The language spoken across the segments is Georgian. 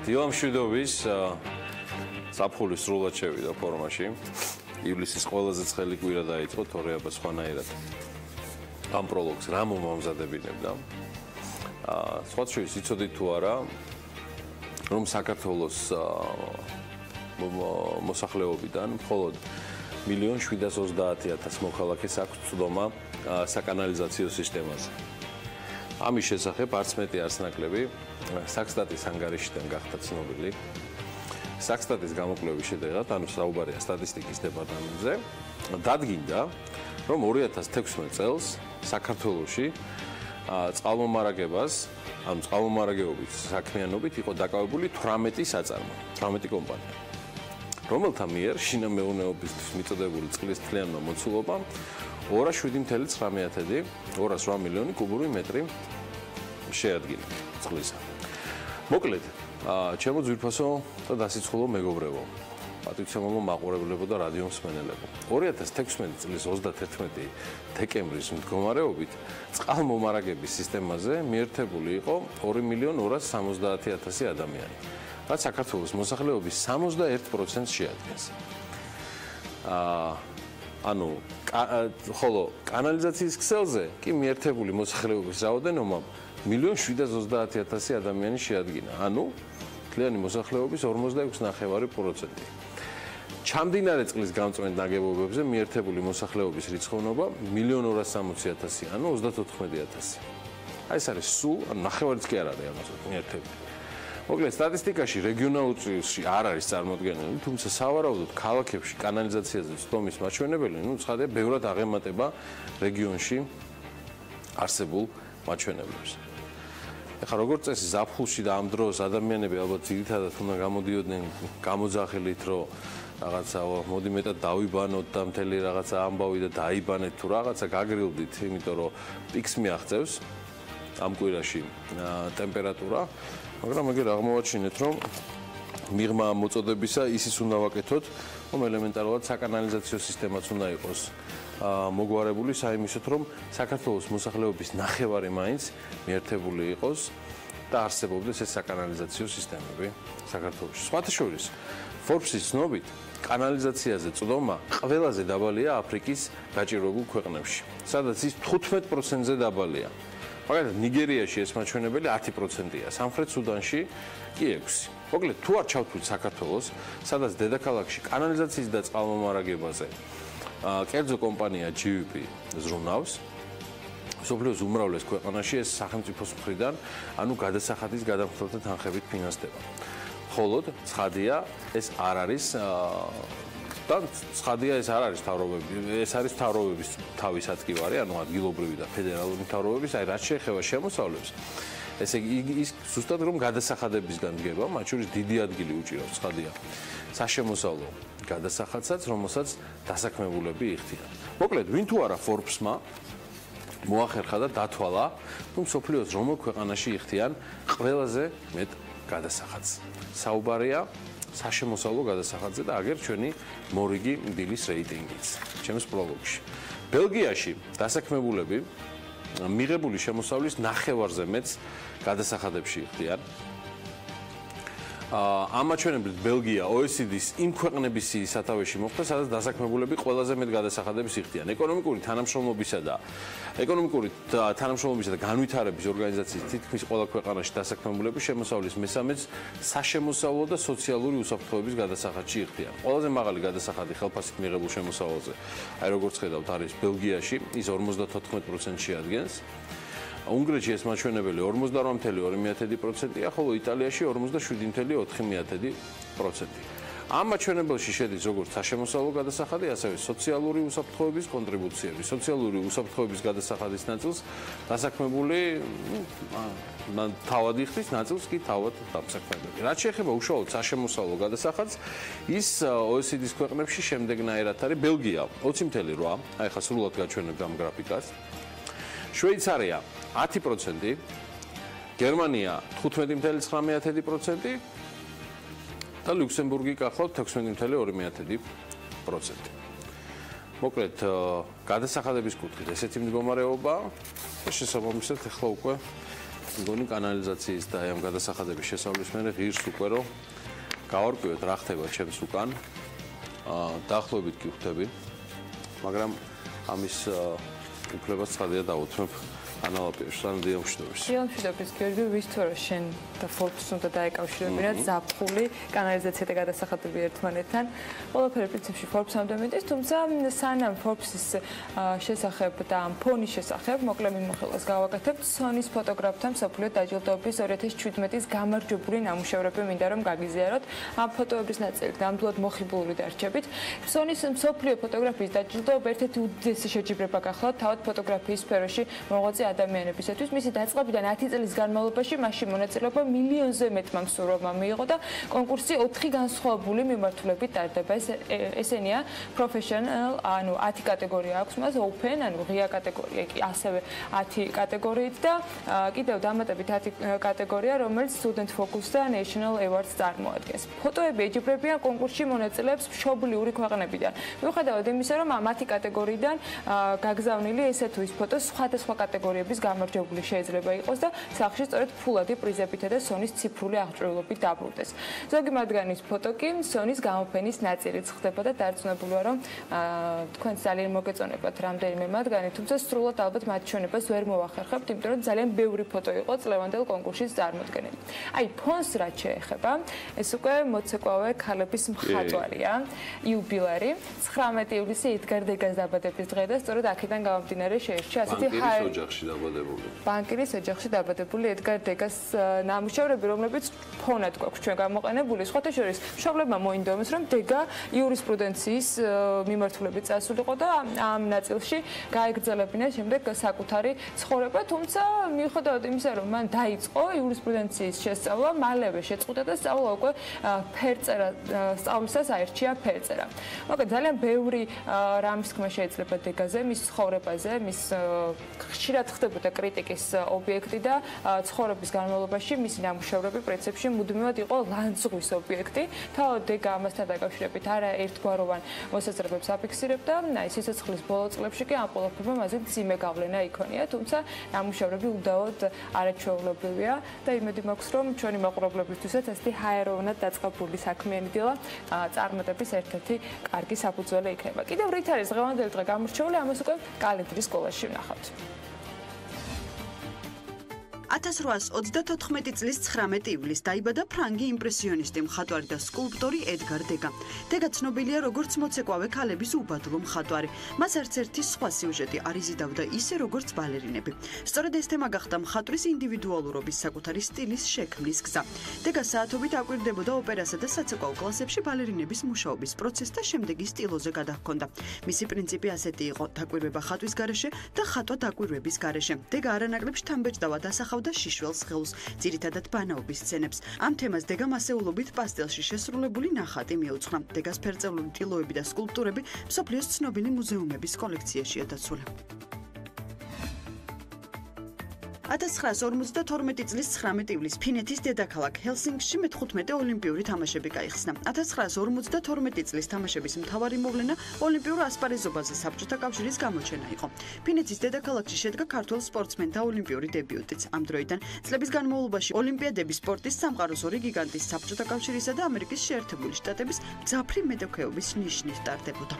დილამ შვიდობის საფხულის სრულად შევიდა ფორმაში. ივლისის ყველაზე ცხელი კვირა დაიწყო, თორეაბა სხვანაირად. ამ პროლოგს რა მომამზადებინებდა? სხვათა შორის იცოდით თუ არა, რომ საქართველოს მოსახლეობიდან მხოლოდ 1,730,000 მოქალაქეს აქვს წვდომა საკანალიზაციო სისტემაზე. ამის შესახებ არც მეტი არც ნაკლები საქსტატის ანგარიშიდან გახდა ცნობილი. საქსტატის გამოკვლევის შედეგად, ანუ საუბარია სტატისტიკის დეპარტამენტზე, დადგინდა, რომ 2016 წელს საქართველოში წყალმომარაგებას, ანუ წყალმომარაგეობის საქმიანობით იყო დაკავებული 18 საწარმო, 18 კომპანია, რომელთა მიერ შინამეურნეობისთვის მიწოდებული წყლის თლიანმა მოცულობამ 207,9 მილიონი კუბური მეტრი შეადგინა წყლისა. მოკლედ, ჩემო ძვირფასო და დასიცხულო მეგობრებო, პატივცემულო მაყურებლებო და რადიო მსმენელებო, 2016 წლის 31 დეკემბრის მდგომარეობით წყალმომარაგების სისტემაზე მიერთებული იყო 2,270,000 ადამიანი, რაც საქართველოს მოსახლეობის 61%-ს შეადგენს. ანუ ხოლო კანალიზაციის ქსელზე კი მიერთებული მოსახლეობის რაოდენობა 1,730,000 ადამიანი შეადგინა, ანუ მთლიანი მოსახლეობის 46.5%. ჩამდინარე წყლის გამწვენე ნაგებობებზე მიერთებული მოსახლეობის რიცხოვნობა 1,260,000, ანუ 34,000. აი ეს არის სულ, ანუ ნახევარიც კი არ არის ამაზე მიერთებული. მოკლედ, სტატისტიკაში რეგიონალურ წრეებში არ არის წარმოდგენილი, თუმცა სავარაუდოდ ქალაქებში კანალიზაციაზე წვდომის მაჩვენებელი, ცხადია, ბევრად აღემატება რეგიონში არსებულ მაჩვენებლებს. ეხლა როგორც წესი ზაფხულში და ამ დროს ადამიანები ალბათ ძირითადად უნდა გამოდიოდნენ გამოძახილით, რომ რაღაცა მოდი მეტად დავიბანოთ და მთელი რაღაცა ამბავი და დაიბანეთ თუ რაღაცა გაგრილდით, იმიტომ რომ პიკს მიაღწევს ამ კვირაში ტემპერატურა, მაგრამ ეგერ აღმოვაჩინეთ, რომ მიღმა ამ მოწოდებისა ისიც უნდა ვაკეთოთ, რომ ელემენტარულად საკანალიზაციო სისტემაც უნდა იყოს მოგვარებული საიმისოთ, რომ საქართველოს მოსახლეობის ნახევარი მაინც მიერთებული იყოს და არსებობდეს ეს საკანალიზაციო სისტემები საქართველოში. სხვათა შორის, Forbes-ის ცნობით, კანალიზაციაზე წვდომა ყველაზე დაბალია აფრიკის დაჭირებულ ქვეყნებში, სადაც ის 15%-ზე დაბალია. მაგალითად, ნიგერიაში ეს მაჩვენებელი 10%-ია, სამხრეთ სუდანში კი 6%. მოკლედ, თუ არ ჩავთვლით საქართველოს, სადაც დედაქალაქში კანალიზაციის და წყალმომარაგებაზე კერძო კომპანია GVP ზრუნავს, მსოფლიოს უმრავლეს ქვეყანაში ეს სახელმწიფოს მხრიდან, ანუ გადასახადის გადამხდელთა თანხებით ფინანსდება. მხოლოდ ცხადია, ეს არ არის და ცხადია, ეს არ არის მთავრობები, ეს არის მთავრობების თავის ადგილარი, ანუ ადგილობრივი და ფედერალური მთავრობების, აი რაც შეეხება შემოსავლებს, ესე იგი ის ზუსტად რომ გადასახადებისგან დგება, მათ შორის დიდი ადგილი უჭირავს ცხადია საშემოსავლო გადასახადსაც, რომელსაც დასაქმებულები იხდიან. მოკლედ, ვინ თუ არა Forbes-მა მოახერხა და დათვალა, თუ მსოფლიოს რომელ ქვეყანაში იხდიან ყველაზე მეტ გადასახადს. საუბარია საშემოსავლო გადასახადზე და აგერ ჩვენი მორიგი დილის რეიტინგიც ჩემს პროლოგში. ბელგიაში დასაქმებულები მიღებული შემოსავლის ნახევარზე მეტს გადასახადებში იხდიან. ამ მაჩვენებლით ბელგია OECD-ის იმ ქვეყნების სიის სათავეში მოხვდა, სადაც დასაქმებულები ყველაზე მეტ გადასახადებს იხდიან. ეკონომიკური თანამშრომლობისა და განვითარების ორგანიზაციის თითქმის ყველა ქვეყანაში დასაქმებულები შემოსავლის მესამედს საშემოსავლო და სოციალური უსაფრთხოების გადასახადში იხდიან. ყველაზე მაღალი გადასახადი ხელფასით მიღებულ შემოსავალზე, აი როგორც ხედავთ, არის ბელგიაში, ის 54%-ში ადგენს. უნგრეთში ეს მაჩვენებელი 48,2%-ია, ხოლო იტალიაში 47,4%. ამ მაჩვენებელში შედის როგორც საშემოსავლო გადასახადი, ასევე სოციალური უსაფრთხოების კონტრიბუციები. სოციალური უსაფრთხოების გადასახადის ნაწილს დასაქმებული თავად იხდის, ნაწილს კი თავად დასაქმებები. რაც შეეხება უშუალოდ საშემოსავლო გადასახადს, ის OECD-ის ქვეყნებში შემდეგნაირად არის: ბელგია 20,8%, აი ხა სრულად გაჩვენებთ ამ გრაფიკას. შვეიცარია 10%, გერმანია 15,9% და ლუქსემბურგი კახლავთ 16,2%. მოკლედ, გადასახადების კუთხით ესეთი მდგომარეობა და შესაბამისად ახლა უკვე მგონი კანალიზაციის და ამ გადასახადების შესავლის მერე ღირს უკვე რომ გავარკვიოთ რა ხდება ჩემს უკან. დაახლოებით კი ხვდები, მაგრამ ამის უფლებას ცხადია დავუთმებ ანალაპიერს ან დიამშვიდობის. დიამშვიდობის გიორგი ვისთორა შენ და ფორბს უნდა დაეკავშირებინათ ზაფხული, კანალიზაცია და გადასახადები ერთმანეთთან. ყველაფერი პრინციპში ფორბსამდე მიდის, თუმცა სანამ ფორბსის შესახებ და ამ ფონის შესახებ მოკლე მიმოხილვას გავაკეთებთ, სონის ფოტოგრაფთა მსოფლიო დაჯილდოების 2017-ის გამარჯვებული ნამუშევრები მინდა რომ გაგიზიაროთ. ამ ფოტოების ნაწილი ნამდვილად მოხიბლული დარჩებით. სონის მსოფლიო ფოტოგრაფიის დაჯილდოება ერთ-ერთი უდიდესი შეჯიბრება გახლავთ თავად ფოტოგრაფიის სფეროში მოღვაწე ადამიანებისათვის. მისი დაწყებიდან 10 წლის განმავლობაში მასში მონაწილეობა მილიონზე მეტმა მსურველმა მიიღო და კონკურსი 4 განსხვავებული მიმართულებით ტარდება. ესენია professional, ანუ 10 კატეგორია აქვს მას, open, ანუ ღია კატეგორია კი ასევე 10 კატეგორიით და კიდევ დამატებით 10 კატეგორია, რომელიც student focus და national awards წარმოადგენს. ფოტოები ეჯიბრებიან კონკურსში მონაწილეებს მშობლიური ქვეყნებიდან. მიუხედავად იმისა, რომ ამ 10 კატეგორიიდან გაგზავნილი ესე თუ ის ფოტო სხვადასხვა კატეგორიების გამარჯვებული შეიძლება იყოს და სახში სწორედ ფულადი პრიზებითა და სონის ციფრული აღჭურვილობით დაბრუნდეს. ზოგი მათგანის ფოტო კი სონის გამოფენის ნაწილიც ხდება და დარწმუნებულია, რომ თქვენ ძალიან მოგეწონებათ რამდენიმე მათგანი, თუმცა სრულად ალბათ მათ ჩვენებას ვერ მოვახერხებთ, იმიტომ რომ ძალიან ბევრი ფოტო იყო წლევანდელ კონკურსის წარმოდგენილი. აი, ფონს რაც შეეხება, ეს უკვე მოცეკვავე ქალების მხატვარია, იუბილარი, 19 ივლისი ედგარ დეგას დაბადების დღე და სწორედ აქედან გამომდინარე შეირჩა ასეთი ბანკირის ოჯახში დაბადებული ედგარ დეგას ნამუშევრები, რომლებიც ფონად გვაქვს ჩვენ გამოყენებული. სხვათა შორის, მშობლებმა მოინდომეს, რომ დეგა იურისპრუდენციის მიმართულებით წასულიყო და ამ ნაწილში გაეგრძელებინა შემდეგ საკუთარი ცხოვრება, თუმცა მიუხედავად იმისა, რომ მან დაიწყო იურისპრუდენციის შესწავლა, მალევე შეწყვიტა და სწავლა უკვე ფერწერა, სწავლისას აირჩია ფერწერა. მოკლედ ძალიან ბევრი რამის თქმა შეიძლება დეგაზე, მის ცხოვრებაზე, მის ხშირად ხდებოდა კრიტიკის ობიექტი და ცხოვრების განმავლობაში მისი ნამუშევრები პრინციპში მუდმივად იყო ლანძღვის ობიექტი. თავად დეგა ამასთან დაკავშირებით არა ერთგვაროვან მოსაზრებებს აფიქსირებდა, აი სიცოცხლის ბოლო წლებში კი ამ ყველაფერმა მასზე მძიმე გავლენა იქონია, თუმცა ნამუშევრები უდავოდ არაჩვეულებრივია და იმედი მაქვს, რომ ჩვენი მაყურებლებისთვისაც ასეთი ჰაეროვნად დაწყებული საქმიანი დილა წარმატების ერთ-ერთი კარგი საფუძველი იქნება. კიდევ რით არის დღევანდელი დღე გამორჩეული, ამას უკვე კალენდრის სკოლაში ვნახავთ. 1834 წლის 19 ივლისს დაიბადა ფრანგი იმპრესიონისტი მხატვარი და სკულპტორი ედგარ დეგა. დეგა ცნობილია როგორც მოცეკვავე ქალების უბადლო მხატვარი. მას არცერთი სხვა სიუჟეტი არ იზიდავდა ისე როგორც ბალერინები. სწორედ ეს თემა გახდა მხატვრის ინდივიდუალურობის საკუთარი სტილის შექმნის გზა. დეგა საათობით აკვირდებოდა ოპერასა და საცეკვაო კლასებში ბალერინების მუშაობის პროცესს და შემდეგი სტილოზე გადაჰქონდა. მისი პრინციპი ასეთი იყო: დაკვირვება ხატვის გარეშე და ხატვა დაკვირვების გარეშე. დეგა არანაკლებ შთამბეჭდავად ასახავდა და შიშველს ხელს, ძირითადად ბანაობის სცენებს. ამ თემას დეგამ ასეულობით პასტელში შესრულებული ნახატი მიუძღვნა. დეგას ფერწერული ტილოები და სკულპტურები მსოფლიოს ცნობილი მუზეუმების კოლექციაშია დაცული. 1952 წლის 19 ივლისს ფინეთის დედაქალაქ ჰელსინკში მე-15 ოლიმპიური თამაშები გაიხსნა. 1952 წლის თამაშების მთავარი მოვლენა ოლიმპიურ ასპარეზობაზე საბჭოთა კავშირის გამოჩენა იყო. ფინეთის დედაქალაქში შედგა ქართულ სპორტსმენთა ოლიმპიური დებიუტიც. ამ დროიდან წლების განმავლობაში ოლიმპიადების სპორტის სამყაროს ორი გიგანტის საბჭოთა კავშირისა და ამერიკის შეერთებული შტატების მძაფრი მეტოქეობის ნიშნით ტარდებოდა.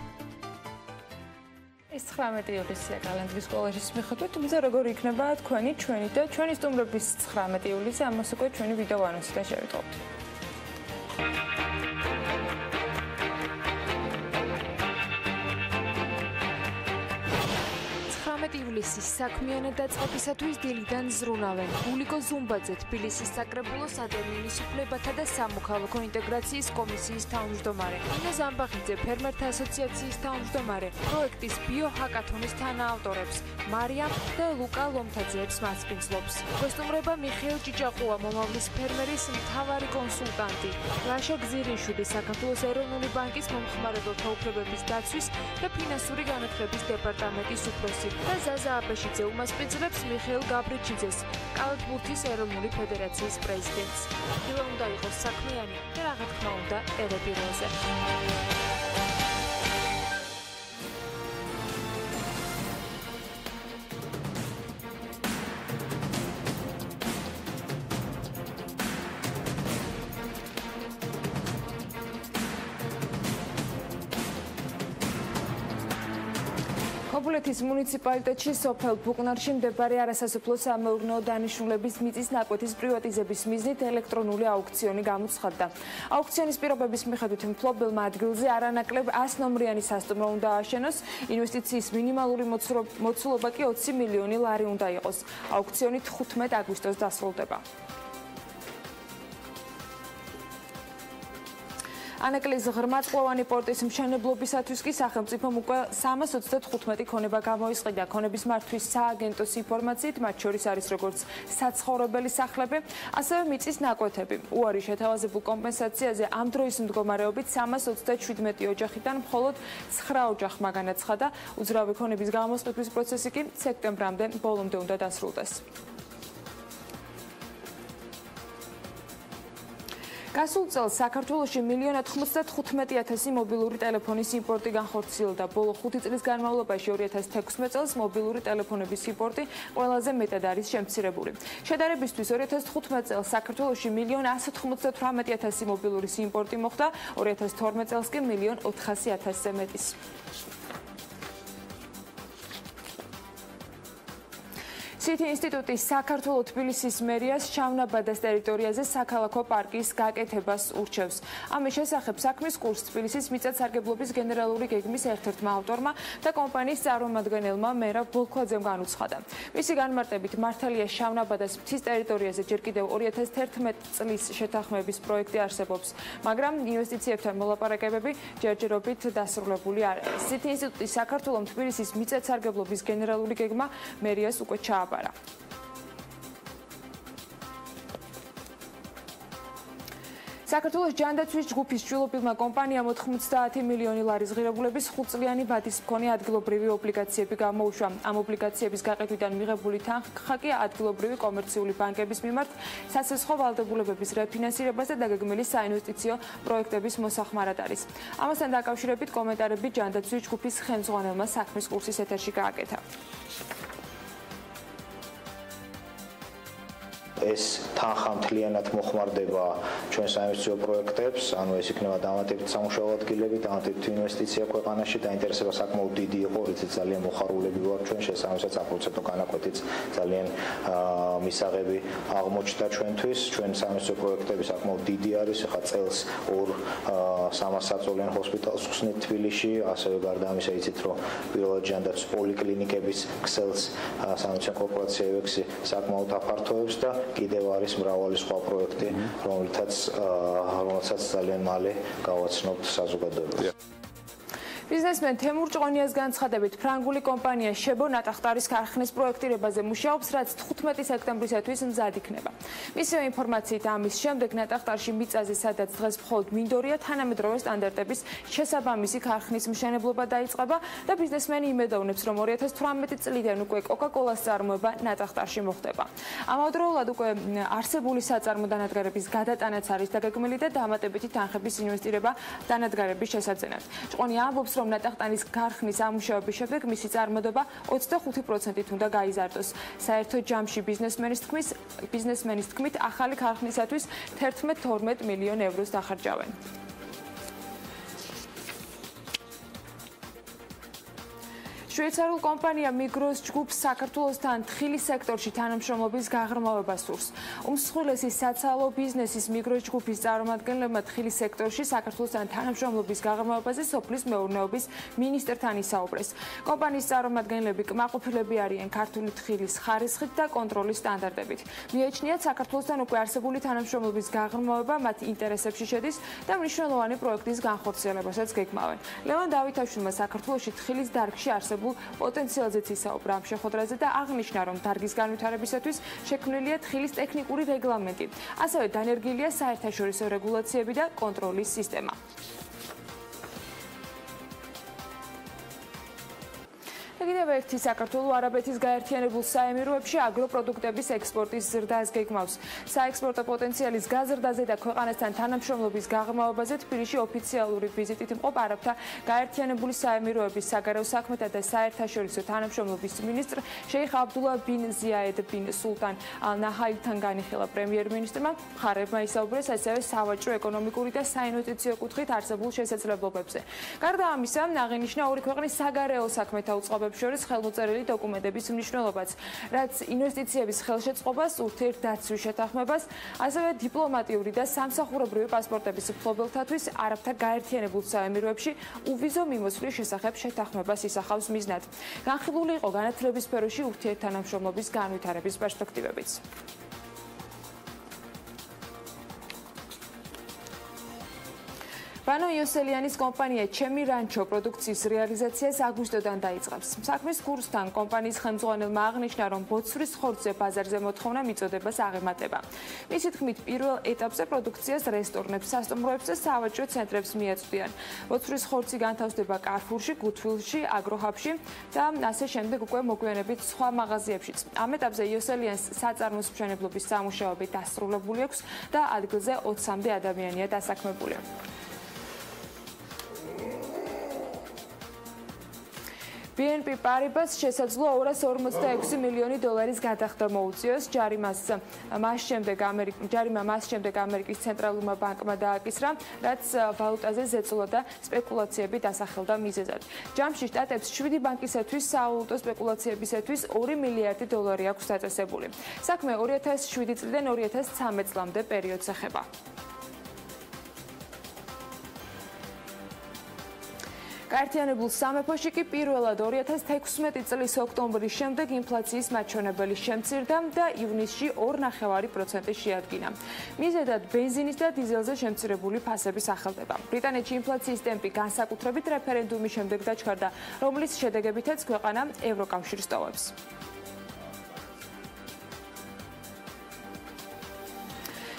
ეს 19 ივლისია კალენდრის სკოლაშის მიხედვით, თუმცა როგორი იქნება თქვენი, ჩვენი და ჩვენი სტუმრების 19 ივლისი, ამას უკვე ჩვენი ვიდეო ანონსიდან შევიტყობთ. 19 ივლისის საქმიანი დაწყებისათვის დილიდან ზრუნავენ. გულიკო ზუმბაძე თბილისის საკრებულოს ადამიანის უფლებათა და სამოქალაქო ინტეგრაციის კომისიის თავმჯდომარე. ინო ზამბახიძე ფერმერთა ასოციაციის თავმჯდომარე. პროექტის ბიო ჰაკათონის თანაავტორებს მარიამ და ლუკა ლომთაძეებს მასპინძლობს. გოსტუმრება მიხეილ ჭიჭაყუა მომავლის ფერმერის მთავარი კონსულტანტი. რაშა გზირიშვილი საქართველოს ეროვნული ბანკის მომხმარებელთა უფლებების დაცვის და ფინანსური განათლების დეპარტამენტის უფროსი. და ზაზა აბაშიძე უმასპინძლებს მიხეილ გაბრიჩიძეს, კალათბურთის ეროვნული ფედერაციის პრეზიდენტს. დილა უნდა იყოს საქმიანი და რა თქმა უნდა ტელეპიროზე. დაბულეთის მუნიციპალიტეტში სოფელ ბუყნარში მდებარე არასასოფლო სამეურნეო დანიშნულების მიწის ნაკვეთის პრივატიზების მიზნით ელექტრონული აუქციონი გამოცხადდა. აუქციონის პირობების მიხედვით მფლობელმა ადგილზე არანაკლებ 100 ნომრიანი სასტუმრო უნდა ააშენოს, ინვესტიციის მინიმალური მოცულობა კი 20 მილიონი ლარი უნდა იყოს. აუქციონი 15 აგვისტოს დასრულდება. ანაკლის ღრმაწყვოვანი პორტის მშენებლობისათვის კი სახელმწიფომ უკვე 325 ქონება გამოისყიდა. ქონების მართვის სააგენტოს ინფორმაციით მათ შორის არის როგორც საცხოვრებელი სახლები, ასევე მიწის ნაკვეთები. უარი შეთავაზებულ კომპენსაციაზე ამ დროის მდგომარეობით 337 ოჯახიდან მხოლოდ 9 ოჯახმა განაცხადა. უძრავი ქონების გამოსყიდვის პროცესი კი სექტემბრამდე ბოლომდე უნდა დასრულდეს. გასულ წელს საქართველოში 1,95,000 მობილური ტელეფონის იმპორტი განხორციელდა. ბოლო 5 წლის განმავლობაში 2016 წელს მობილური ტელეფონების იმპორტი ყველაზე მეტად არის შემცირებული. შედარებისთვის 2015 წელს საქართველოში 1,198,000 მობილურის იმპორტი მოხდა, 2012 წელს კი 1,400,000-ზე მეტის. სიტი ინსტიტუტის საქართველოს თბილისის მერიას ჩავნაბადეს ტერიტორიაზე საქალაქო პარკის გაკეთებას ურჩევს. ამის შესახებ საქმის კურსს თბილისის მიწათსარგებლობის გენერალური გეგმის ერთ-ერთმა ავტორმა და კომპანიის წარმომადგენელმა მერაბ ბოლქვაძემ განუცხადა. მისი განმარტებით მართალია ჩავნაბადეს მთის ტერიტორიაზე ჯერ კიდევ 2011 წლის შეთანხმების პროექტი არსებობს, მაგრამ ინვესტიციებთან მოლაპარაკებები ჯერჯერობით დასრულებული არ არის. სიტი ინსტიტუტის საქართველოს თბილისის მიწათსარგებლობის გენერალური გეგმა მერიას უკვე ჩააბარა. საქართველოს ჯანდაცვის ჯგუფის ჭულობილმა კომპანიამ 90 მილიონი ლარის ღირებულების 5-წლიანი ვადის მქონე ადგილობრივი ობლიგაციები გამოუშვა. ამ ობლიგაციების გაყიდვიდან მიღებული თანხა კი ადგილობრივი კომერციული ბანკების მიმართ სასესხო ვალდებულებების რეფინანსირებას და დაგეგმილი საინვესტიციო პროექტების მოსახმარად არის. ამასთან დაკავშირებით კომენტარები ჯანდაცვის ჯგუფის ხელმძღვანელმა საქმის კურსის ეთერში გააკეთა. ეს თანხა მთლიანად მოხმარდება ჩვენ საინვესტიციო პროექტებს, ანუ ეს იქნება დამატებით სამუშაო ადგილები, დამატებით ინვესტიცია ქვეყანაში, დაინტერესება საკმაოდ დიდი იყო, რითიც ძალიან მოხარულები ვართ ჩვენ, შესაბამისად საპროცენტო განაკვეთიც ძალიან მისაღები აღმოჩნდა ჩვენთვის. ჩვენ საინვესტიციო პროექტები საკმაოდ დიდი არის, ახლა წელს 2 300 ჰოსპიტალს ხსნით თბილისში, ასევე გარდა ამისა იცით, რომ პირველად ჯანდაცვის პოლიკლინიკების ქსელს საინვესტიციო კორპორაცია ევექსი საკმაოდ აფართოებს და კიდევ არის მრავალი სხვა პროექტი, რომელსაც ძალიან მალე გავაცნობთ საზოგადოებას. ბიზნესმენ თემურ ჭყონიას განცხადებით, ფრანგული კომპანია შებო ნატახტარის ქარხნის პროექტირებაზე მუშაობს, რაც 15 სექტემბრისათვის მზად იქნება. მისივე ინფორმაციით ამის შემდეგ ნატახტარში მიწაზე, სადაც დღეს მხოლოდ მინდორია, თანამედროვე სტანდარტების შესაბამისი ქარხნის მშენებლობა დაიწყება და ბიზნესმენი იმედოვნებს, რომ 2018 წლიდან უკვე კოკა-კოლას წარმოება ნატახტარში მოხდება. ამავდროულად უკვე არსებული საწარმო დანადგარების გადატანაც არის დაგეგმილი და დამატებითი თანხების ინვესტირება დანადგარების შესაძენად. ჭყონია ამბობს, რომ ნატახტარის ქარხნის ამუშავების შემდეგ მისი წარმოდობა 25%-ით უნდა გაიზარდოს. საერთო ჯამში ბიზნესმენის თქმით, ახალი ქარხნისათვის 11-12 მილიონ ევროს დახარჯავენ. შვეიცარიულ კომპანია მიგროს ჯგუფს საქართველოსთან თხილის სექტორში თანამშრომლობის გაღრმავება სურს. უმსხვილესი საცალო ბიზნესის მიგროს ჯგუფის წარმომადგენლებმა თხილის სექტორში საქართველოსთან თანამშრომლობის გაღრმავებაზე სოფლის მეურნეობის მინისტრთან ისაუბრეს. კომპანიის წარმომადგენლები კმაყოფილები არიან ქართული თხილის ხარისხით და კონტროლის სტანდარტებით. მიაჩნიათ საქართველოსთან უკვე არსებული თანამშრომლობის გაღრმავება მათ ინტერესებში შედის და მნიშვნელოვანი პროექტის განხორციელებასაც გეგმავენ. ლევან დავითაშვილმა საქართველოში თხილის დარგში არსებულ პოტენციალზეც ისაუბრა ამ შეხვედრაზე და აღნიშნა, რომ დარგის განვითარებისათვის შექმნილია თხილის ტექნიკური რეგლამენტი. ასევე დანერგილია საერთაშორისო რეგულაციები და კონტროლის სისტემა. კიდევ ერთი საქართველო არაბეთის გაერთიანებულ საემიროებში აგროპროდუქტების ექსპორტის ზრდას გეგმავს. საექსპორტო პოტენციალის გაზრდაზე და ქვეყანასთან თანამშრომლობის გაღრმავებაზე თბილისში ოფიციალური ვიზიტით მყოფ არაბთა გაერთიანებული საემიროების საგარეო საქმეთა და საერთაშორისო თანამშრომლობის მინისტრ შეიხ აბდულა ბინ ზიაედ ბინ სულტან ალ-ნაჰიანთან განიხილა პრემიერ-მინისტრმა მხარეებმა ისაუბრეს ასევე სავაჭრო, ეკონომიკური და საინვესტიციო კუთხით არსებულ შესაძლებლობებზე. გარდა ამისა, აღინიშნა ორი ქვეყნის საგარეო საქმეთა უწყობებს შორის ხელმოწერილი დოკუმენტების მნიშვნელობაც, რაც ინვესტიციების ხელშეწყობას, ურთიერთდაცვის შეთანხმებას, ასევე დიპლომატიური და სამსახურებრივი პასპორტების მფლობელთათვის არაბთა გაერთიანებულ საემიროებში უვიზო მიმოსვლის შესახებ შეთანხმებას ისახავს მიზნად. განხილული იყო განათლების სფეროში ურთიერთთანამშრომლობის განვითარების პერსპექტივებიც. ბანო იოსელიანის კომპანია ჩემი რანჩო პროდუქციის რეალიზაციას აგვისტოდან დაიწყებს. საქმის კურსთან კომპანიის ხელმძღვანელმა აღნიშნა, რომ ბოცვრის ხორცზე ბაზარზე მოთხოვნა მიწოდებას აღემატება. მისი თქმით, პირველ ეტაპზე პროდუქციას რესტორნებს, სასტუმროებს და სავაჭრო ცენტრებს მიაწვდიან. ბოცვრის ხორცი განთავსდება კარფურში, გუთვილში, აგროჰაბში და ასე შემდეგ უკვე მოგვიანებით სხვა მაღაზიებშიც. ამ ეტაპზე იოსელიანს საწარმოს მშენებლობის სამუშაოები დასრულებული აქვს და ადგილზე 20-მდე ადამიანია დასაქმებული. BNP Paribas შესაძლოა 246 მილიონი დოლარის გადახდა მოუწიოს. ჯარიმა მას შემდეგ ამერიკის ცენტრალურმა ბანკმა დააკისრა, რაც ვალუტაზე ზეწოლა და სპეკულაციები დასახელდა მიზეზად. ჯამში შტატებს 7 ბანკისათვის სავალუტო სპეკულაციებისათვის 2 მილიარდი დოლარი აქვს დაწესებული. საქმე 2007 წლიდან 2013 წლამდე პერიოდს ეხება. გაერთიანებულ სამეფოში კი პირველად 2016 წლის ოქტომბრის შემდეგ ინფლაციის მაჩვენებელი შემცირდა და ივნისში 2.5% შეადგინა. მიზედად ბენზინის და დიზელზე შემცირებული ფასების ახალდება. ბრიტანეთში ინფლაციის ტემპი განსაკუთრებით რეფერენდუმის შემდეგ დაჩქარდა, რომლის შედეგებითაც ქვეყანა ევროკავშირს ტოვებს.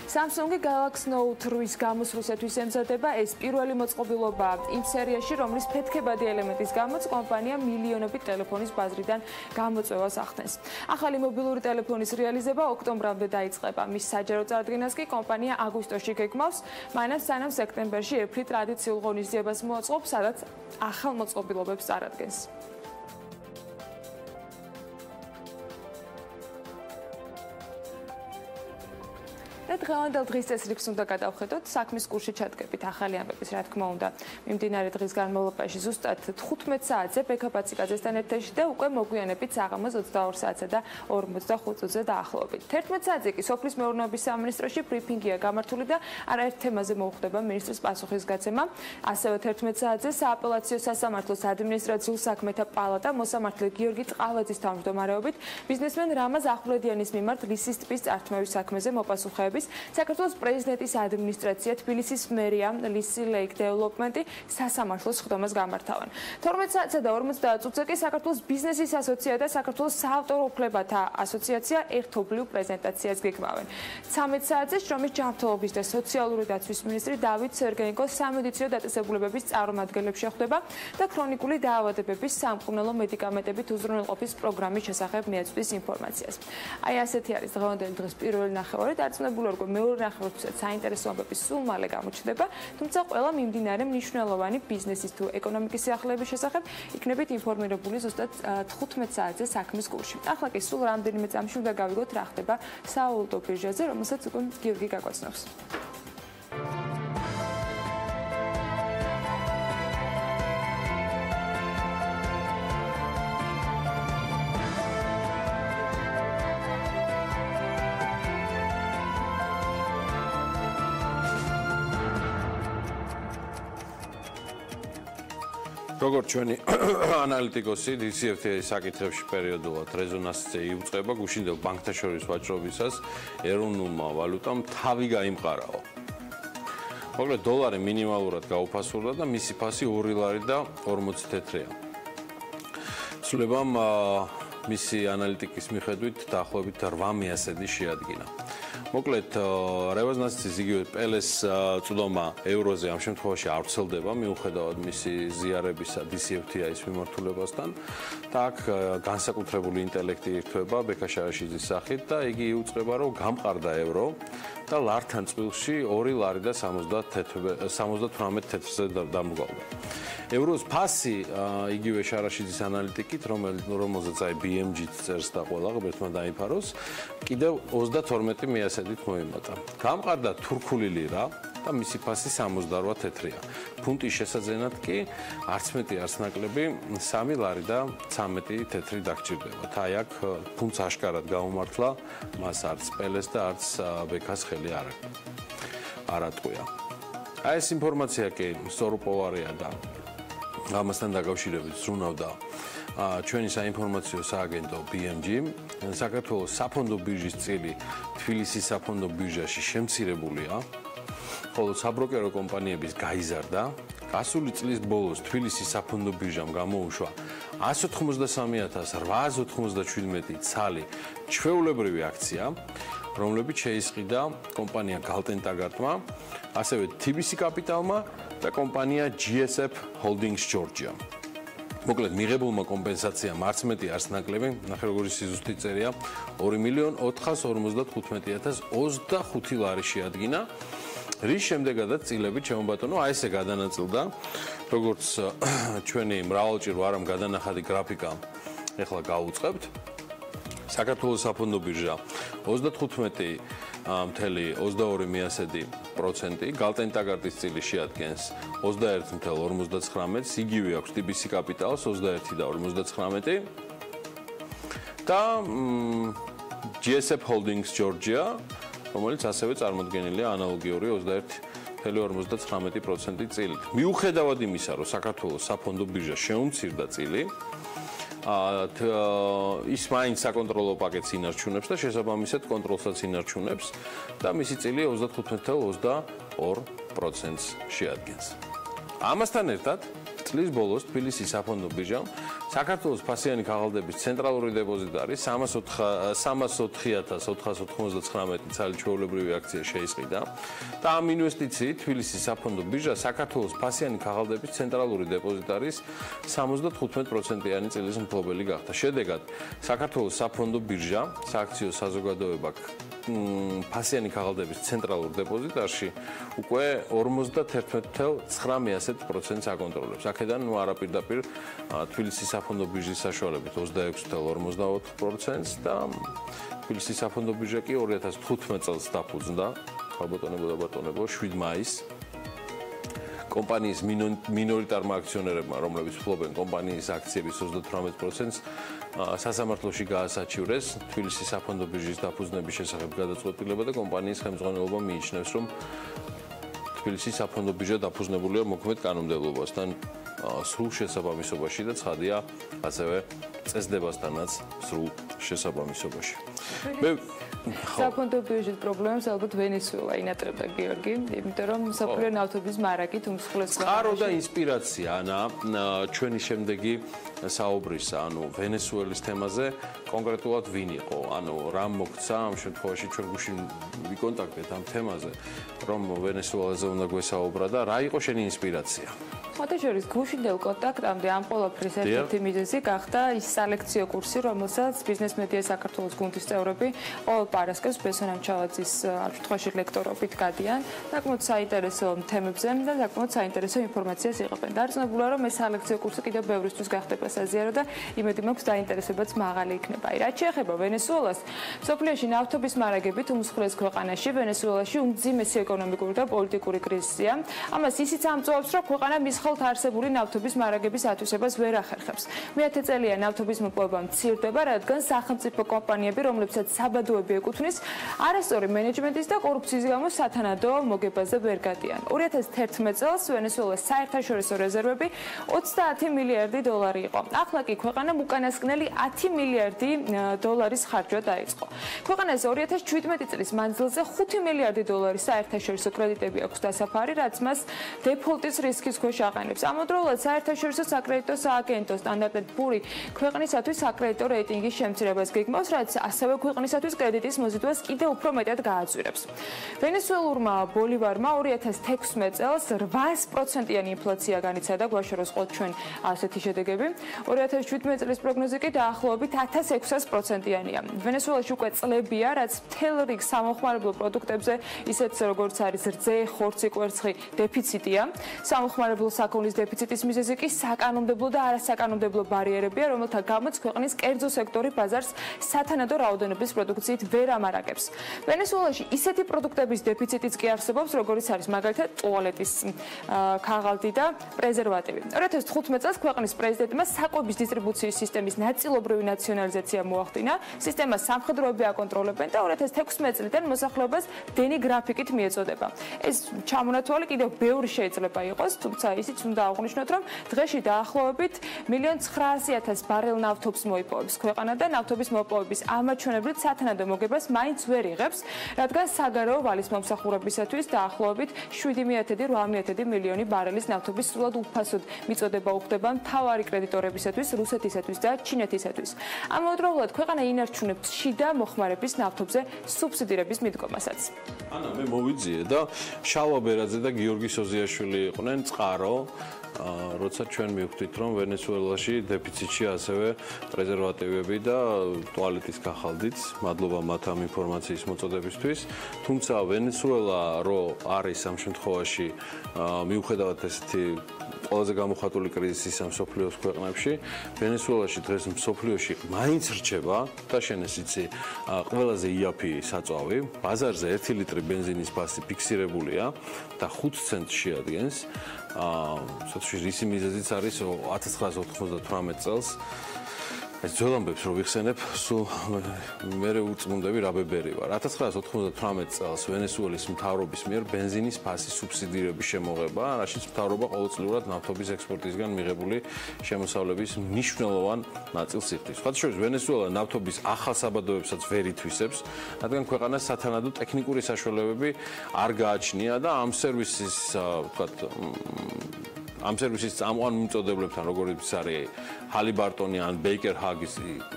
Samsung Galaxy Note 8-ის გამოსვლისათვის ემზადება. ეს პირველი მოწყობილობაა იმ სერიაში, რომლის ფეთქებადი ელემენტის გამოც კომპანია მილიონობით ტელეფონის ბაზრიდან გამოწვევას ახდენს. ახალი მობილური ტელეფონის რეალიზება ოქტომბრამდე დაიწყება. მის საჯარო წარდგენას კი კომპანია აგვისტოში გეგმავს, მანამ სანამ სექტემბერში Apple ტრადიციულ ღონისძიებას მოაწყობს, სადაც ახალ მოწყობილობებს წარადგენს. დღევანდელ დღის წესრიგს უნდა გადავხედოთ. საქმის კურსში ჩადგებით ახალი ამბების, რა თქმა უნდა, მიმდინარე დღის განმავლობაში ზუსტად 15 საათზე ბექაპაციკაძესთან ერთში და უკვე მოგვიანებით საღამოს 22 საათსა და 45 წუთზე დაახლოებით. 11 საათზე კი სოფლის მეურნეობის სამინისტროში ბრიფინგია გამართული და არაერთ თემაზე მოუხდება მინისტრის პასუხისგაცემა. ასევე 11 საათზე სააპელაციო სასამართლოს ადმინისტრაციულ საქმეთა პალატა მოსამართლე გიორგი წყალაძის თავმჯდომარეობით ბიზნესმენ რამაზ ახვლედიანის მიმართ ლისის ტბის წართმევის საქმეზე მოპასუხეების საქართველოს პრეზიდენტის ადმინისტრაცია, თბილისის მერია, ლისი ლეიქ დეველოპმენტი სასამართლოს ხდომას გამართავენ. 12 საათსა და 50 წუთზე კი საქართველოს ბიზნესის ასოციაცია და საქართველოს საავტორო უფლებათა ასოციაცია ერთობლივ პრეზენტაციას გეგმავენ. 13 საათზე შრომის ჯანმრთელობის და სოციალური დაცვის მინისტრი დავით სერგეენკო სამედიცინო დაწესებულებების წარმომადგენლებს შეხვდება და ქრონიკული დაავადებების სამკურნალო მედიკამენტებით უზრუნველყოფის პროგრამის შესახებ მიაწვდის ინფორმაციას. აი ასეთი არის დღევანდელი დღის პირველი ნახევარი. დარწმუნებული ვარ, რომ მეორე ნახევრისთვისაც საინტერესო ამბები სულ მალე გამოჩნდება, თუმცა ყველა მიმდინარე მნიშვნელოვანი ბიზნესის თუ ეკონომიკის სიახლეების შესახებ იქნებით ინფორმირებული ზუსტად 15 საათზე საქმის კურსში. ახლა კი სულ რამდენიმე წამში უნდა გავიგოთ რა ხდება სავალუტო ბირჟაზე, რომელსაც უკვე გიორგი გაგვაცნობს. როგორც ჩვენი ანალიტიკოსი DCFT-ის საკითხებში პერიოდულად რეზონანსზე იუწყება გუშინდელ ბანკთა შორის ვაჭრობისას ეროვნულმა ვალუტამ თავი გაიმყარაო. მოკლედ დოლარი მინიმალურად გაუფასურდა და მისი ფასი 2 ლარი და 40 თეთრია. ცვლილებამ მისი ანალიტიკის მიხედვით დაახლოებით 800-ი შეადგინა. მოკლედ რეზონანსის იგივე პელეს წვდომა ევროზე ამ შემთხვევაში არ ვრცელდება მიუხედავად მისი ზიარებისა DCFT-ის მიმართულებასთან და აქ განსაკუთრებული ინტელექტი ირთვება ბექაშარაშიძის სახით და იგი იუწყება რომ გამყარდა евро და ლართან წყვილში 2 ლარი და 78 თეთრზე დამგავდა. ევროს ფასი იგივე შარაშიძის ანალიტიკით რომელზეც აი BMG-ც წერს და ყველა ღმერთმა დაიფაროს კიდევ 32 მიასედით მოიმატა. გამყარდა თურქული ლირა და და მისი ფასი 68 თეთრია. ფუნტის შესაძენად კი არც მეტი არც ნაკლები 3 ლარი და 13 თეთრი დაგჭირდებათ. აი აქ ფუნტს აშკარად გაუმართლა, მას არც პელეს და არც ბექას ხელი არ ატყვია. აი ეს ინფორმაცია კი სწორუპოვარია და ამასთან დაკავშირებით ზრუნავდა ჩვენი საინფორმაციო სააგენტო BMG. საქართველოს საფონდო ბირჟის წილი თბილისის საფონდო ბირჟაში შემცირებულია, ხოლო საბროკერო კომპანიების გაიზარდა. გასული წლის ბოლოს თბილისის საფონდო ბირჟამ გამოუშვა 183,897 ცალი ჩვეულებრივი აქცია, რომლებიც შეისყიდა კომპანია გალტენტაგარტმა, ასევე TBC კაპიტალმა და კომპანია GSF Holdings Georgia. მოკლედ მიღებულმა კომპენსაციამ არც მეტი არც ნაკლები, ნახე როგორი სიზუსტი წერია, 2,450,025 ლარი შეადგინა. რის შემდეგადაც წილებით შემობატონო, აი ესე გადანაწილდა, როგორც ჩვენი მრავალჭირო არამ გადანახადი გრაფიკა ეხლა გავუწყებთ. საქართველოს საფონდო ბირჟა 35,22%, გალტენტაგარტის წილი შეადგენს 21,59%, იგივე აქვს TBC კაპიტალს 21,59% და GSF Holdings Georgia, რომელიც ასევე წარმოდგენილია ანალოგიური 21,59% წილით. მიუხედავად იმისა, რომ საქართველოს საფონდო ბირჟა შეუმცირდა წილი, ის მაინც საკონტროლო პაკეტს ინარჩუნებს და შესაბამისად კონტროლსაც ინარჩუნებს და მისი წილი 35,22%-ს შეადგენს. ამასთან ერთად წლის ბოლოს თბილისის საფონდო ბირჟამ საქართველოს ფასიანი ქაღალდების ცენტრალური დეპოზიტარი 304,499 ცალი ჩვეულებრივი აქცია შეისყიდა და ამ ინვესტიციით თბილისის საფონდო ბირჟა საქართველოს ფასიანი ქაღალდების ცენტრალური დეპოზიტარის 75%-იანი წილის მფლობელი გახდა. შედეგად საქართველოს საფონდო ბირჟა სააქციო საზოგადოება ფასიანი ქაღალდების ცენტრალურ დეპოზიტარში უკვე 51,9% აკონტროლებს. აქედან არაპირდაპირ თბილისის საფონდო ბირჟის საშუალებით 26,54%-ს და თბილისის საფონდო ბირჟა კი 2015 წელს დაფუძნდა, ხალბატონებო და ბატონებო, 7 მაისს კომპანიის მინორიტარმა აქციონერებმა, რომლებიც ფლობენ კომპანიის აქციების 38%-ს, სასამართლოში გაასაჩივრეს თბილისის საფონდო ბირჟის დაფუძნების შესახებ გადაწყვეტილება და კომპანიის ხელმძღვანელობა მიიჩნევს, რომ თბილისის საფონდო ბირჟა დაფუძნებულია მოქმედ კანონმდებლობასთან სრულ შესაბამისობაში და ცხადია ასევე წესდებასთანაც სრულ შესაბამისობაში. საფონდო ბირჟის პრობლემებს ალბათ ვენესუელა ინატრებდა გიორგი, იმიტომ რომ მსოფლიო ნავთობის მარაგით უმსხვილეს წყარო და ინსპირაცია ჩვენი შემდეგი საუბრისა, ვენესუელის თემაზე კონკრეტულად ვინ იყო, რა მოგცა ამ შემთხვევაში ჩვენ გუშინ ვიკონტაქტეთ ამ თემაზე, რომ ვენესუელაზე უნდა გვესაუბრა და რა იყო შენი ინსპირაცია? მოდეშორის გუშინდელ კონტაქტამდე ამ ყოველფრის ერთ-ერთი მიზეზი გახდა ის სალექციო კურსი, რომელსაც ბიზნეს მედია საქართველოს გუნდის წევრები ყოველ პარასკევს ბესონამ ჩალაძის შემთხვევაში ლექტორობით გადიან. საკმაოდ საინტერესო თემებზე და საკმაოდ საინტერესო ინფორმაციას იღებენ. დარწმუნებულა, რომ ეს სალექციო კურსი კიდევ ბევრისთვის გახდება საზიარო და იმედი მაქვს დაინტერესებაც მაღალი იქნება. რაც შეეხება ვენესუელას, მსოფლიოში ნავთობის მარაგებით უმსხვილეს ქვეყანაში, ვენესუელაში უმძიმესი ეკონომიკური და პოლიტიკური კრიზისია. ამას ისიც ამწუხებს, რომ ქვეყანა მის ხოლთ არსებული ნავთობის მარაგების ათვისებას ვერ ახერხებს. მეათე წელია ნავთობის მოპოვება მცირდება, რადგან სახელმწიფო კომპანიები, რომლებსაც საბადოები ეკუთვნის, არასწორი მენეჯმენტის და კორუფციის გამო სათანადო მოგებაზე ვერ გადიან. 2011 წელს ვენესუელას საერთაშორისო რეზერვები 30 მილიარდი დოლარი იყო. ახლა კი ქვეყანამ უკანასკნელი 10 მილიარდი დოლარის ხარჯვა დაიწყო. ქვეყანას 2017 წლის მანძილზე 5 მილიარდი დოლარის საერთაშორისო კრედიტები აქვს დასაფარი, რაც მას დეფოლტის რისკის ქვეშ აყენებს. ამავდროულად საერთაშორისო საკრედიტო სააგენტო სტანდარტ & პური ქვეყნისათვის საკრედიტო რეიტინგის შემცირებას გეგმავს, რაც ასევე ქვეყნისათვის კრედიტის მოზიდვას კიდევ უფრო მეტად გააძვირებს. ვენესუელურმა ბოლივარმა 2016 წელს 8%-იანი ინფლაცია განიცადა, გვაშოროს ყოთ ჩვენ ასეთი შედეგები. 2017 წლის პროგნოზი კი დაახლოებით 1600%-იანია. ვენესუელაში უკვე წლებია, რაც მთელ რიგ სამოხმარებლო პროდუქტებზე, ისეთ როგორც არის რძე, ხორცი, კვერცხი, დეფიციტია. სამოხმარებლო ქალაქ-ომლის დეფიციტის მიზეზი კი საკანონმდებლო და არასაკანონმდებლო ბარიერებია, რომელთა გამოც ქვეყნის კერძო სექტორი ბაზარს სათანადო რაოდენობის პროდუქციით ვერ ამარაგებს. ვენესუელაში ისეთი პროდუქტების დეფიციტიც კი არსებობს, როგორიც არის მაგალითად ტუალეტის ქაღალდი და პრეზერვატივი. 2015 წელს ქვეყნის პრეზიდენტმა საკვების დისტრიბუციის სისტემის ნაწილობრივი ნაციონალიზაცია მოახდინა. სისტემას სამხედროები აკონტროლებენ და 2016 წლიდან მოსახლეობას დენი გრაფიკით მიეწოდება. ეს ჩამონათვალი კიდევ ბევრი შეიძლება იყოს, თუმცა ისიც უნდა აღვნიშნოთ, რომ დღეში დაახლოებით 1.900.000 ბარელ ნავთობს მოიპოვებს ქვეყანა და ნავთობის მოპოვების ამაჩვენებლით სათანადო მოგებას მაინც ვერ იღებს, რადგან საგარეო ვალის მომსახურებისათვის დაახლოებით 7.8 მილიონი ბარელის ნავთობის სრულად უფასოდ მიწოდება უხდება მთავარი კრედიტორებისათვის, რუსეთისათვის და ჩინეთისათვის. ამავდროულად ქვეყანა ინარჩუნებს შიდა მოხმარების ნავთობზე სუბსიდირების მიდგომასაც. ანა მე მოვიძიე და შალვა ბერაძე და გიორგი სოზიაშვილი იყვნენ წყარო, როცა ჩვენ მივხვდით, რომ ვენესუელაში დეფიციტში ასევე პრეზერვატივები და ტუალეტის ქაღალდიც, მადლობა მათ ამ ინფორმაციის მოწოდებისთვის. თუმცა ვენესუელა რო არის ამ შემთხვევაში მიუხედავად ესეთი ყველაზე გამოხატული კრიზისის ამ მსოფლიოს ქვეყნებში, ვენესუელაში დღეს მსოფლიოში მაინც რჩება და შენ ეს იცი ყველაზე იაფი საწვავი, ბაზარზე 1 ლიტრი ბენზინის ფასი ფიქსირებულია და 5 ცენტს შეადგენს. სოციალში რისი მიზეზიც არის 1998 წელს ეს ძველამბებს რო ვიხსენებ, სულ მე უწმუნდები რა ბებერი ვარ. 1998 წელს ვენესუელის მთავრობის მიერ ბენზინის ფასის სუბსიდირების შემოღება, რაშიც მთავრობა ყოველწლიურად ნავთობის ექსპორტისგან მიღებული შემოსავლების მნიშვნელოვან ნაწილს იხდის. სხვა შორის ვენესუელა ნავთობის ახალ საბადოებსაც ვერ ითვისებს, რადგან ქვეყანას სათანადო ტექნიკური საშუალებები არ გააჩნია და ამ სერვისის წამყვან მიმწოდებლებთან, როგორიც არის ჰალიბარტონი ან ბეიკერ ჰაგის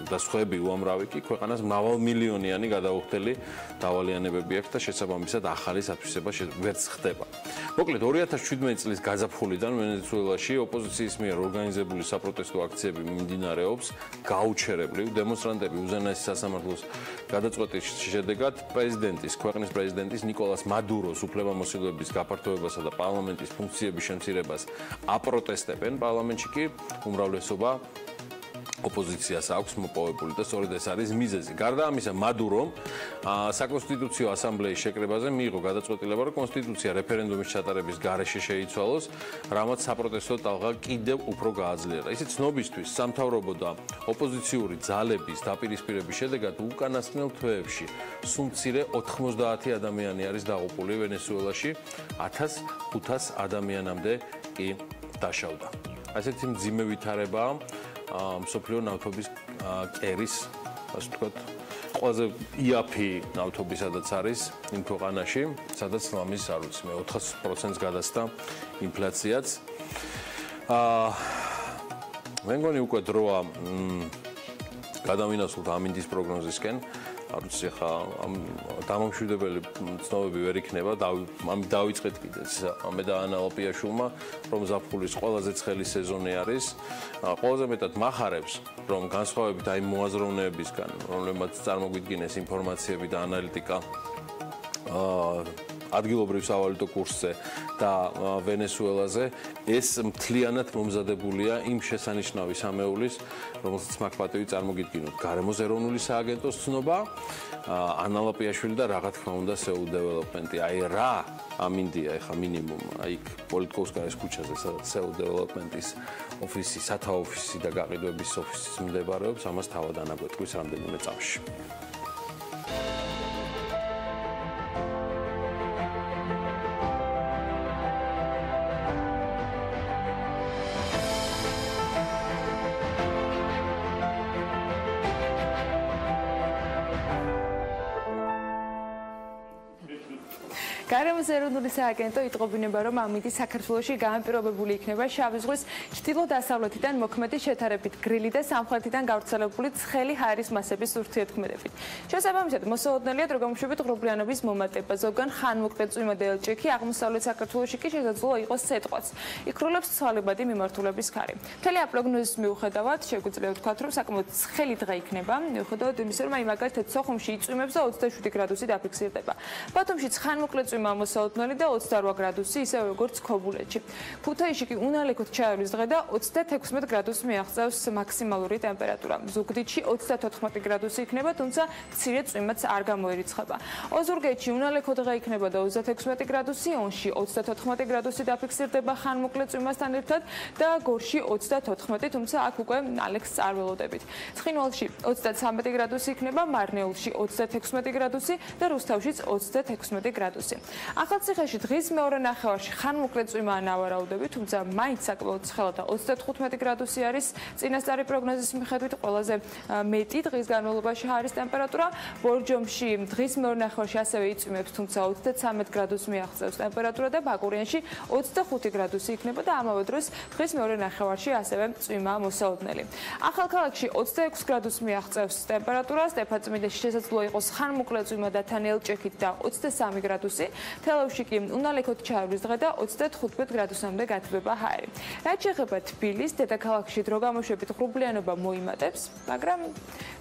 და სხვები უამრავი კი ქვეყანას მრავალმილიონიანი გადაუხდელი დავალიანებები აქვს და შესაბამისად ახალი ათვისება ვერც ხდება. მოკლედ 2017 წლის გაზაფხულიდან ვენესუელაში ოპოზიციის მიერ ორგანიზებული საპროტესტო აქციები მიმდინარეობს გაუჩერებლივ. დემონსტრანტები უზენაესი სასამართლოს გადაწყვეტის შედეგად ქვეყნის პრეზიდენტის ნიკოლას მადუროს უფლებამოსილების გაფართოებასა და პარლამენტის ფუნქციების შემცირებას აპროტესტებენ. პარლამენტში კი უმრავლესობა ოპოზიციას აქვს მოპოვებული და სწორედ ეს არის მიზეზი. გარდა ამისა, მადურომ საკონსტიტუციო ასამბლეის შეკრებაზე მიიღო გადაწყვეტილება, რომ კონსტიტუცია რეფერენდუმის ჩატარების გარეშე შეიცვალოს, რამაც საპროტესტო ტალღა კიდევ უფრო გააძლიერა. ისიც ცნობისთვის, სამთავრობო და ოპოზიციური ძალების დაპირისპირების შედეგად უკანასკნელ თვეებში სულ მცირე 90 ადამიანი არის დაღუპული ვენესუელაში, 1500 ადამიანამდე კი დაშავდა. ასეთი მძიმე ვითარებაა მსოფლიო ნავთობის კერის, ასე ვთქვათ, ყველაზე იაფი ნავთობი სადაც არის იმ ქვეყანაში, სადაც ლამის არ ვიცი, მე 400%-ს გადასდა ინფლაციაც. მე მგონი უკვე დროა გადავინაცვლოთ ამინდის პროგნოზისკენ. არ ვიცი ხა დამამშვიდებელი ცნობები ვერ იქნება, დავიწყეთ კიდეც მე და ანა ლოპიაშვილმა, რომ ზაფხულის ყველაზე ცხელი სეზონი არის. ყველაზე მეტად მახარებს, რომ განსხვავებით აი მოაზროვნეებისგან, რომლებმაც წარმოგვიდგინეს ინფორმაციები და ანალიტიკა ადგილობრივ სავალუტო კურსზე და ვენესუელაზე, ეს მთლიანად მომზადებულია იმ შესანიშნავი სამეულის, რომელსაც მაქვს პატივი წარმოგიდგინოთ. გარემოს ეროვნული სააგენტოს ცნობა, ანა ლოპიაშვილი და რა თქმა უნდა სეულ დეველოპმენტი. აი რა ამინდია ეხა მინიმუმ აი პოლიტკოვსკაიის ქუჩაზე, სადაც სეულ დეველოპმენტის ოფისი, სათა ოფისი და გაყიდვების ოფისი მდებარეობს, ამას თავად ანაგვეტყვის რამდენიმე წამში. გარემოს ეროვნული სააგენტო იტყობინება, რომ ამინდი საქართველოში განპირობებული იქნება შავი ზღვის ჩრდილო-დასავლეთიდან მოქმედი შეთარებით გრილი და სამხრეთიდან გავრცელებული ცხელი ჰაერის მასების ურთიერთქმედებით. შესაბამისად, მოსალოდნელია დროგამშვიდობით ღრუბლიანობის მომატება. ზოგან ხანმოკლე წვიმადი ელჭექი აღმოსავლეთ საქართველოში კი შესაძლოა იყოს სეტყვაც. იქრულებს ცვალებადი მიმართულების ქარი. მთელი აპროგნოზის მიუხედავად, შეგვიძლია ვთქვათ, რომ საკმაოდ ცხელი დღე იქნება, მიუხედავად იმისა, რომ აი მაგალითად სოხუმში იწვიმებს და 27 გრადუსი დაფიქსირდება. ბათუმშიც ხანმოკლე წვიმა მოსაოდნელი და 28 გრადუსი, ისევე როგორც ქობულეთში. ქუთაისში კი უნალექოთ ჩაივლის დღე და 36 გრადუსს მიაღწევს მაქსიმალური ტემპერატურა. ზუგდიდში 34 გრადუსი იქნება, თუმცა მცირე წვიმაც არ გამოირიცხება. ოზურგეთში უნალექო დღე იქნება და 36 გრადუსი, ონში 34 გრადუსი დაფიქსირდება ხანმოკლე წვიმასთან ერთად და გორში 34, თუმცა აქ უკვე ალექს არ ველოდებით. ცხინვალში 33 გრადუსი იქნება, მარნეულში 36 გრადუსი და რუსთავშიც 36 გრადუსი. ახალციხეში დღის მეორე ნახევარში ხანმოკლე წვიმა ანავარაუდები, თუმცა მაინც საკმაოდ ცხელა და 35 გრადუსი არის წინასწარი პროგნოზის მიხედვით ყველაზე მეტი დღის განმავლობაში არის ტემპერატურა. ბორჯომში დღის მეორე ნახევარში ასევე იწვიმებს, თუმცა 33 გრადუსს მიაღწევს ტემპერატურა და ბაკურიანში 25 გრადუსი იქნება და ამავე დროს დღის მეორე ნახევარში ასევე წვიმა მოსაოდნელი. ახალქალაქში 26 გრადუსს მიაღწევს ტემპერატურა, სტეფანწმინდაში შესაძლოა იყოს ხანმოკლე წვიმა და თან ელჭექით და 23 გრადუსი. თელავში კი უნალექოთ ჩაივლის დღე და 35 გრადუსამდე გათბება ჰაერი. რაც შეეხება თბილისს, დედაქალაქში დრო გამოშვებით ღრუბლიანობა მოიმატებს, მაგრამ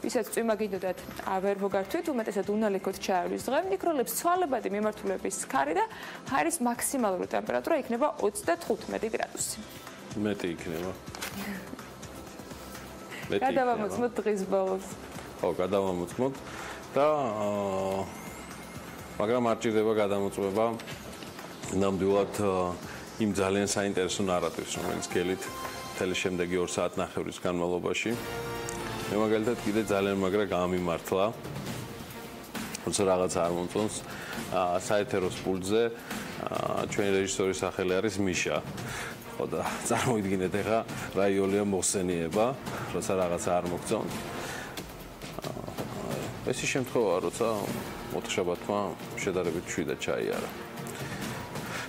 ვისაც წვიმა გინდოდათ, ვერ მოგართვით, უმეტესად უნალექოთ ჩაივლის დღე, მიკროლებს ცვალებადი მიმართულების ქარი და ჰაერის მაქსიმალური ტემპერატურა იქნება 35 გრადუსი. მეტი იქნება. გადავამოწმოთ დღის ბოლოს. ხო, გადავამოწმოთ და მაგრამ არ ჭირდება გადამოწმება ნამდვილად იმ ძალიან საინტერესო ნარატივს, რომელიც გელით მთელი შემდეგი 2 საათნახევრის განმავლობაში. მე მაგალითად კიდე ძალიან მაგრა გამიმართლა. თუმცა რაღაც არ მომწონს. საეთეროს პულტზე ჩვენი რეჟისორის სახელი არის მიშა. ხო და წარმოიდგინეთ ახლა რა იოლია მოხსენიება, როცა რაღაცა არ მოგწონს. ეს ის შემთხვევაა, როცა მოთხრობათმა შედარებით შვიდა ჩაიარა.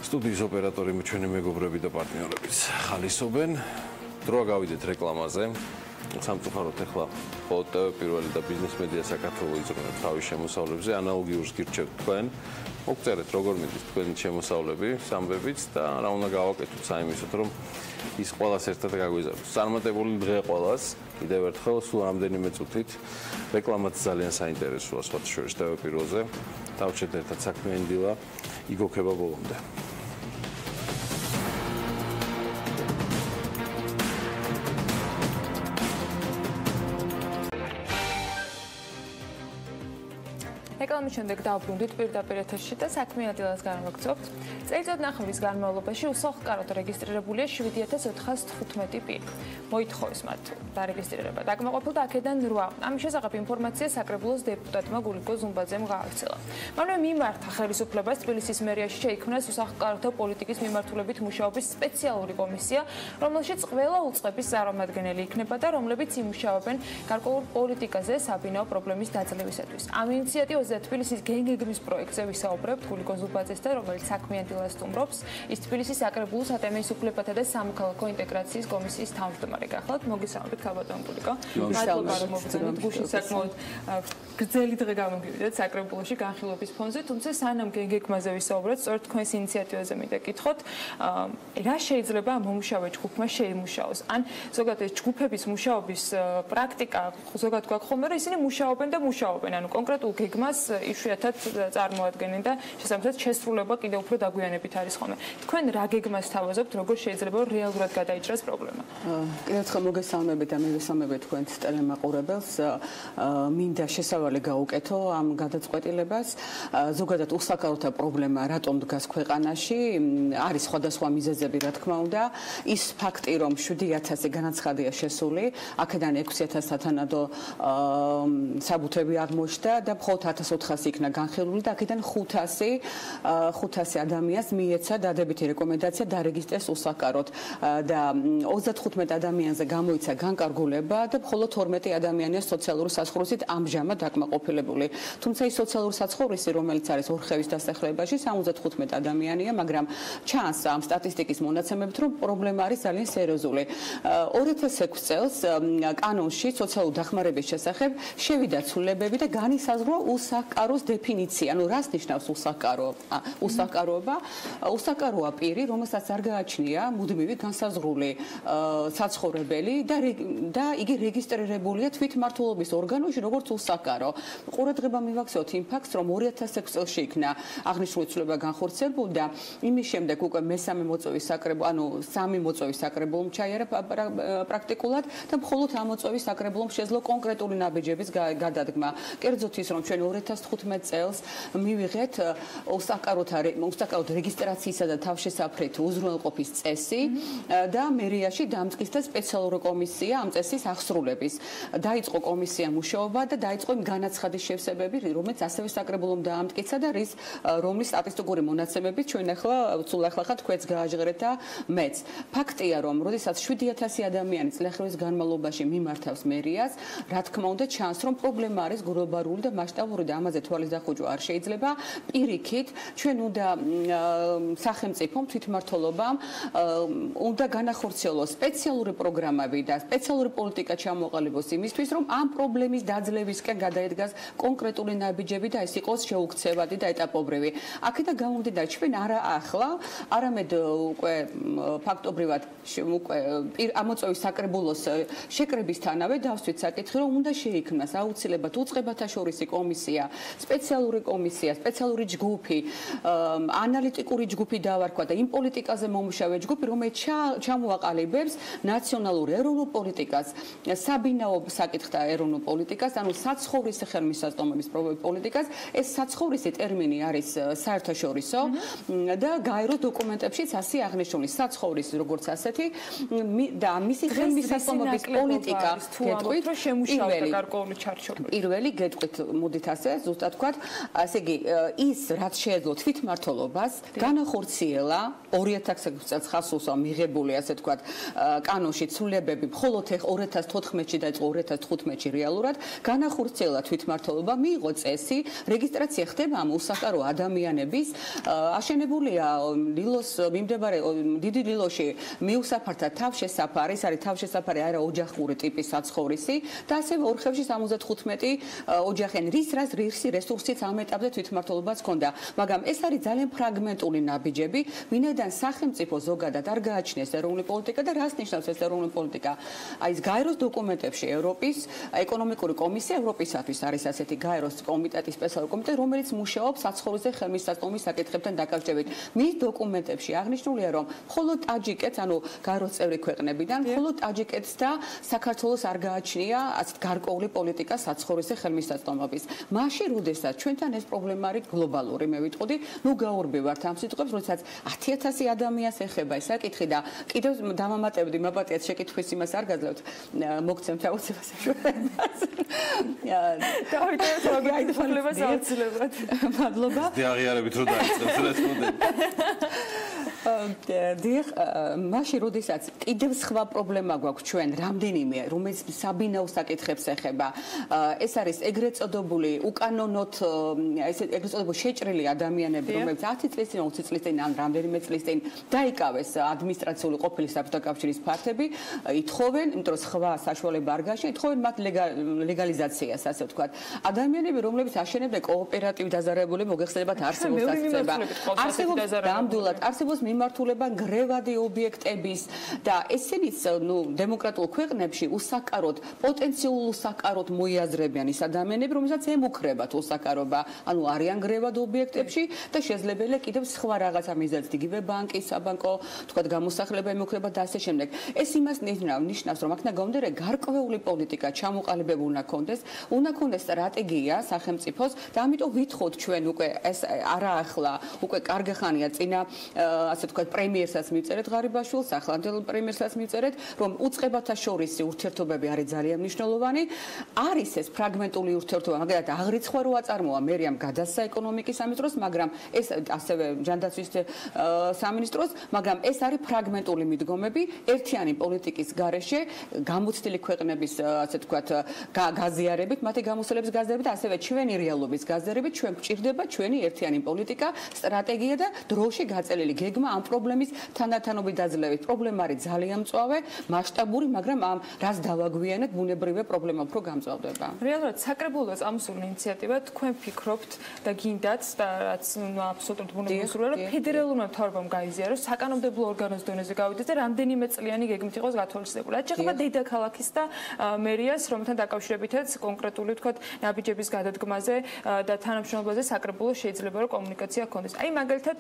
სტუდიის ოპერატორი ჩვენი მეგობრები და პარტნიორებიც ხალისობენ. დრო გავიდეთ რეკლამაზე. სამწუხაროდ ახლა მხოლოდ პირველი და ბიზნეს მედია საქართველოს იზრუნებს თავის შემოსავლებზე, ანალოგიურს გირჩევთ თქვენ. მოგწერეთ როგორ მიდის თქვენი შემოსავლები სამბებიც და რა უნდა გავაკეთოთ საიმისოდ, რომ ის ყველას ერთად გაგვიზარდოს. წარმატებული დღე ყველას. კიდევ ერთხელ სულ რამდენიმე წუთით რეკლამაც ძალიან საინტერესოა სხვათა შორის Pirveli-ზე. დავჭერთ ერთად საქმიანი დილა იგოქება ბოლომდე. რეკლამის შემდეგ დავბრუნდით პირდაპირ ეთერში და საქმიანი დილას განვაგრძობთ. წელიწადნახევრის განმავლობაში უსახლკაროდ რეგისტრირებულია 7415 პირი. მოითხოვეს მათ დარეგისტრირება. დაკმაყოფილდა აქედან 8. ამის შესახებ ინფორმაცია საკრებულოს დეპუტატმა გულიკო ზუმბაძემ გაავრცელა. მანვე მიმართა ხელისუფლებას თბილისის მერიაში შეიქმნეს უსახლკაროთა პოლიტიკის მიმართულებით მუშაობის სპეციალური კომისია, რომელშიც ყველა უწყების წარმომადგენელი იქნება და რომლებიც იმუშავებენ გარკვეულ პოლიტიკაზე საბინაო პრობლემის დაძლევისათვის. ამ ინიციატივაზე თბილისის გეგმის პროექტზე ვისაუბრებთ გულიკო ზუმბაძესთან, რომელიც საქმიანი დილას სტუმრობს. ის თბილისის საკრებულოს ატემის უფლებათა და სამოქალაქო ინტეგრაციის კომისიის თავმჯდომარე. გახლავთ, მოგესალმებით ქალბატონ გულიკო. მადლობა რომ მოგწონთ. გუშინ საკმაოდ გრძელი დღე გამოგივიდეთ საკრებულოში განხილვების ფონზე, თუმცა სანამ გეგმაზე ვისაუბრეთ, სწორედ თქვენს ინიციატივაზე მინდა გითხოთ, რა შეიძლება მომუშავე ჯგუფმა შეიმუშაოს? ან ზოგადად ეს ჯგუფების მუშაობის პრაქტიკა ზოგადად გვაქვს ხოლმე, რომ ისინი მუშაობენ და მუშაობენ, ანუ კონკრეტულ გეგმას იშვიათად წარმოადგენენ და შესაბამისად შესრულება კიდევ უფრო დაგვიანებით არის ხოლმე. თქვენ რა გეგმას თავაზობთ, როგორ შეიძლება რეალურად გადაიჭრას პრობლემა? კიდევ ერთხელ მოგესალმებით და მივესალმებით თქვენს ტელემაყურებელს. მინდა შესავალი გაუკეთო ამ გადაწყვეტილებას. ზოგადად უსახლკაროთა პრობლემა რატომ დგას ქვეყანაში? არის სხვადასხვა მიზეზები, რა თქმა უნდა. ის ფაქტი, რომ 7000 განაცხადია შესული, აქედან 6000 სათანადო საბუთები აღმოჩნდა და მხოლოდ 1400 იქნა განხილული და აქედან 500 ადამიანს მიეცა დადებითი რეკომენდაცია დარეგისტრეს უსახლკაროდ და 35 ადამიანზე გამოიცა განკარგულება და მხოლოდ 12 ადამიანია სოციალური საცხოვრისით ამჟამად დაკმაყოფილებული. თუმცა ის სოციალური საცხოვრისი, რომელიც არის ორხევის დასახლებაში, 75 ადამიანია, მაგრამ ჩანს ამ სტატისტიკის მონაცემებით, რომ პრობლემა არის ძალიან სერიოზული. 2006 წელს კანონში სოციალური დახმარების შესახებ შევიდა ცვლილებები და განისაზღვრა უსახლკაროს დეფინიცია. ანუ რას ნიშნავს უსახლკაროება? უსაკაროა პირი, რომელსაც არ გააჩნია მუდმივი განსაზღვრული საცხოვრებელი და იგი რეგისტრირებულია თვითმმართველობის ორგანოში როგორც უსაკარო. ყურადღება მივაქცევთ იმ ფაქტს, რომ 2006 წელს იქნა აღნიშნული ცვლილება განხორციელდა, იმის შემდეგ უკვე მესამე მოწვევის საკრებულო, ანუ სამი მოწვევის საკრებულომ ჩაიარა პრაქტიკულად და მხოლოდ ამ მოწვევის საკრებულომ შეძლო კონკრეტული ნაბიჯების გადადგმა. კერძოდ ის, რომ ჩვენ 2015 წელს მივიღეთ უსაკაროდ რეგისტრაციისა და თავშესაფრით უზრუნველყოფის წესი და მერიაში დამტკიცდა სპეციალური კომისია ამ წესის ახსრულების. დაიწყო კომისია მუშაობა და დაიწყო იმ განაცხადის შევსებები, რომელიც ასევე საკრებულომ დაამტკიცა და რომლის სტატისტიკური მონაცემებით ჩვენ სულ ახლა თქვენს გააჟღერეთ და მეც. ფაქტია, რომ როდესაც 7000 ადამიანი წლების განმავლობაში მიმართავს მერიას, რა თქმა უნდა, ჩანს, რომ პრობლემა არის გლობალური და მასშტაბური და ამაზე თვალის დახუჭვა არ შეიძლება. პირიქით, ჩვენ უნდა სახელმწიფომ თვითმმართველობამ უნდა განახორციელოს სპეციალური პროგრამები და სპეციალური პოლიტიკა ჩამოყალიბოს იმისთვის, რომ ამ პრობლემის დაძლევისკენ გადაედგას კონკრეტული ნაბიჯები და ეს იყოს შეუქცევადი და ეტაპობრივი. აქედან გამომდინარე, ჩვენ არა ახლა, არამედ უკვე ფაქტობრივად უკვე ამოწვევის საკრებულოს შეკრებისთანავე დავსვით საკითხი, რომ უნდა შეიქმნას აუცილებლად უწყებათა შორისი კომისია, სპეციალური კომისია, სპეციალური ჯგუფი, ანალიტიკური ჯგუფი დავარქვა და იმ პოლიტიკაზე მომუშავე ჯგუფი, რომელიც ჩამოაყალიბებს ნაციონალურ ეროვნულ პოლიტიკას, საბინაო საკითხთა ეროვნულ პოლიტიკას, ანუ საცხოვრისი ხელმისაწვდომობის პოლიტიკას. ეს საცხოვრისი ტერმინი არის საერთაშორისო და გაეროს დოკუმენტებშიც ასე აღნიშნული საცხოვრისი როგორც ასეთი და მისი ხელმისაწვდომობის პოლიტიკა გეტყვით პირველი გეტყვით მოდით ასე ზუსტად ვთქვათ ასე იგი ის რაც შეეძლო თვითმმართველობას განახორციელა 2006 წელს ხასუსა მიღებული ასე ვთქვათ კანონში ცვლილებები მხოლოდ 2014-ში დაიწყო 2015-ში რეალურად განახორციელა თვითმმართველობა მიიღო წესი რეგისტრაცია ხდება ამ უსაკარო ადამიანების აშენებულია ლილოს მიმდებარე დიდი ლილოში მიუსაფართა თავშესაფარი, ეს არის თავშესაფარი არა ოჯახური ტიპის საცხოვრისი და ასევე ორხევში 75 ოჯახიან რის რესურსიც ამ ეტაპზე თვითმმართველობას ჰქონდა, მაგრამ ეს არის ძალიან ფრაგმენტული ნაბიჯები, ვინაიდან სახელმწიფო ზოგადად არ გააჩნიეს ეროვნული პოლიტიკა და რას ნიშნავს ეს ეროვნული პოლიტიკა? აი ეს გაეროს დოკუმენტებში ევროპის ეკონომიკური კომისია ევროპისათვის არის ასეთი გაეროს კომიტეტი, სპეციალური კომიტეტი, რომელიც მუშაობს საცხოვრისზე ხელმისაწვდომის საკითხებთან დაკავშირებით. მის დოკუმენტებში აღნიშნულია, რომ მხოლოდ ტაჯიკეთს, ანუ გაეროს წევრი ქვეყნებიდან, მხოლოდ ტაჯიკეთს და საქართველოს არ გააჩნია ასეთ გარკვეული პოლიტიკა საცხოვრისზე ხელმისაწვდომობის. მაშინ, როდესაც ჩვენთან ეს პრობლემა არის გლობალური, მე ვიტყოდი, ნუ გაურბევართ ამ სიტყვებს, როდესაც 10000 ადამიანს ეხება ეს საკითხი და კიდევ დამამატებდი მაპატიაც შეკითხვის იმას არ გაძლევთ, მოგცემთ აუცილებლად საშუალებას. დავით, გაითვალებას აუცილებლად. მადლობა. დიაღიარებით რო დაიწყებს რესპონდენტი. დიახ, მაშინ როდესაც კიდევ სხვა პრობლემა გვაქვს ჩვენ, რამდენიმე, რომელიც საბინაო საკითხებს ეხება, ეს არის ეგრეთ წოდებული უკანონოდ, ეგრეთ წოდებული შეჭრილი ადამიანები, რომლებიც 10 წლის წინ, 20 წლის წინ ან რამდენიმე წლის წინ დაიკავეს ადმინისტრაციული ყოფილი საბჭოთა კავშირის ფართები, ითხოვენ, იმიტომ რომ სხვა საშუალება არ გააჩნიათ, ითხოვენ მათ ლეგალიზაციას, ასე ვთქვათ. ადამიანები, რომლებიც აშენებენ კოოპერატივ დაზარებული მოგეხსენებათ არსებობს დასწრება. ნამდვილად არსებობს მიმართულება გრევადი ობიექტების და ესენიც დემოკრატიულ ქვეყნებში უსაკაროდ პოტენციალურ უსაკაროდ მოიაზრებიან ის ადამიანები, რომელსაც ემუქრებათ უსაკარობა, ანუ არიან გრევად ობიექტებში და შესაძლებელია კიდევ სხვა რაღაცა მიზეზით იგივე ბანკის, საბანკო, თქვათ გამოსახლება ემუქრებათ და ასე შემდეგ. ეს იმას ნიშნავს, რომ აქედან გამომდინარე გარკვეული პოლიტიკა ჩამოყალიბებული უნდა ქონდეს სტრატეგია სახელმწიფოს და ამიტომ ვითხოვთ ჩვენ უკვე ეს არა ახლა, უკვე კარგი ხანია წინა ასე ვთქვათ პრემიერსაც მივწერეთ ღარიბაშვილს, ახლანდელ პრემიერსაც მივწერეთ, რომ უწყებათა შორისი ურთიერთობები არის ძალიან მნიშვნელოვანი. არის ეს ფრაგმენტული ურთიერთობა, მაგალითად აღრიცხვა რო აწარმოა მერიამ გადასცა ეკონომიკის სამინისტროს, მაგრამ ეს ასევე ჯანდაცვის სამინისტროს, მაგრამ ეს არის ფრაგმენტული მიდგომები ერთიანი პოლიტიკის გარეშე გამოცდილი ქვეყნების ასე ვთქვათ გაზიარებით, მათი გამოსვლების გაზიარებით, ასევე ჩვენი რეალობის გაზიარებით, ჩვენ გვჭირდება ჩვენი ერთიანი პოლიტიკა, სტრატეგია და დროში გაწელილი გეგმა ამ პრობლემის თანდათანობით დაძლევით. პრობლემა არის ძალიან მწვავე, მასშტაბური, მაგრამ ამ რას დავაგვიანებთ, ბუნებრივია პრობლემა უფრო გამწვავდება. რეალურად საკრებულოს წამოსული ინიციატივა თქვენ ფიქრობთ და გინდათ და რაც აბსოლუტურად ბუნებრივია, რომ ფედერალურმა მთავრობამ გაიზიაროს, საკანონმდებლო ორგანოს დონეზე გავიდეს და რამდენიმე წლიანი გეგმით იყოს გათვალისწინებული. რაც შეეხება დედაქალაქის და მერიას, რომთან დაკავშირებითაც კონკრეტული თქვათ ნაბიჯების გადადგმაზე და თანამშრომლობაზე საკრებულოს შეიძლება რომ კომუნიკაცია ჰქონდეს. აი მაგალითად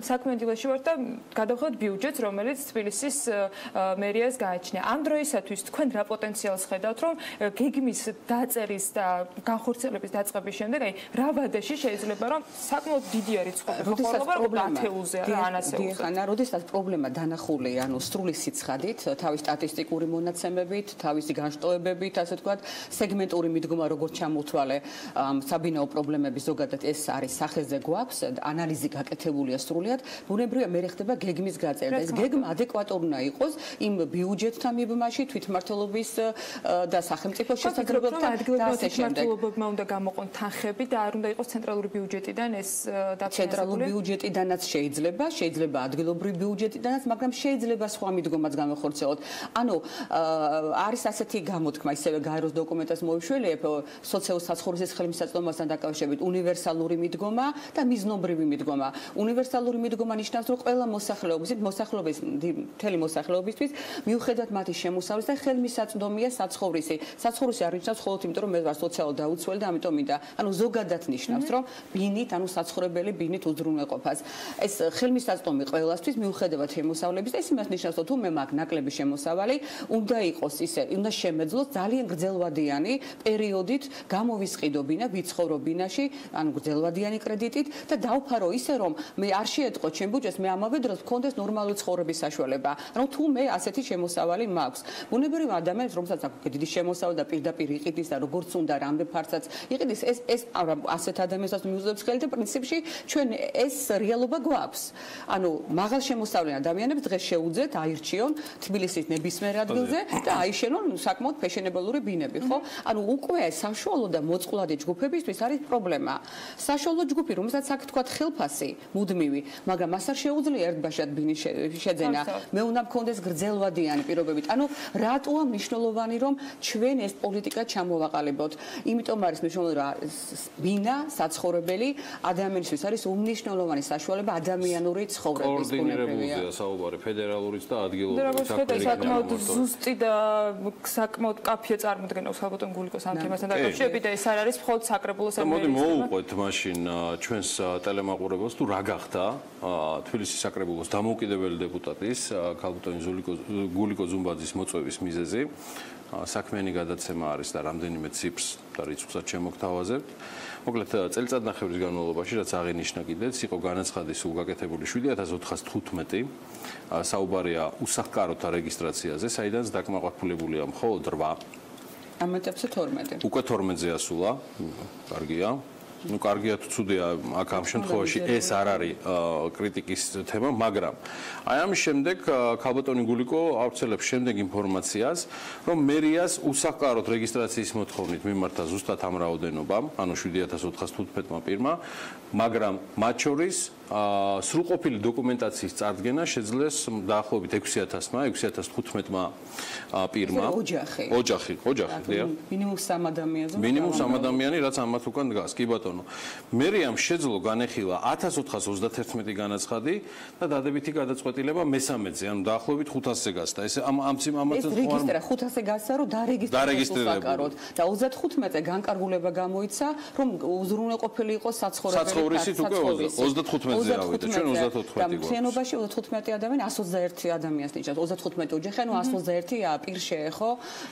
საქმიანი დილაში ვარ და გადავხედოთ ბიუჯეტს, რომელიც თბილისის მერიას გააჩნია. ამ დროისათვის თქვენ რა პოტენციალს ხედავთ, რომ გეგმის დაწერის და განხორციელების დაწყების შემდეგ, აი რა ვადაში შეიძლება რომ საკმაოდ დიდი არის ცხოვრება ათეულზე რა ანასეულზე. ხანა, როდესაც პრობლემა დანახულია, ანუ სრული სიცხადით, თავის სტატისტიკური მონაცემებით, თავისი განშტოებებით, ასე ვთქვათ, სეგმენტური მიდგომა როგორც ჩამოთვალე საბინაო პრობლემების ზოგადად ეს არის სახეზე გვაქვს, ანალიზი გაკეთებულია სრულად, ბუნებრივია მე ხდება გეგმის გაწერა. ეს გეგმა ადეკვატური უნდა იყოს იმ ბიუჯეტთან მიბმაში, თვითმმართველობის და სახელმწიფო შესაძლებლობებთან და ასე შემდეგ. თვითმმართველობებმა უნდა გამოყონ თანხები და არ უნდა იყოს ცენტრალური ბიუჯეტიდან ეს დაფინანსებული. ცენტრალური ბიუჯეტიდანაც შეიძლება ადგილობრივი ბიუჯეტიდანაც, მაგრამ შეიძლება სხვა მიდგომაც განახორციელოთ. ანუ არის ასეთი გამოთქმა, ისევე გაეროს დოკუმენტას მოვიშველიებ, სოციალურ-საცხოვრისის ხელმისაწვდომასთან დაკავშირებით უნივერსალური მიდგომა და მიზნობრივი მიდგომა. უნივერსალური მიდგომა ნიშნავს, რომ ყველა მთელი მოსახლეობისთვის მიუხედავად მათი შემოსავლის და ხელმისაწვდომია საცხოვრისი. საცხოვრისი არ ნიშნავს მხოლოდ იმიტომ, რომ მე ვარ სოციალურად დაუცველი და ამიტომ მინდა. ანუ ზოგადად ნიშნავს, რომ ბინით, ანუ საცხოვრებელი ბინით უზრუნველყოფას. ეს ხელმისაწვდომი ყველასთვის მიუხედავად შემოსავლების და ეს იმას ნიშნავს, რომ თუ მე მაქვს ნაკლები შემოსავალი, უნდა იყოს ისე, უნდა შემეძლოს ძალიან გრძელვადიანი პერიოდით გამოვისყიდო ბინა, ვიცხოვრო ბინაში, ანუ გრძელვადიანი კრედიტით და დავფარო ისე, რომ მე არ შეეტყო ჩემ ბიუჯეტს, მე ამავე დროს მქონდეს ნორმალური ცხოვრების საშუალება. ანუ თუ მე ასეთი შემოსავალი მაქვს. ბუნებრივია ადამიანს, რომელსაც აქვს დიდი შემოსავალი და პირდაპირ იყიდის და როგორც უნდა რამდენ ფარცაც იყიდის, ეს ასეთ ადამიანსაც მიუძებს ხელი და პრინციპში ჩვენ ეს რეალობა გვაქვს. ანუ მაღალ შემოსავლიან ადამიანებს დღეს შეუძლიათ აირჩიონ თბილისის ნებისმიერ ადგილზე და აიშენონ საკმაოდ ფეშენებელური ბინები, ხო? ანუ უკვე საშუალო და მოწყვლადი ჯგუფებისთვის არის პრობლემა. საშუალო ჯგუფი, რომელსაც აქვს თქვა ხელფასი, მუდმივი, მაგრამ მას არ შეუძლია ერთბაშად ბინის შეძენა. მე უნდა მქონდეს გრძელვადიანი პირობებით. ანუ რატოა მნიშვნელოვანი რომ ჩვენ ეს პოლიტიკა ჩამოვაყალიბოთ? იმიტომ არის მნიშვნელოვანი რომ ბინა, საცხოვრებელი ადამიანისთვის არის უმნიშვნელოვანესი საშუალება ადამიანური ცხოვრების კოორდინირებულზეა საუბარი ფედერალურიც და ადგილობრივი საკმაოდ ზუსტი და საკმაოდ კაფეა წარმოადგენს ხალხთან გულიკოს ამ თემასთან დაკავშირებით და ეს არ არის მხოლოდ საკრებულოს ამერიკა. მოდი მოვუყვეთ მაშინ ჩვენს ტელემაყურებელს თუ რა გახდა თბილისის საკრებულოს დამოუკიდებელი დეპუტატის ქალბატონი გულიკო ზუმბაძის მოწვევის მიზეზი. საქმიანი გადაცემა არის და რამდენიმე ციფრს და რიცხვსაც შემოგთავაზებთ. მოკლედ წელიწადნახევრის განმავლობაში, რაც აღინიშნა კიდეც, იყო განაცხადი სულ გაკეთებული 7415. საუბარია უსახკაროთა რეგისტრაციაზე, საიდანაც დაკმაყოფილებულია მხოლოდ 8. ამეტებზე 12. უკვე 12-ზე ასულა. კარგია. ну კარგია თუ ცუდია აქ ამ შემთხვევაში ეს არ არის კრიტიკის თემა, მაგრამ აი ამის შემდეგ ქალბატონი გულიკო ავრცელებს შემდეგ ინფორმაციას, რომ მერიას უსახკაროდ რეგისტრაციის მოთხოვნით მიმართა ზუსტად ამ რაოდენობამ, ანუ 7415 პირმა, მაგრამ მათ შორის სრულყოფილი დოკუმენტაციის წარდგენა შეძლეს დაახლოებით 6000-მა, 6015-მა პირმა. ოჯახი, დიახ. მინიმუმ 3 ადამიანზე. მინიმუმ 3 ადამიანი, რაც ამათ უკან დგას. კი ბატონო. მერიამ შეძლო განეხილა 1431 განაცხადი და დადებითი გადაწყვეტილება მესამედზე, ანუ დაახლოებით 500-ზე გასდა. ეს ამაც ეს რეგისტრა 500-ზე გასცა, რომ დარეგისტრირებულიყო და 35-ზე განკარგულება გამოიცა, რომ უზრუნველყოფილი იყო საცხოვრისით უკვე 35-ზე ავიდა, ჩვენ 34 გვაქვს. მთლიანობაში 35 ადამიანი 121 ადამიანს ნიშნავს, 35 ოჯახი, ანუ 121 პირ შეეხო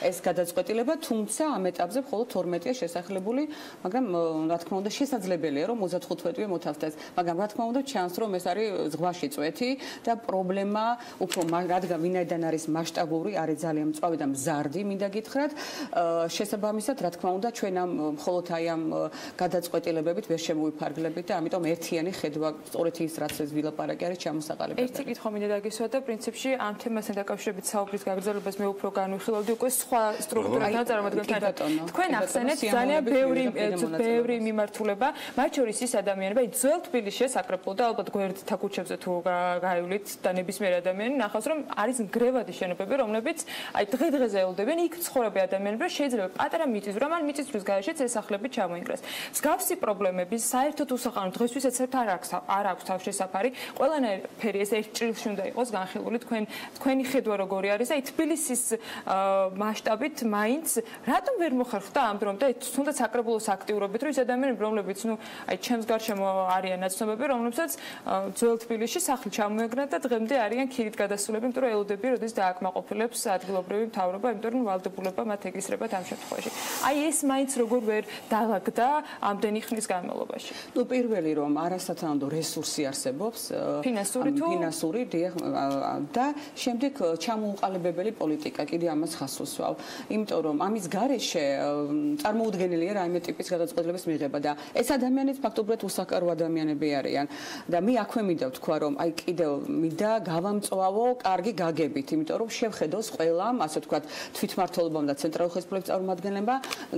ეს გადაწყვეტილება, თუმცა ამ ეტაპზე მხოლოდ 12-ია შესახლებული, მაგრამ რა თქმა უნდა შესაძლებელია რომ 35-ე მოთავსდეს, მაგრამ რა თქმა უნდა ჩანს რომ ეს არის ზღვაში წვეთი და პრობლემა უფრო რადგან ვინაიდან არის მასშტაბური, არის ძალიან მწვავე და მზარდი, მინდა გითხრათ, შესაბამისად რა თქმა უნდა ჩვენ ამ მხოლოდ აი ამ გადაწყვეტილებებით ვერ შემოვიფარგლებით და ამიტომ ერთიანი ხედვა სწორედ ის რაც ეს ვილაპარაკი არის ჩამოსაყალიბებელი. ერთი კითხვა მინდა დაგისვა და პრინციპში ამ თემასთან დაკავშირებით საუბრის გაგრძელებას მე უფრო განვიხილავდი უკვე სხვა სტრუქტურათა წარმოადგენთან. თქვენ ახსენეთ ძალიან ბევრი მიმართულებით მიმართულება, მათ შორის ის ადამიანები, ძველ თბილისში საკრებულო და ალბათ გვერდთა ქუჩებზე თუ გაივლით და ნებისმიერ ადამიანი ნახავს, რომ არის ნგრევადი შენობები, რომლებიც დღე-დღეზე ელოდებიან იქ ცხოვრები ადამიანები, რომ შეიძლება პატარა მიწისძვრამ ან მიწისძვრის გარეშეც ეს სახლები ჩამოინგრეს. მსგავსი პრობლემები საერთოდ უსაყანოდ დღესვისაც არ აქვს თავშესაფარი. ყველანაირი ეს ერთ ჭრილში უნდა იყოს განხილული თქვენი ხედვა როგორი არის და თბილისის მასშტაბით მაინც რატომ ვერ მოხერხდა ამ დრომდე თუნდაც საკრებულოს აქტიურობით რომ ის ადამიანები რომლებიც ჩემს გარშემო არიან ნაცნობები რომლებსაც ძველ თბილისში სახლი ჩამოეგნა და დღემდე არიან ქირით გადასულები იმიტომ რომ ელოდებიან როდის დააკმაყოფილებს ადგილობრივი მთავრობა იმიტომ რომ ვალდებულება მათ ეგისრებათ ამ შემთხვევაში. ეს მაინც როგორ ვერ დაალაგდა ამდენი ხნის განმავლობაში. პირველი რომ არასათანადო რესურსი არსებობს ფინანსური და შემდეგ ჩამოუყალიბებელი პოლიტიკა კიდე ამას ხას უსვავ. იმიტომ რომ ამის გარეშე წარმოუდგენელია რაიმე ტიპის გადაწყვეტილების მიღება და ეს ადამიანები ფაქტობრივად უსაკარო ადამიანები არიან და მე აქვე მინდა ვთქვა რომ კიდევ მინდა გავამწვავო კარგი გაგებით, იმიტომ რომ შევხედოს ყველამ, ასე ვთქვათ, თვითმმართველობამ და ცენტრალურ ხელისუფლების წარმომადგენლებმა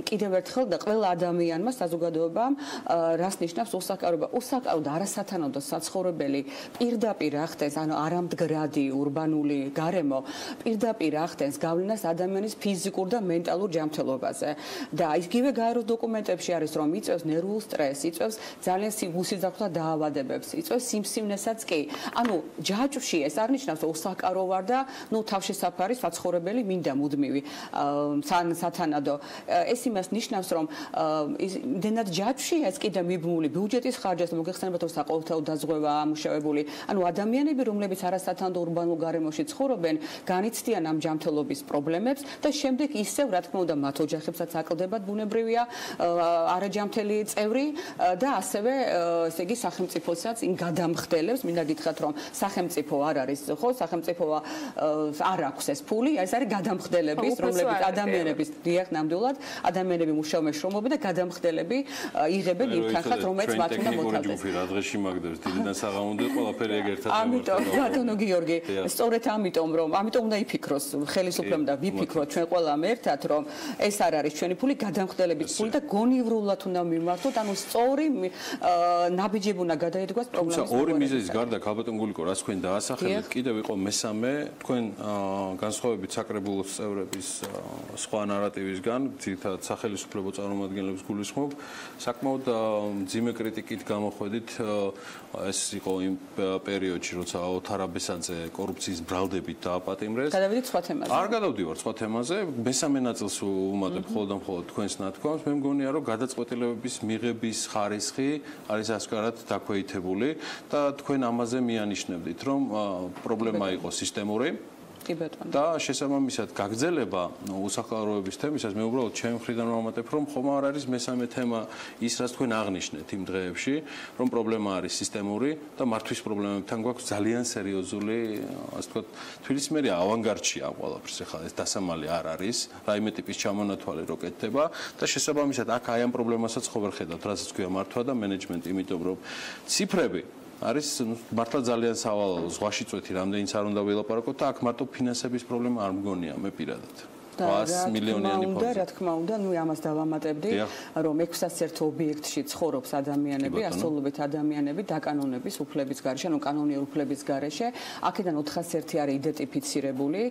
კიდევ ერთხელ და ყველა ადამიანმა საზოგადოებამ რას ნიშნავს უსაკაროება. უსაკარო და არასათანადო საცხოვრებელი პირდაპირ ახდენს, ანუ არამდგრადი ურბანული გარემო პირდაპირ ახდენს გავლენას ადამიანის ფიზიკურ და მენტალურ ჯანმრთელობაზე. და იგივე გაეროს დოკუმენტებში არის რომ იწვევს ნერვულ სტრესს, იწვევს ძალიან სისხლძარღვთა დაავადებებს, იწვევს სიმსივნესაც კი. ანუ ჯაჭვში ეს არ ნიშნავს უსაკარო ვარ და თავშესაფარი საცხოვრებელი მინდა მუდმივი სათანადო. ეს იმას ნიშნავს რომ იმდენად ჯაჭვში ეს კიდე მიბმული ბიუჯეტის ხარჯებს მოგეხსენებათ რომ საყოველთაო დაზღვევა ამუშავებული. ანუ ადამიანები რომლებიც არასათანადო ურბანულ გარემოში ცხოვრობენ, განიცდიან ამ ჯანმრთელობის პრობლემებს და შემდეგ ისევ რა თქმა უნდა მათ ოჯახებსაც აკლდებათ ბუნებრივია არაჯანმრთელი წევრი და ასევე ესე იგი სახელმწიფოსაც იმ გადამხდელებს მინდა გითხრათ რომ სახელმწიფო არ არის ხო სახელმწიფო არ აქვს ეს ფული ეს არის გადამხდელების რომლებიც ადამიანების დიახ ნამდვილად ადამიანები მუშაობენ შრომობენ და გადამხდელები იღებენ იმ თანხას რომელიც მათ უნდა მოთავდეს რა დღეში მაგდებს დილიდან საღამომდე ყველაფერი ეგ ერთად ამიტომ ბატონო გიორგი სწორედ ამიტომ უნდა იფიქროს ხელისუფლებამ და ვიფიქროთ ჩვენ ყველამ ერთად რომ ეს არ არის ჩვენი ფული გადამხდელების ფული და გონივრულად უნდა მიმართოთ ანუ სწორი ნაბიჯები უნდა გადაიდგას პრობლემის ორი მიზეზის გარდა ქალბატონ გულიკო რაც თქვენ დაასახელეთ კიდევ იყო მესამე თქვენ განსხვავებით საკრებულოს წევრების სხვა ნარატივისგან ძირითადად სახელმწიფო წარმომადგენლებს გულისხმობ საკმაოდ მძიმე კრიტიკით გამოხვედით ეს იყო იმ პერიოდში როცა ოთარაბესაძე კორუფციის ბრალდებით დააპატიმრეს გადავიდით სხვა თემაზე არ გადავდივარ სხვა თემაზე მესამე ნაწილს უმატებ მხოლოდ და მხოლოდ თქვენს ნათქვამს მე მგონია რომ გადაწყვეტილებების მიღების ხარისხი არის ასკარად დაქვეითებული და თქვენ ამაზე მიანიშნებდით რომ პრობლემა იყო სისტემური და შესაბამისად გაგრძელება უსახლკაროების თემისას მე უბრალოდ ჩემ მხრიდან ვამატებ რომ ხომ არ არის მესამე თემა ის რაც თქვენ აღნიშნეთ იმ დღეებში რომ პრობლემა არის სისტემური და მართვის პრობლემებთან გვაქვს ძალიან სერიოზული ასე ვთქვათ თბილისმერია ავანგარდშია ამ ყველაფერს ახლა ეს დასამალი არ არის რაიმე ტიპის ჩამონათვალი რო კეთდება და შესაბამისად აქ აი ამ პრობლემასაც ხო ვერ ხედავთ რასაც ქვია მართვა და მენეჯმენტი იმიტომ რომ ციფრები არის მართლა ძალიან სავალალო ზღვაში წვეთი რამდენიც არ უნდა ვილაპარაკოთ და აქ მარტო ფინანსების პრობლემა არ მგონია მე პირადად 100 მილიონიანი ფონდი. რა თქმა უნდა, ნუ ამას დავამატებდი, რომ 601 ობიექტში ცხოვრობს ადამიანები, ასწავლობთ ადამიანები დაკანონების უფლების გარეშე, ანუ კანონიერ უფლების გარეშე. აქედან 401 არის იდენტიფიცირებული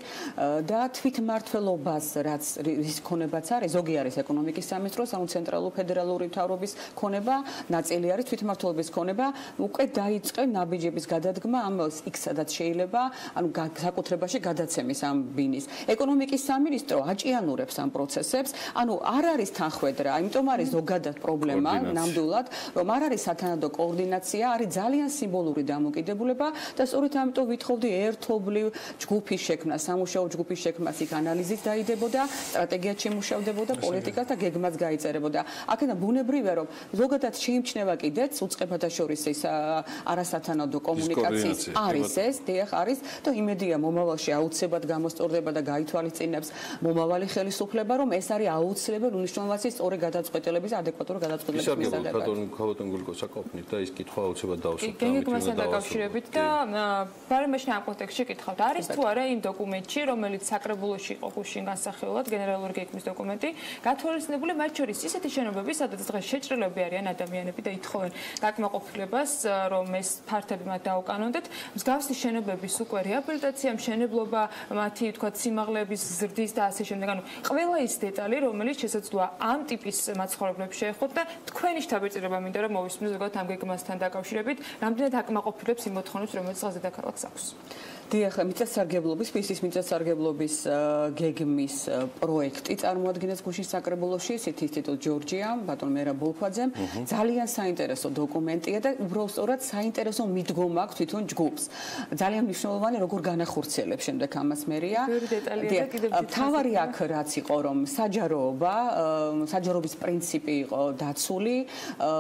და თვითმმართველობას, რაც რის ქონებაც არის, ზოგი არის ეკონომიკის სამინისტროს, ანუ ცენტრალური ფედერალური მთავრობის ქონება, ნაწილი არის თვითმმართველობის ქონება, უკვე დაიწყე ნაბიჯების გადადგმა ამ X-სადაც შეიძლება, ანუ საკუთრებაში გადაცემის ამ ბინის. ეკონომიკის სამინისტრო აჭიანურებს ამ პროცესებს, ანუ არ არის თანხwebdriver, იმიტომ არის ზოგადად პრობლემა, ნამდვილად, რომ არ არის სათანადო კოორდინაცია, არის ძალიან სიმბოლური დამოკიდებულება და სწორედ ამიტომ ვითხოვდი ერთობლივ ჯგუფის შექმნა, სამუშაო ჯგუფის შექმნას, იქ ანალიზით დაიდებოდა, სტრატეგიად შემუშავდებოდა, პოლიტიკას და გეგმაც გაიწერებოდა. აქედან ბუნებრივია, რომ ზოგადად შეიმჩნევა კიდეც უწყებათა შორის ეს არასათანადო კომუნიკაციის არის ეს, დიახ არის და იმედია მომავალში აუცილებლად გამოსწორდება და გაითვალისწინებს მომავალი ხელისუფლება, რომ ეს არის აუცილებელი უნიშნულოვანი სწორი გადაწყვეტილების ადეკვატური გადაწყვეტილების მისაღებად. ქავატონ გულიკო საკუთნით და ის კითხვა აუცილებლად დავსვათ. გეგმასთან დაკავშირებით და ბარემაშინ ამ კონტექსტში კითხავთ, არის თუ არა იმ დოკუმენტში, რომელიც საკრებულოში იყო გუშინ განსახილვად, გენერალური გეგმის დოკუმენტი, გათვალისწინებული მათ შორის ისეთი შენობები, სადაც დღეს შეჭრილები არიან ადამიანები და ითხოვენ დაკმაყოფილებას, რომ ეს ფართები მათ დაუკანონდეთ. მსგავსი შენობების უკვე რეაბილიტაცია, მშენებლობა, მათი თქვათ სიმაღლეების ზრდის და ასე შემდეგ. ანუ ყველა ის დეტალი, რომელიც შესაძლოა ამ ტიპის მაცხოვრებლებს შეეხოთ და თქვენი შთაბეჭდილება მინდა რომ მოვისმინოთ ზოგადად ამ გეგმასთან დაკავშირებით, რამდენად აკმაყოფილებს იმ მოთხოვნებს, რომელიც დღეს დედაქალაქს აქვს. დიახ, მიწათსარგებლობის, ფისის მიწათსარგებლობის გეგმის პროექტი წარმოადგენს გუშინ საკრებულოში, სიტ ინსტიტუტ ჯორჯია, ბატონ მერაბ ბოლქვაძემ. ძალიან საინტერესო დოკუმენტია და უბრალოდ სწორად საინტერესო მიდგომა აქვს თვითონ ჯგუფს. ძალიან მნიშვნელოვანი როგორ განახორციელებს შემდეგ ამას მერია. თავარი აქ რაც იყო, რომ საჯაროობის პრინციპი იყო დაცული,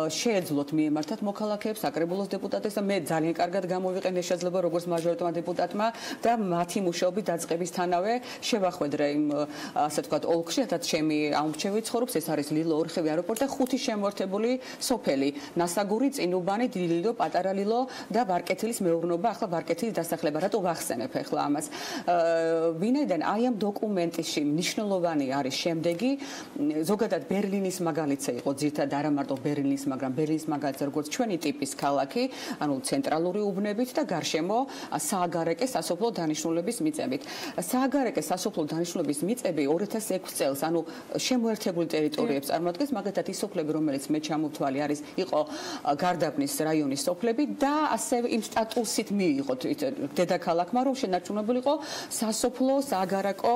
შეეძლოთ მიემართათ მოქალაქეებს, საკრებულოს დეპუტატებს და მე ძალიან კარგად გამოვიყენე შესაძლებლობა როგორც მაჟორიტარმა დეპუტატმა და მათი მუშაობის დაწყებისთანავე შევახვედრე იმ ასე ვთქვათ ოლქში, სადაც ჩემი აუმრჩევი ცხოვრობს, ეს არის ლილო, ორხევი აეროპორტი და 5 შემოერთებული სოფელი: ნასაგური, წინუბანი, დილილო, პატარა ლილო და ვარკეთილის მეურნეობა, ახლა ვარკეთილის დასახლება. რატო ვახსენებ ახლა ამას? ვინაიდან აი ამ დოკუმენტში მნიშვნელოვანი არის შემდეგი, ზოგადად ბერლინის მაგალითზე იყო ძირითადად არა მარტო ბერლინის, მაგრამ ბერლინის მაგალითზე როგორც ჩვენი ტიპის ქალაქი, ანუ ცენტრალური უბნებით და გარშემო სააგარეკე სასოფლო დანიშნულების მიწებით. სააგარეკე სასოფლო დანიშნულების მიწები 2006 წელს, ანუ შემოერთებული ტერიტორიებს წარმოადგენს, მაგალითად ის სოფლები, რომელიც მე ჩამოვთვალე არის, იყო გარდაბნის რაიონის სოფლები და ასევე იმ სტატუსით მიიღოთ დედაქალაქმა, რომ შენარჩუნებული იყო სასოფლო სააგარაკო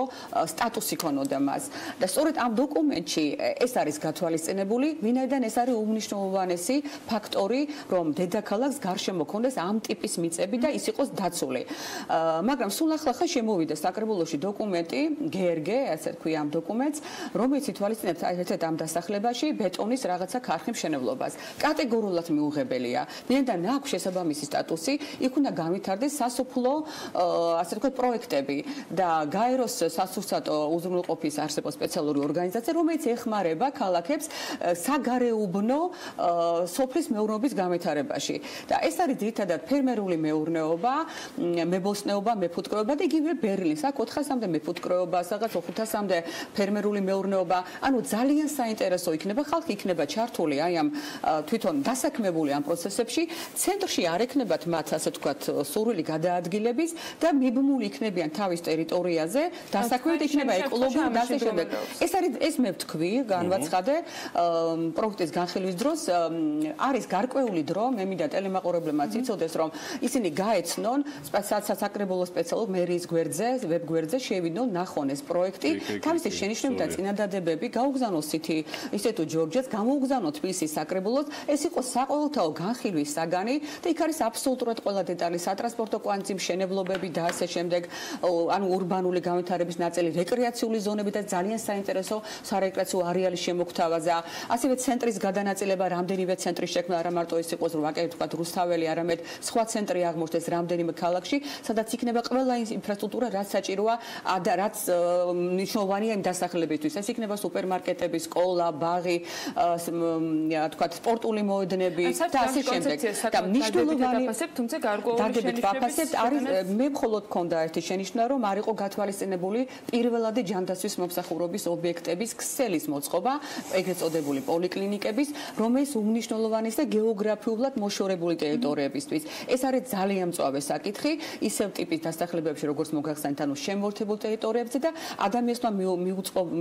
სტატუსი ქონოდა მას. და სწორედ ამ დოკუმენტში ეს არის გათვალისწინებული, ვინაიდან ეს არის უმნიშვნელოვანესი ფაქტორი, რომ დედაქალაქს გარშემო ქონდეს ამ ტიპის მიწები და ის იყოს დაცული. მაგრამ სულ ახლა შემოვიდა საკრებულოში დოკუმენტი, GRG, ასე თქვია ამ დოკუმენტს, რომელიც ითვალისწინებს ერთ-ერთ ამ დასახლებაში ბეტონის რაღაცა ქარხნის მშენებლობას. კატეგორიულად მიუღებელია. ვინაიდან აქვს შესაბამისი სტატუსი, იქ უნდა განვითარდეს სასოფლო, ასე ვთქვათ, პროექტები და გაეროს სასურსათო უზრუნველყოფის არსებობს სპეციალური ორგანიზაცია, რომელიც ეხმარება ქალაქებს საგარეუბნო სოფლის მეურნეობის განვითარებაში. და ეს არის ძირითადად ფერმერული მეურნეობა, მებოსტნეობა, მეფუტკრეობა და იგივე ბერლინის აქ 400-მდე მეფუტკრეობა, სადღაც 500-მდე ფერმერული მეურნეობა. ანუ ძალიან საინტერესო იქნება, ხალხი იქნება ჩართული აი ამ თვითონ დასაქმებული ამ პროცესებში, centrში არ ექნებათ მათ ასე ვთქვათ სურვილი გადაადგილების და მიბმული იქნებიან თავის ტერიტორიაზე, დასაქმებით იქნება ეკოლოგიური და ასე შემდეგ. ეს მე ვთქვი, განვაცხადე პროექტის განხილვის დროს არის გარკვეული დრო, მე მინდა ტელემაყურებლებმაც იცოდეს, რომ ისინი გაეცნონ საკრებულოს სპეციალურ მერიის გვერდზე, ვებ გვერდზე შევიდნონ, ნახონ ეს პროექტი, თავისი შენიშვნები და წინადადებები, გაუგზავნოს სიტი ინსტიტუტ ჯორჯიას, გამოუგზავნოთ თბილისის საკრებულოს, ეს იყოს საყოველთაო განხილვის საგანი და იქ არის აბსოლუტურად ყველა დეტალი, სატრანსპორტო კვანძი, მშენებლობები და ასე შემდეგ, ანუ ურბანული განვითარების ნაწილი, რეკრეაციული ზონები და ძალიან საინტერესო სარეკრეაციო არეალის შემოგვთავაზა, ასევე ცენტრის გადანაწილება, რამდენიმე ცენტრის შექმნა, არა მარტო ის იყოს, რომ ვაკეთებთ რუსთაველი, არამედ სხვა ცენტრი აღმოჩნდეს რამდენიმე ქალაქში, სადაც იქნება ყველა ინფრასტრუქტურა, რაც საჭიროა და რაც მნიშვნელოვანია იმ დასახლებისთვის. ეს იქნება სუპერმარკეტები, სკოლა, ბაღი, თქვათ, სპორტული მოედნები და ასე შემდეგ. და მნიშვნელოვანი თუმცა გარკვეული შენიშვნები არის, მე მხოლოდ მქონდა ერთი შენიშვნა, რომ არ იყო გათვალისწინებული პირველადი ჯანდაცვის მომსახურების ობიექტების ქსელის მოწყობა, ეგრეთ წოდებული პოლიკლინიკების, რომელიც უმნიშვნელოვანეს და გეოგრაფიულად მოშორებული ტერიტორიებისთვის. ეს არის ძალიან მწვავე საკითხი, ისევ ტიპის დასახლებებში, როგორც მოგახსენეთ, ანუ შემოერთებულ ტერიტორიებზე და ადამიანმა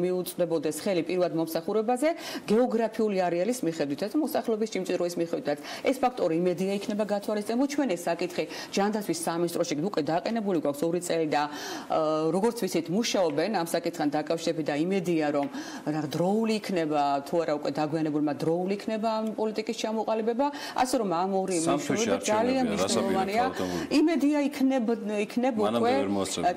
მიუწვდებოდეს ხელი პირველად მომსახურებაზე გეოგრაფიული არეალის მიხედვით, მოსახლეობის ჭიმჭიროების მიხედვით. ეს ფაქტორი იმედია იქნება გათვალისწინებული. ჩვენ ეს საკითხი ჯანდაცვის სამინისტროში უკვე დაყენებული გვაქვს 2 წელი და როგორც ვიცით, მუშაობენ ამ საკითხთან დაკავშირებით და იმედია, რომ დროული იქნება, თუ არა უკვე დაგვიანებულმა დროული იქნება ამ პოლიტიკის ჩამოყალიბება, ასე რომ ამ ორი მნიშვნელობა ძალიან მნიშვნელოვანია. იმედია იქნება უკვე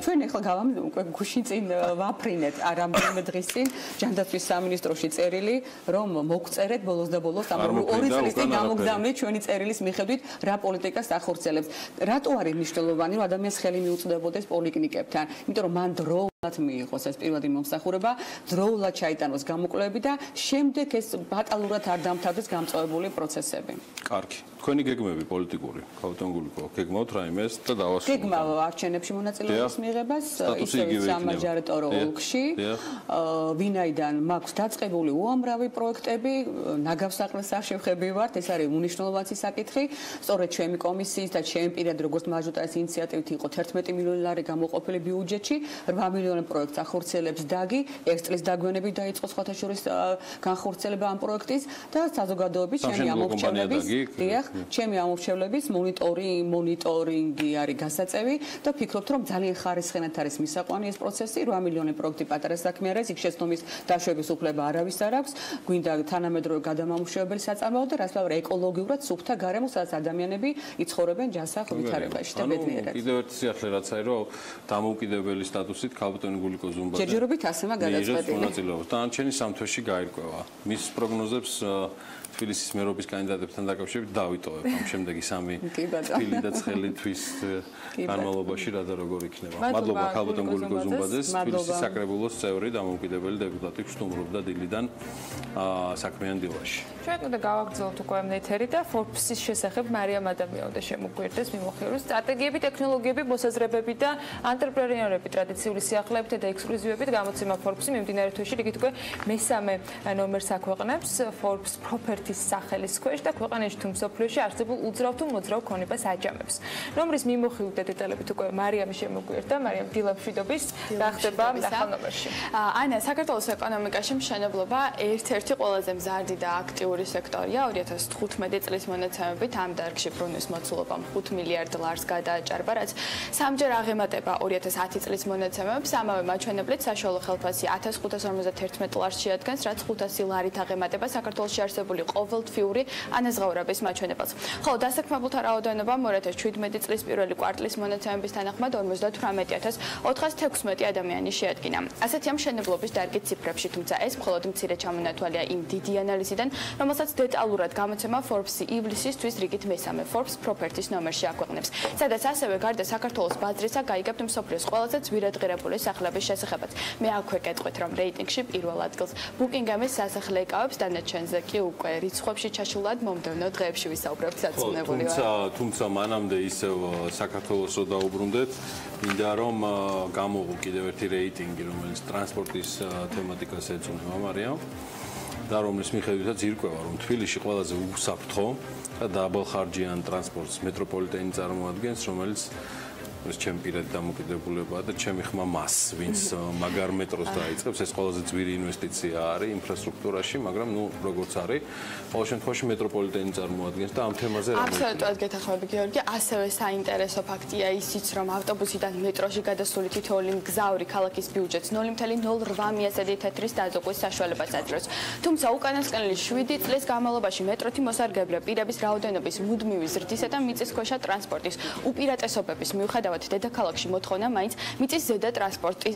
ჩვენ ახლა უკვე გუშინ წინ ვაფრინეთ რამდენიმე დღის წინ ჯანდაცვის სამინისტროში წერილი, რომ მოგწერეთ ბოლოს და ბოლოს ამ 2 წლის წინ გამოგზავნეთ ჩვენი წერილის მიხედვით რა პოლიტიკას ახორციელებს. რატო არის მნიშვნელოვანი, რომ ადამიანს ხელი მიუწვდებოდეს პოლიკლინიკებთან? იმიტომ რომ მან დრო მიიღოს ეს პირველი მომსახურება, დროულად ჩაიტანოს გამოკვლევები და შემდეგ ეს ბატალურად არ დამთავრდეს გამწვავებული პროცესები. კარგი. თქვენი გეგმები პოლიტიკური, ქავტონგულიკო, გეგმავთ რაიმეს და დავასრულოთ. გეგმა არჩევნებში მონაწილეობის მიღებას, ისევ სამაჯარეტორო ოლქში, ვინაიდან მაქვს დაწყებული უამრავი პროექტები, ნაგავსაყრელს არ შევხებივართ, ეს არის უნიშნულოვანი საკითხი. სწორედ ჩემი კომისიის და ჩემი პირად როგორც მაჟორიტარის ინიციატივით იყო 11 მილიონი ლარი გამოყოფილი ბიუჯეტში, 8 მილიონი პროექტს ახორციელებს დაგი, 1 წლის დაგვიანებით დაიწყო სხვათა შორის განხორციელება ამ პროექტის და საზოგადოების ჩემი ამორჩევლების მონიტორინგი არის გასაწევი და ვფიქრობთ, რომ ძალიან ხარისხენად არის მისაყვანი ეს პროცესი, 8 მილიონი პროექტი პატარა საქმე არის, იქ შეცდომის დაშვების უფლება არავის არ აქვს, გვინდა თანამედროვე გადამამუშავებელი საწარმოო და რაც ვარ ეკოლოგიურად სუფთა გარემოს, სადაც ადამიანები იცხოვრებენ ჯანსაღ ვითარებაში და ბედნიერად. კიდევ ერთი სიახლე რაც არის, რომ დამოუკიდებელი სტატუსით ქავტონგულიკო ზუმბაძე ჯერჯერობით ასემა გადაწყვეტილი. დანარჩენი 3 თვეში გაირკვევა. მის პროგნოზებს თბილისის მერობის კანდიდატებთან დაკავშირებით დავიტოვებ ამ შემდეგი 3 თბილი და ცხელი თვის განმავლობაში რა და როგორ იქნება. მადლობა ქავტონგულიკო ზუმბაძეს, თბილისის საკრებულოს წევრი დამოუკიდებელი დეპუტატი ვსტუმრობდა დილიდან საქმიანი დილაში. ჩვენ უნდა გავაგრძელოთ უკვე ეთერი და Forbes-ის შესახებ მარიამ ადამიანმა უნდა შემოგვიერთდეს მიმოხილვის სტრატეგიები, ტექნოლოგიები, მოსაზრებები და ანტრეპრენიორები ტრადიციული სიახლეებით და ექსკლუზივებით გამოცემა Forbes-ი მიმდინარე თვეში რიგით უკვე მესამე ნომერს აქვეყნებს Forbes Properties სახელის ქვეშ და ქვეყანაში თუ მსოფლიოში არსებულ უძრავ თუ მოძრავ ქონებას აჯამებს. ნომრის მიმოხილვით და დეტალებით უკვე მარიამი შემოგვიერთდა. მარიამ, დილა მშვიდობის რა ხდება ახალ ნომერში. ანა, საქართველოს ეკონომიკაში მშენებლობა ერთ-ერთი ყველაზე მზარდი და აქტიური სექტორია. 2015 წლის მონაცემებით ამ დარგში ბრუნვის მოცულობამ 5 მილიარდ ლარს გადააჭარბა, რაც სამჯერ აღემატება 2010 წლის მონაცემებს. ამავე მაჩვენებლით საშუალო ხელფასი 1551 ლარს შეადგენს, რაც 500 ლარით აღემატება საქართველოში არსებული ყოველთვიური ანაზღაურების მაჩვენებელს. ხოლო დასაქმებულთა რაოდენობა 2017 წლის პირველი კვარტლის მონაცემების თანახმად 58416 ადამიანი შეადგინა. ასეთია მშენებლობის დარგის ციფრებში, თუმცა ეს მხოლოდ მცირე ჩამონათვალია იმ დიდი ანალიზიდან, რომელსაც დეტალურად გამოცემა Forbes-ი ივლისისთვის რიგით მესამე Forbes Properties ნომერში აქვეყნებს, სადაც ასევე გარდა საქართველოს ბაზრისა გაიგებთ მსოფლიოს ყველაზე ძვირადღირებული სახლების შესახებაც. მე აქვე კეთყვით, რომ რეიტინგში პირველ ადგილს Booking-ის სასახლე ეკავებს, დანარჩენზე კი უკვე რიცხვებში ჩაშულად მომდევნო დღეებში ვისაუბრებთ საწუნებული ვარ. თუმცა მანამდე ისევ საქართველოსო დაუბრუნდეთ, მინდა რომ გამოვუ კიდევ ერთი რეიტინგი, რომელიც ტრანსპორტის თემატიკას ეძღვნება, მარიამ. და რომლის მიხედვითაც ირკვევა, რომ თბილისში ყველაზე უსაფრთხო და დაბალხარჯიან ტრანსპორტს მეტროპოლიტენი წარმოადგენს, რომელიც ეს ჩემი პირადი დამოკიდებულებაა და ჩემი ხმა მას, ვინც მაგარ მეტროს დაიწყებს, ეს ყველაზე ძვირი ინვესტიცია არის ინფრასტრუქტურაში, მაგრამ ნუ როგორც არის, ყოველ შემთხვევაში მეტროპოლიტენი წარმოადგენს და ამ თემაზე რა მოიქნება? აბსოლუტურად გეთანხმები გიორგი, ასევე საინტერესო ფაქტია ისიც, რომ ავტობუსიდან მეტროში გადასული თითოეული მგზავრი ქალაქის ბიუჯეტს 0.08 თეთრის დაზოგვის საშუალებას აძლევს. თუმცა უკანასკნელი 7 წლის განმავლობაში მეტროთი მოსარგებლე პირების რაოდენობის მუდმივი ზრდისა და მიწისქვეშა ტრანსპორტის უპირატესობების მიუხედავად დედაქალაქში მოთხოვნა მაინც მიწის ზედა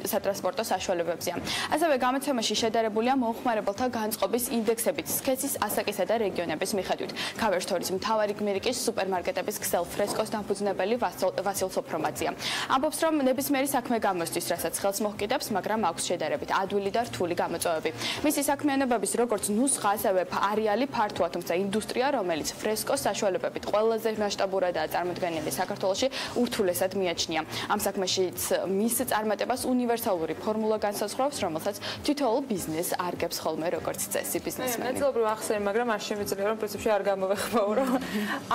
სატრანსპორტო საშუალებებზეა. ასევე გამოცემაში შედარებულია მომხმარებელთა განწყობის ინდექსებით სქესის, ასაკისა და რეგიონების მიხედვით. ქავერსთორის მთავარი გმირიკის სუპერმარკეტების ქსელ ფრესკოს დამფუძნებელი ვასილ სოფრომაძია. ამბობს, რომ ნებისმიერი საქმე გამოსთვის, რასაც ხელს მოჰკიდებს, მაგრამ აქვს შედარებით ადვილი და რთული გამოწვევები. მისი საქმიანობების როგორც ნუსხა, ასევე არეალი ფართოა, თუმცა ინდუსტრია, რომელიც ფრესკოს საშუალებებით ყველაზე მასშტაბურადაა წარმოდგენილი საქართველოში, ურთულესად მიაჩნია. ამ საქმეშიც მის წარმატებას უნივერსალური ფორმულა განსაზღვრავს, რომელსაც თითოეულ ბიზნესს არგებს ხოლმე როგორც წესი ბიზნესმენი. ნაწილობრივ ახსენე, მაგრამ არ შემიძლია რომ პრინციპში არ გამოვეხმაო, რომ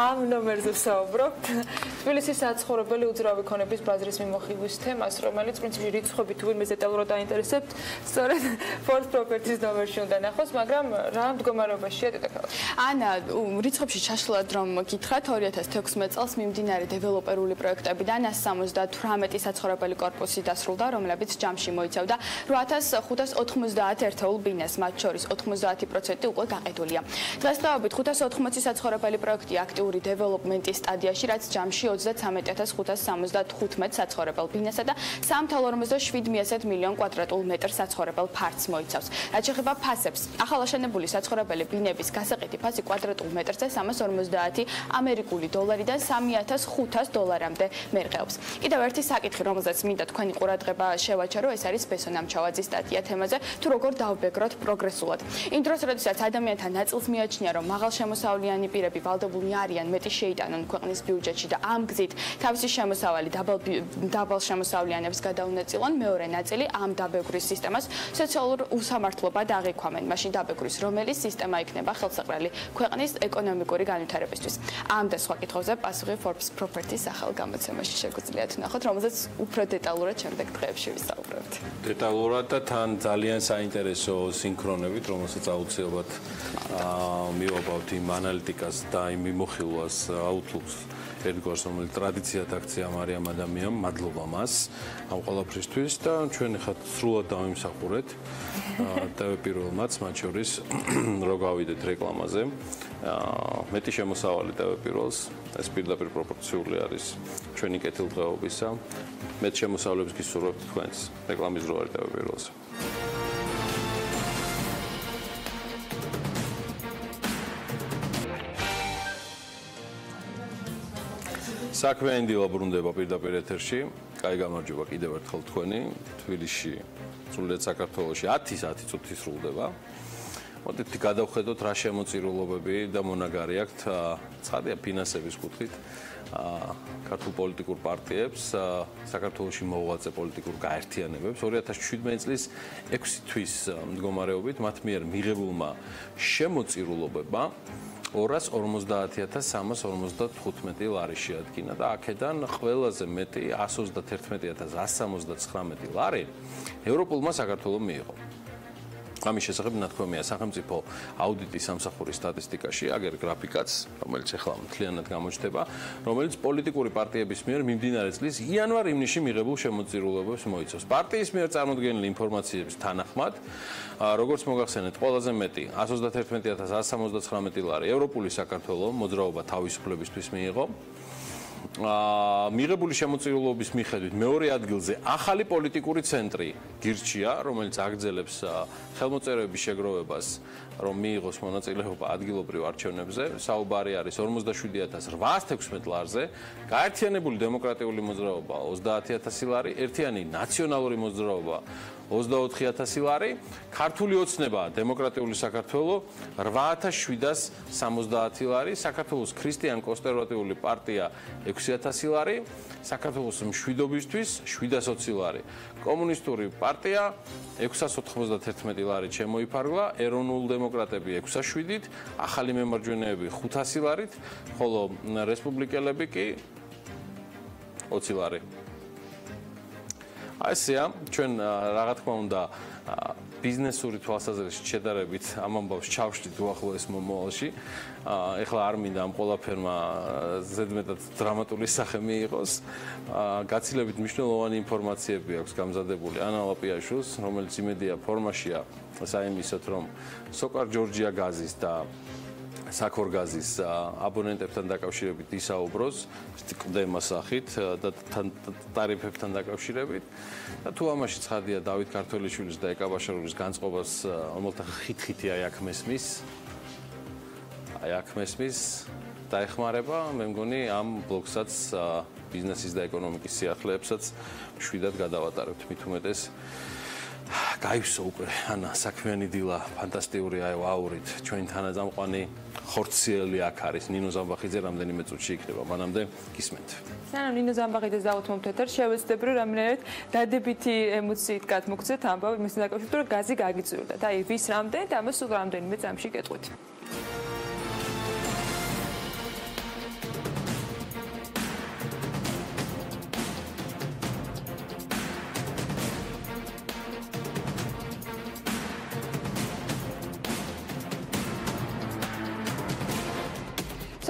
ამ ნომერზე ვსაუბრობთ. თბილისის საცხოვრებელი უძრავი ქონების ბაზრის მიმოხილვის თემას, რომელიც პრინციპში რიცხვებით ვინმე დეტალურად აინტერესებთ, სწორედ Forbes Properties ნომერში უნდა ნახოს, მაგრამ რა მდგომარეობაშია დედაქალაქი? ანა, რიცხვებში ჩაშლად რომ გითხრათ, 2016 წელს მიმდინარე დეველოპერული პროექტებიდან 178 საცხოვრებელი კორპუსი დასრულდა, რომლებიც ჯამში მოიცავდა 8590 ერთეულ ბინას, მათ შორის 90% უკვე გაყიდულია. დღესდღეობით 580 საცხოვრებელი პროექტი აქტიური დეველოპმენტის სტადიაში, რაც ჯამში 33575 საცხოვრებელ ბინასა და 3,47 მილიონ კვადრატულ მეტრ საცხოვრებელ ფართს მოიცავს. რაც შეეხება ფასებს, ახალაშენებული საცხოვრებელი ბინების გასაყიდი ფასი კვადრატულ მეტრზე 350 ამერიკული დოლარიდან $3500 მერყეობს. მოსახლეობს. კიდევ ერთი საკითხი, რომელზეც მინდა თქვენი ყურადღება შევაჩერო, ეს არის ბესონამჩავაძის სტატია თემაზე, თუ როგორ დავბეგროთ პროგრესულად. იმ დროს, როდესაც ადამიანთა ნაწილს მიაჩნია, რომ მაღალშემოსავლიანი პირები ვალდებულნი არიან მეტი შეიტანონ ქვეყნის ბიუჯეტში და ამ გზით თავისი შემოსავალი დაბალ შემოსავლიანებს გადაუნაწილონ, მეორე ნაწილი ამ დაბეგვრის სისტემას სოციალურ უსამართლობად აღიქვამენ. მაშინ დაბეგრის რომელი სისტემა იქნება ხელსაყრელი ქვეყნის ეკონომიკური განვითარებისთვის. ამ და სხვა კითხვებზე პასუხი Forbes Property-ის ახალ გამოცემაში შეგვიძლიათ ვნახოთ, რომელზეც უფრო დეტალურად შემდეგ დღეებში ვისაუბრებთ. დეტალურად და თან ძალიან საინტერესო სინქრონებით, რომელსაც აუცილებლად მივაბავთ იმ ანალიტიკას და იმ მიმოხილვას Outlook-ს ერთგვარს, რომელიც ტრადიციად აქცია მარიამ ადამიანს, მადლობა მას ამ ყველაფრისთვის და ჩვენ ახლა სრულად დავიმსახურეთ ტელეპირველმაც, მათ შორის რო გავიდეთ რეკლამაზე. მეტი შემოსავალი ტელეპირველს, ეს პირდაპირ პროპორციული არის ჩვენი კეთილდღეობისა. მეტ შემოსავლებს გისურვებთ თქვენს რეკლამის დრო არის ტელეპირველზე. საქმიანი დილა ბრუნდება პირდაპირ ეთერში. კაი გამარჯობა კიდევ ერთხელ თქვენი თბილისში, სრულიად საქართველოში 10 წუთი სრულდება. მოდით გადავხედოთ რა შემოწირულობები და მონაგარი აქვთ ცხადია ფინანსების კუთხით ქართულ პოლიტიკურ პარტიებს, საქართველოში მოღვაწე პოლიტიკურ გაერთიანებებს 2017 წლის 6 თვის მდგომარეობით მათ მიერ მიღებულმა შემოწირულობებმა 250.355 ლარი შეადგინა და აქედან ყველაზე მეტი 131.179 ლარი ევროპულმა საქართველომ მიიღო. ამის შესახებ ნათქვამია სახელმწიფო აუდიტის სამსახურის სტატისტიკაში, აგერ გრაფიკაც, რომელიც ახლა მთლიანად გამოჩნდება, რომელიც პოლიტიკური პარტიების მიერ მიმდინარე წლის იანვარ-ივნისში მიღებულ შემოწირულობებს მოიცავს. პარტიის მიერ წარმოდგენილი ინფორმაციების თანახმად, როგორც მოგახსენეთ, ყველაზე მეტი 131.179 ლარი ევროპული საქართველო მოძრაობა თავისუფლებისთვის მიიღო. მიღებული შემოწირულობის მიხედვით მეორე ადგილზე ახალი პოლიტიკური ცენტრი გირჩია, რომელიც აგრძელებს ხელმოწერების შეგროვებას, რომ მიიღოს მონაწილეობა ადგილობრივ არჩევნებზე. საუბარი არის 47.816 ლარზე, გაერთიანებული დემოკრატიული მოძრაობა 30.000 ლარი, ერთიანი ნაციონალური მოძრაობა 24.000 ლარი, ქართული ოცნება დემოკრატიული საქართველო 8.770 ლარი, საქართველოს ქრისტიან-კონსერვატიული პარტია 6.000 ლარი, საქართველოს მშვიდობისთვის 720 ლარი, კომუნისტური პარტია 691 ლარით შემოიფარგლა, ეროვნულ დემოკრატები 6.7-ით, ახალი მემარჯვენეები 500 ლარით, ხოლო რესპუბლიკელები კი 20 ლარი. ასეა, ჩვენ რა თქმა უნდა ბიზნესური თვალსაზრისით შედარებით ამ ამბავს ჩავშლით უახლოეს მომავალში. ეხლა არ მინდა ამ ყველაფერმა ზედმეტად დრამატული სახე მიიღოს. გაცილებით მნიშვნელოვანი ინფორმაციები აქვს გამზადებული ანალაპიაშვილს, რომელიც იმედია ფორმაშია საიმისოთ, რომ სოკარ ჯორჯია გაზის და საქორგაზის აბონენტებთან დაკავშირებით ისაუბროს ყდება სახით და ტარიფებთან დაკავშირებით და თუ ამაში ცხადია დავით ქართველიშვილის და ეკაბაშარულის განწყობას რომელთა ხით-ხითი აი აქ მესმის დაეხმარება მე მგონი ამ ბლოგსაც ბიზნესის და ეკონომიკის სიახლეებსაც მშვიდად გადავატარებთ მით უმეტეს გაივსო უკვე ანა საქმიანი დილა ფანტასტიკური აურით ჩვენი თანაძამყვანი ხორციელი აქ არის ნინო ზამბახიძე რამდენიმე წუთში იქნება მანამდე გისმენთ სანამ ნინო ზამბახიძეს დავუთმობთ ეთერ შევეცდები რომ რამენერად დადებითი ემოციით გადმოგცეთ ამბავი მის დაკავშირებით რომ გაზი გაგიწურდა და აი ვის რამდენ და ამას სულ რამდენიმე წამში გეტყვით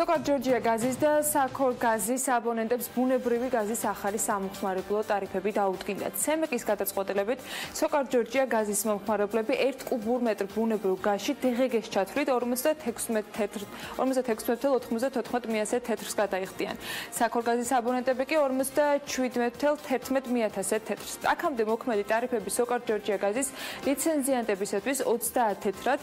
სოკარ ჯორჯია გაზის და საქორგაზის აბონენტებს ბუნებრივი გაზის ახალი სამომხმარებლო ტარიფები დაუდგინდათ. ცემეკის გადაწყვეტილებით სოკარ ჯორჯია გაზის მომხმარებლები 1 კუბურ მეტრ ბუნებრივ გაზში დღეგეს ჩათვლით 56.94 თეთრს გადაიხდიან. საქორგაზის აბონენტები კი 57.11 თეთრს. აქამდე მოქმედი ტარიფები სოკარ ჯორჯია გაზის ლიცენზიანტებისათვის 30 თეთრად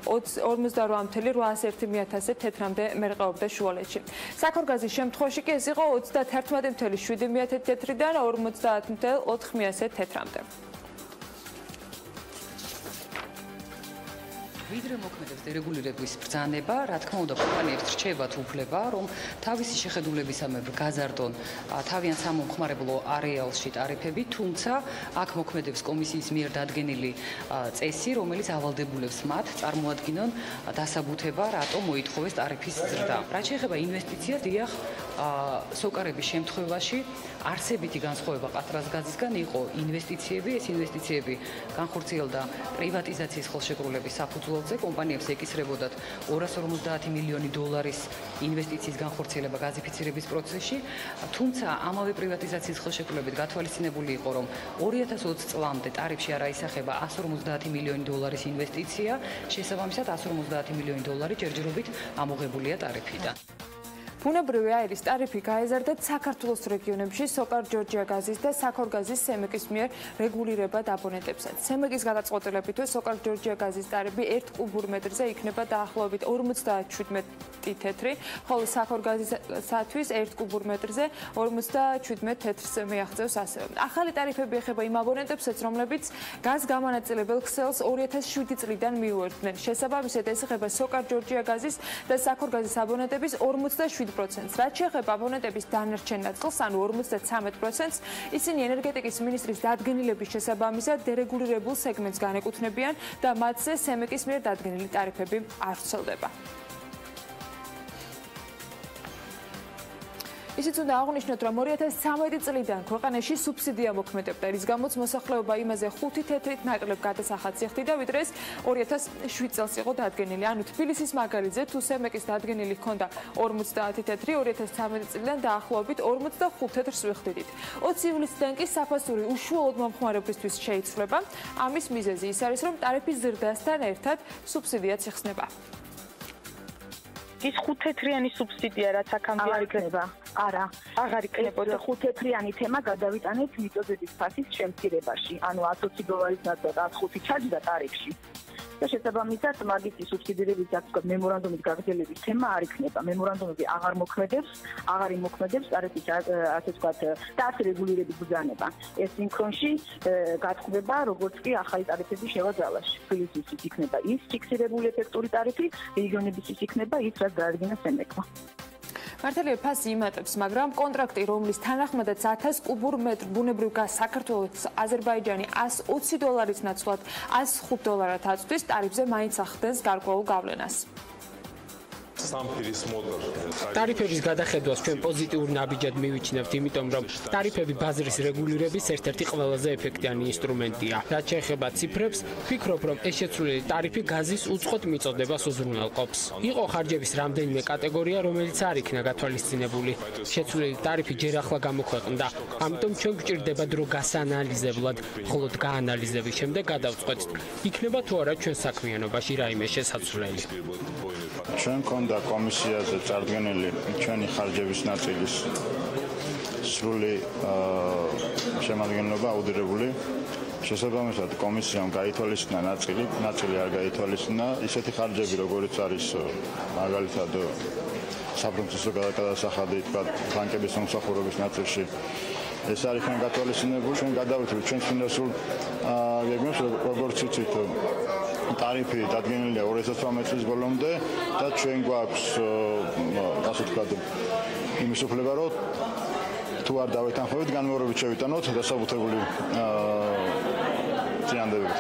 48.801 თეთრამდე მერყეობდა შუალედში. საქორგაზის შემთხვევაში კი ეს იყო 31.7 თეთრიდან 50.4 თეთრამდე. ვიდრე მოქმედებს დერეგულირების ბრძანება, რა თქმა უნდა, კომპანიებს რჩებათ უფლება, რომ თავისი შეხედულებისამებრ გაზარდონ თავიანთ სამომხმარებლო არეალში ტარიფები, თუმცა აქ მოქმედებს კომისიის მიერ დადგენილი წესი, რომელიც ავალდებულებს მათ წარმოადგინონ დასაბუთება, რატომ მოითხოვეს ტარიფის ზრდა. რაც შეეხება ინვესტიციას, დიახ, სოკარების შემთხვევაში არსებითი განსხვავება ყაზგაზისგან იყო ინვესტიციები, ეს ინვესტიციები განხორციელდა პრივატიზაციის ხელშეკრულების საფუძველზე, კომპანიებს ეკისრებოდათ 250 მილიონი დოლარის ინვესტიციის განხორციელება გაზიფიცირების პროცესში, თუმცა ამავე პრივატიზაციის ხელშეკრულებით გათვალისწინებული იყო, რომ 2020 წლამდე ტარიფში არ აისახება 150 მილიონი დოლარის ინვესტიცია, შესაბამისად 150 მილიონი დოლარი ჯერჯერობით ამოღებულია ტარიფიდან. ბუნებრივი აირის ტარიფი გაეზარდა საქართველოს რეგიონებში სოკარ ჯორჯია გაზის და საქორგაზის სემეკის მიერ რეგულირებად აბონენტებსაც. სემეკის გადაწყვეტილებითვე სოკარ ჯორჯია გაზის ტარიფი 1 კუბურ მეტრზე იქნება დაახლოებით 57 თეთრი, ხოლო საქორგაზისათვის 1 კუბურ მეტრზე 57 თეთრს მიაღწევს ასევე. ახალი ტარიფები ეხება იმ აბონენტებსაც, რომლებიც გაზ გამანაწილებელ ქსელს 2007 წლიდან მიუერთდნენ. შესაბამისად ეს ეხება სოკარ ჯორჯია გაზის და საქორგაზის აბონენტების 47%. რაც შეეხება აბონენტების დანარჩენ ნაწილს, ანუ 53%, ისინი ენერგეტიკის მინისტრის დადგენილების შესაბამისად დერეგულირებულ სეგმენტს განეკუთვნებიან და მათზე სემეკის მიერ დადგენილი ტარიფები არ ვრცელდება. ისიც უნდა აღვნიშნოთ, რომ 2013 წლიდან ქვეყანაში სუბსიდია მოქმედებდა, რის გამოც მოსახლეობა იმაზე 5 თეთრით ნაკლებ გადასახადს იხდიდა, ვიდრე ეს 2007 წელს იყო დადგენილი. ანუ თბილისის მაგალითზე თუ სემეკის დადგენილი ჰქონდა 50 თეთრი, 2013 წლიდან დაახლოებით 45 თეთრს ვიხდიდით. 20 ივლისიდან კი საფასური უშუალოდ მომხმარებლისთვის შეიცვლება. ამის მიზეზი ის არის, რომ ტარიფის ზრდასთან ერთად სუბსიდიაც იხსნება. ის 5 თეთრიანი სუბსიდია, რაც აქამდე არ იქნება. არა, აღარ იქნებოდა 5 თეთრიანი თემა გადავიტანეთ მიწოდების ფასის შემცირებაში. ანუ 120 დოლარის ნაცვლად 105 ჩაჯდა ტარიფში. და შესაბამისად მაგის სუბსიდირების დაწესებულ მემორანდუმის გაგრძელების თემა არ იქნება. მემორანდუმები აღარ მოქმედებს ტარიფის ასე ვთქვათ და არც რეგულირების ბრძანება. ეს სინქრონში გათხოვება, როგორც კი ახალი ტარიფების შევაძალაში. თბილისის იქნება ის ფიქსირებული ეფექტური ტარიფი, რეგიონების იქნება ის, რაც დაადგინა სემეკმა. მართალია ფასი იმატებს, მაგრამ კონტრაქტი, რომლის თანახმადაც 1000 კუბურ მეტრ ბუნებრივ გაზს საქართველოს აზერბაიჯანი 120 დოლარის ნაცვლად 105 დოლარად აწვდის, ტარიფზე მაინც ახდენს გარკვეულ გავლენას. ტარიფების გადახედვას ჩვენ პოზიტიურ ნაბიჯად მივიჩნევთ, იმიტომ რომ ტარიფები ბაზრის რეგულირების ერთ-ერთი ყველაზე ეფექტიანი ინსტრუმენტია. რაც შეეხება ციფრებს, ვფიქრობ, რომ ეს შეცვლილი ტარიფი გაზის უცხოთ მიწოდებას უზრუნველყოფს. იყო ხარჯების რამდენიმე კატეგორია, რომელიც არ იქნა გათვალისწინებული. შეცვლილი ტარიფი ჯერ ახლა გამოქვეყნდა, ამიტომ ჩვენ გვჭირდება დრო გასაანალიზებლად, მხოლოდ გაანალიზების შემდეგ გადავწყვეტთ, იქნება თუ არა ჩვენ საქმიანობაში რაიმე შესაძლებელი. ჩვენ ქონდა კომისიაზე წარდგენილი ჩვენი ხარჯების ნაწილის სრული შემადგენლობა აუდირებული. შესაბამისად კომისიამ გაითვალისწინა ნაწილი არ გაითვალისწინა. ისეთი ხარჯები, როგორიც არის მაგალითად საფრთხის გადასახადი, ბანკების მომსახურების ნაწილში. ეს არ იქნა გათვალისწინებული. ჩვენ გადავით ჩვენ ფინანსურ გეგმებს, როგორც იცით, ტარიფი დადგენილია 2018 წლის ბოლომდე და ჩვენ გვაქვს ასე ვთქვათ იმის უფლება, რომ თუ არ დავეთანხმებით, განმეორებით შევიტანოთ დასაბუთებული წინადადებით.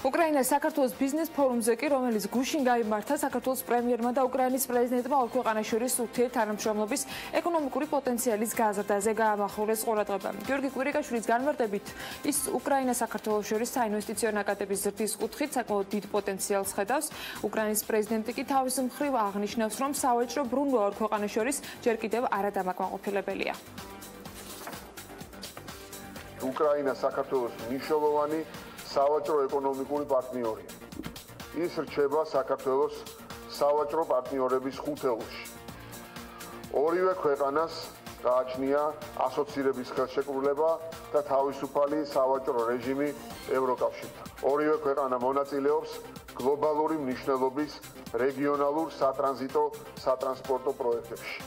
უკრაინას საქართველოს ბიზნეს ფორუმზე კი, რომელიც გუშინ გაიმართა, საქართველოს პრემიერმა და უკრაინის პრეზიდენტმა ორ ქვეყანას შორის ურთიერთ თანამშრომლობის ეკონომიკური პოტენციალის გაზრდაზე გაამახვილეს ყურადღება. გიორგი კვირიკაშვილის განმარტებით, ის უკრაინა-საქართველოს შორის საინვესტიციო ნაკადების ზრდის კუთხით საკმაოდ დიდ პოტენციალს ხედავს. უკრაინის პრეზიდენტი კი თავის მხრივ აღნიშნავს, რომ სავაჭრო ბრუნვა ორ ქვეყანას შორის ჯერ კიდევ არადამაკმაყოფილებელია. უკრაინა საქართველოს მნიშვნელოვანი სავაჭრო ეკონომიკური პარტნიორია. ის რჩება საქართველოს სავაჭრო პარტნიორების ხუთეულში. ორივე ქვეყანას გააჩნია ასოცირების ხელშეკრულება და თავისუფალი სავაჭრო რეჟიმი ევროკავშირთან. ორივე ქვეყანა მონაწილეობს გლობალური მნიშვნელობის რეგიონალურ სატრანზიტო სატრანსპორტო პროექტებში.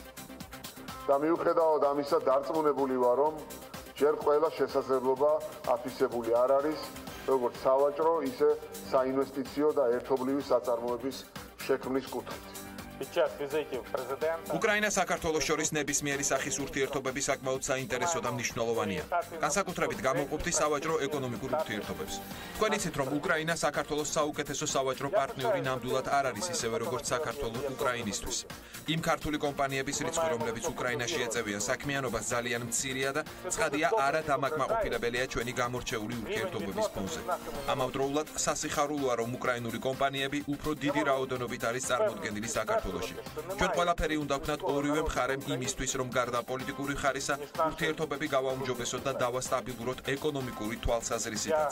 და მიუხედავად ამისა დარწმუნებული ვარ, რომ ჯერ ყველა შესაძლებლობა აფიქსირებული არ არის, როგორც სავაჭრო, ისე საინვესტიციო და ერთობლივი საწარმოების შექმნის კუთხით. უკრაინას საქართველოს შორის ნებისმიერი სახის ურთიერთობები საკმაოდ საინტერესო და მნიშვნელოვანია. განსაკუთრებით გამოვყოფთ სავაჭრო ეკონომიკურ ურთიერთობებს. თქვენ იცით, რომ უკრაინა საქართველოს საუკეთესო სავაჭრო პარტნიორი ნამდვილად არ არის ისევე როგორც საქართველოს უკრაინისთვის. იმ ქართული კომპანიების რიცხვი, რომლებიც უკრაინაში ეწევიან საქმიანობას, ძალიან მცირეა და ცხადია არა დამაკმაყოფილებელია ჩვენი გამორჩეული ურთიერთობების ფონზე. ამავდროულად სასიხარულოა, რომ უკრაინული კომპანიები უფრო დიდი რაოდენობით არის წარმოდგენილი საქართველოში. ჩვენ ყველაფერი უნდა ვქნათ ორივე მხარემ იმისთვის, რომ გარდა პოლიტიკური ხარისა, ურთიერთობები გავაუმჯობესოთ და დავასტაბილუროთ ეკონომიკური თვალსაზრისითაც.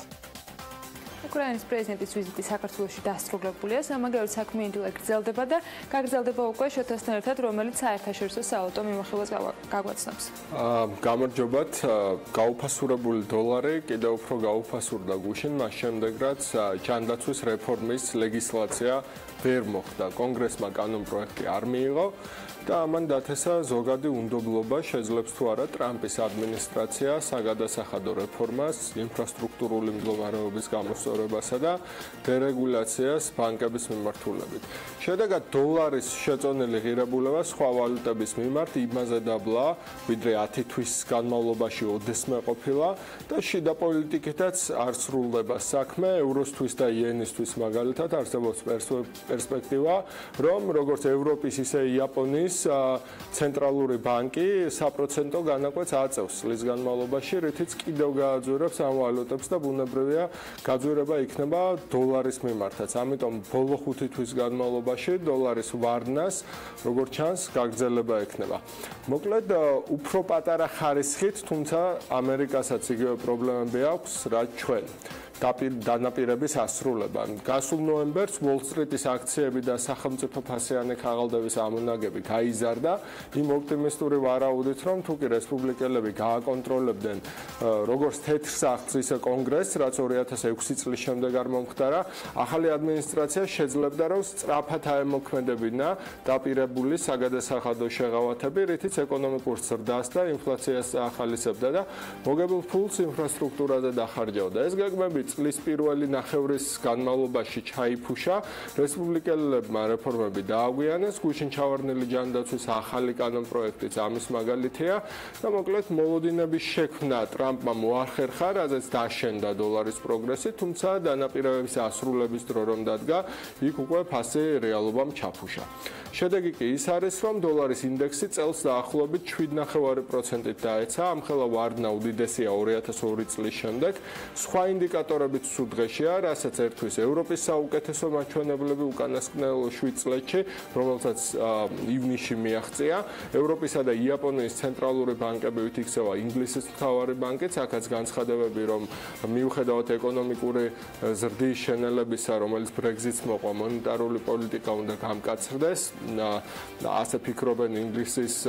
უკრაინის პრეზიდენტის ვიზიტი საქართველოში დასრულებულია, სამაგიეროდ საქმე ინდილა გრძელდება და გაგრძელდება უკვე შოთასთან ერთად, რომელიც საერთაშორისო საავტო მიმოხილვას გაგვაცნობს. გამარჯობათ, გაუფასურებული დოლარი კიდევ უფრო გაუფასურდა გუშინ, მას შემდეგ რაც ჯანდაცვის რეფორმის ლეგისლაცია ვერ მოხდა. კონგრესმა კანონპროექტი არ მიიღო და ამან დათესა ზოგადი უნდობლობა შეძლებს თუ არა ტრამპის ადმინისტრაცია საგადასახადო რეფორმას, ინფრასტრუქტურული მდგომარეობის გამოსწორებასა და დერეგულაციას ბანკების მიმართულებით. შედეგად დოლარის შეწონილი ღირებულება სხვა ვალუტების მიმართ იმაზე დაბლა, ვიდრე 10 თვის განმავლობაში ოდესმე ყოფილა და შიდა პოლიტიკითაც არ სრულდება საქმე, ევროსთვის და იენისთვის მაგალითად არსებობს პერსპექტივა, რომ როგორც ევროპის ისე იაპონიის ცენტრალური ბანკი საპროცენტო განაკვეთს აწევს წლის განმავლობაში, რითიც კიდევ გააძვირებს ამ ვალუტებს და ბუნებრივია გაძვირება იქნება დოლარის მიმართაც. ამიტომ ბოლო 5 თვის განმავლობაში დოლარის ვარდნას, როგორც ჩანს, გაგრძელება ექნება. მოკლედ, უფრო პატარა ხარისხით, თუმცა ამერიკასაც იგივე პრობლემები აქვს, რაც ჩვენ. დანაპირების ასრულება. გასულ ნოემბერს Wall-Street-ის აქციები და სახელმწიფო ფასიანი ქაღალდების ამონაგები გაიზარდა იმ ოპტიმისტური ვარაუდით, რომ თუკი რესპუბლიკელები გააკონტროლებდნენ როგორც თეთრ სახლს, ისე კონგრესს, რაც 2006 წლის შემდეგ არ მომხდარა, ახალი ადმინისტრაცია შეძლებდა, რომ სწრაფად აემოქმედებინა დაპირებული საგადასახადო შეღავათები, რითიც ეკონომიკურ ზრდას და ინფლაციას ახალისებდა და მოგებულ ფულს ინფრასტრუქტურაზე დახარჯავდა. ეს გეგმები წლის პირველი ნახევრის განმავლობაში ჩაიფუშა, რესპუბლიკელებმა რეფორმები დააგვიანეს, გუშინ ჩავარდნილი ჯანდაცვის ახალი კანონპროექტიც ამის მაგალითია და მოკლედ მოლოდინების შექმნა ტრამპმა მოახერხა, რაზეც დაშენდა დოლარის პროგრესი, თუმცა დანაპირებების ასრულების დრო რომ დადგა, იქ უკვე ფასი რეალობამ ჩაფუშა. შედეგი კი ის არის, რომ დოლარის ინდექსი წელს დაახლოებით 7.9%-ით დაეცა, ამხელა ვარდნა უდიდესია 2002 წლის შემდეგ. სხვა ინდიკატორებიც სულ დღეშია, რასაც ერთვის ევროპის საუკეთესო მაჩვენებლები უკანასკნელ 7 წლებში, რომელსაც ივნისში მიაღწია. ევროპისა და იაპონიის ცენტრალური ბანკებით იქცევა ინგლისის მთავარი ბანკიც, აქაც განცხადებები, რომ მიუხედავად ეკონომიკური ზრდის შენელებისა, რომელიც ბრეგზიტს მოყვა, მონეტარული პოლიტიკა უნდა გამკაცრდეს. ასე ფიქრობენ ინგლისის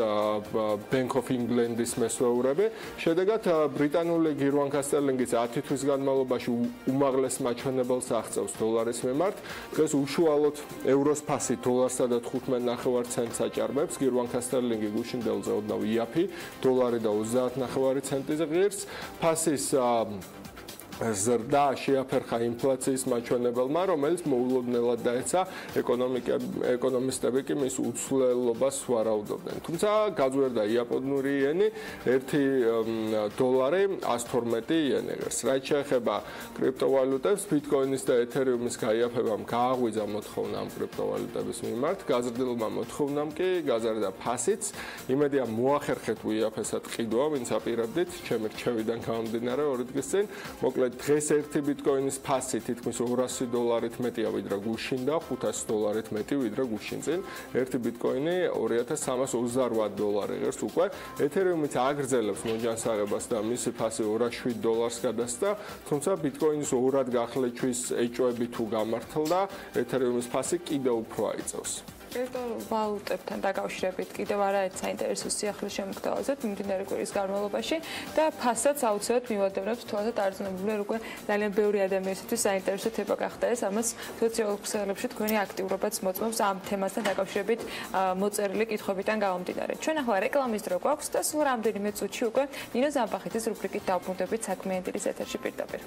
Bank of England-ის მესვეურები. შედეგად ბრიტანული გირვანქა სტერლინგიც 10 თვის განმავლობაში უმაღლეს მაჩვენებელს აღწევს დოლარის მიმართ. დღეს უშუალოდ ევროს ფასი დოლარსა და 15.9 ცენტს აჭარბებს. გირვანქა სტერლინგი გუშინდელზე ოდნავ იაფი, დოლარი და 30.9 ცენტის ღირს. ფასის ზრდა შეაფერხა ინფლაციის მაჩვენებელმა, რომელიც მოულოდნელად დაეცა ეკონომისტები კი მის უცვლელობას ვარაუდობდნენ. თუმცა გაძვერდა იაპონური იენი, 1 დოლარი 112 იენი ღირს. რაც შეეხება კრიპტოვალუტებს, ბიტკოინის და ეთერიუმის გაიაფებამ გააღვიძა მოთხოვნა ამ კრიპტოვალუტების მიმართ, გაზრდილმა მოთხოვნამ კი გაზარდა ფასიც. იმედია მოახერხეთ უიაფესად ყიდვა, ვინც აპირებდით, ჩემი რჩევიდან გამომდინარე 2 დღის წინ. მოკლედ დღეს 1 ბიტკოინის ფასი თითქმის 200 დოლარით მეტია ვიდრე გუშინ და 500 დოლარით მეტი ვიდრე გუშინ წინ. 1 ბიტკოინი 2328 დოლარი ღირს უკვე. ეთერიუმიც აგრძელებს მოჯანსაღებას და მისი ფასი 207 დოლარს გადასცა, თუმცა ბიტკოინის ორად გახლეჩვის ეჭვები თუ გამართლდა, ეთერიუმის ფასი კიდევ უფრო აიწევს. ვალუტებთან დაკავშირებით კიდევ არაერთ საინტერესო სიახლის შემოგთავაზეთ მიმდინარე კვირის განმავლობაში და ფასაც აუცილებლად მივადევნებთ თვალსაჩინო არწმუნებული უკვე ძალიან ბევრი ადამიანისთვის საინტერესო თემა გახდა ეს ამას სოციალურ ქსელებში თქვენი აქტიურობაც მოწმობს ამ თემასთან დაკავშირებით მოწერილი კითხვებიდან გამომდინარე. ჩვენ ახლა რეკლამის დრო გვაქვს და სულ რამდენიმე წუთში უკვე ნინო ზამბახიძის რუბრიკით დავბრუნდებით საქმიანი დილის ეთერში პირდაპირ.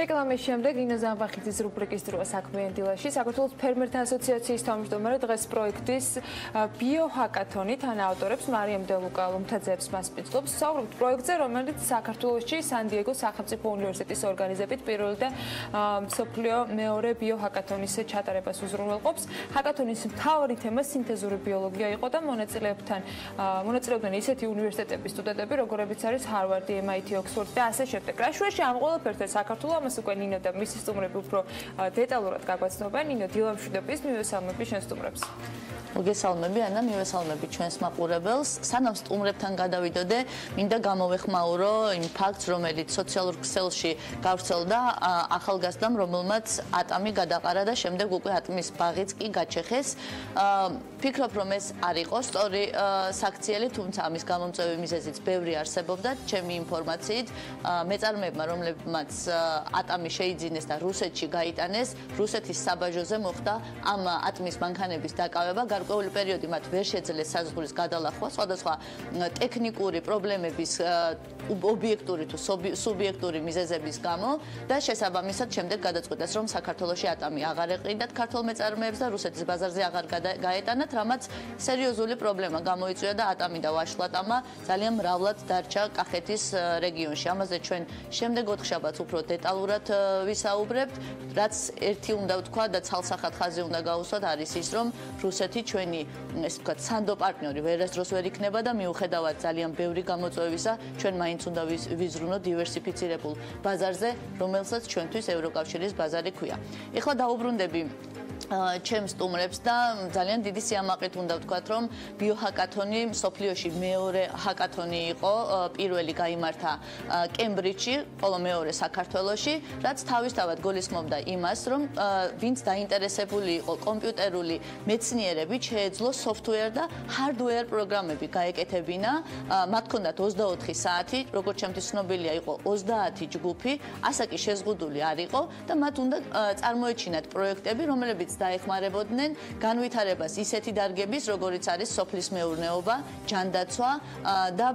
რეკლამის შემდეგ ნინო ზამბახიძის რუბრიკის დროა საქმიანი დილაში. საქართველოს ფერმერთა ასოციაციის თავმჯდომარე დღეს პროექტის ბიოჰაკათონი თანაავტორებს მარიამ დელუკა ლომთაძეებს მასპინძლობს. საუბრობთ პროექტზე, რომელიც საქართველოში სან-დიეგოს სახელმწიფო უნივერსიტეტის ორგანიზებით პირველი და მსოფლიო მეორე ბიოჰაკათონის ჩატარებას უზრუნველყოფს. ჰაკათონის მთავარი თემა სინთეზური ბიოლოგია იყო და მონაწილეობდნენ ისეთი უნივერსიტეტების სტუდენტები, როგორებიც არის ჰარვარდი, MIT, ოქსფორდი და ასე შემდეგ. რა შუაში ამ ყველაფერთან საქართველოს ამას უკვე ნინო და მისი სტუმრები უფრო დეტალურად გაგვაცნობენ. ნინო, დილა მშვიდობის, მივესალმები შენ სტუმრებს. მოგესალმები, ანა, მივესალმები ჩვენს მაყურებელს. სანამ სტუმრებთან გადავიდოდე, მინდა გამოვეხმაურო იმ ფაქტს, რომელიც სოციალურ ქსელში გავრცელდა ახალგაზრდამ, რომელმაც ატამი გადაყარა და შემდეგ უკვე ატმის ბაღიც კი გაჩეხეს. ფიქრობ, რომ ეს არ იყო სწორი საქციელი, თუმცა ამის გამომწვევი მიზეზიც ბევრი არსებობდა. ჩემი ინფორმაციით, მეწარმეებმა, რომლებმაც ატამი შეიძინეს და რუსეთში გაიტანეს, რუსეთის საბაჟოზე მოხდა ამ ატმის მანქანების დაკავება. გარკვეული პერიოდი მათ ვერ შეძლეს საზღვრის გადალახვა, სხვადასხვა ტექნიკური პრობლემების ობიექტური თუ სუბიექტური მიზეზების გამო და შესაბამისად შემდეგ გადაწყვიტეს, რომ საქართველოში ატამი აღარ ეყრიდათ ქართულ მეწარმეებს და რუსეთის ბაზარზე აღარ გაეტანათ, რამაც სერიოზული პრობლემა გამოიწვია და ატამი და ვაშლატამა ძალიან მრავლად დარჩა კახეთის რეგიონში. ამაზე ჩვენ შემდეგ ოთხშაბათს უფრო დეტალურად ვისაუბრებთ. რაც ერთი უნდა ვთქვა და ცალსახად ხაზი უნდა გაუსვათ არის ის, რომ რუსეთი ჩვენი ესე ვთქვათ სანდო პარტნიორი ვერასდროს ვერ იქნება და მიუხედავად ძალიან ბევრი გამოწვევისა ჩვენ მაინც უნდა ვიზრუნოთ დივერსიფიცირებულ ბაზარზე, რომელსაც ჩვენთვის ევროკავშირის ბაზარი ქვია. ეხლა დაუბრუნდები ჩემს სტუმრებს და ძალიან დიდი სიამაყით უნდა ვთქვათ, რომ ბიოჰაკათონი მსოფლიოში მეორე ჰაკათონი იყო, პირველი გაიმართა კემბრიჯში, ხოლო მეორე საქართველოში, რაც თავისთავად გულისხმობდა იმას, რომ ვინც დაინტერესებული იყო კომპიუტერული მეცნიერებით, შეეძლო software და hardware პროგრამები გაეკეთებინა. მათ ჰქონდათ 24 საათი, როგორც ჩემთვის ცნობილია, იყო 30 ჯგუფი, ასაკი შეზღუდული არ იყო და მათ უნდა წარმოეჩინათ პროექტები, რომლებიც დაეხმარებოდნენ განვითარებას ისეთი დარგების, როგორიც არის სოფლის მეურნეობა, ჯანდაცვა და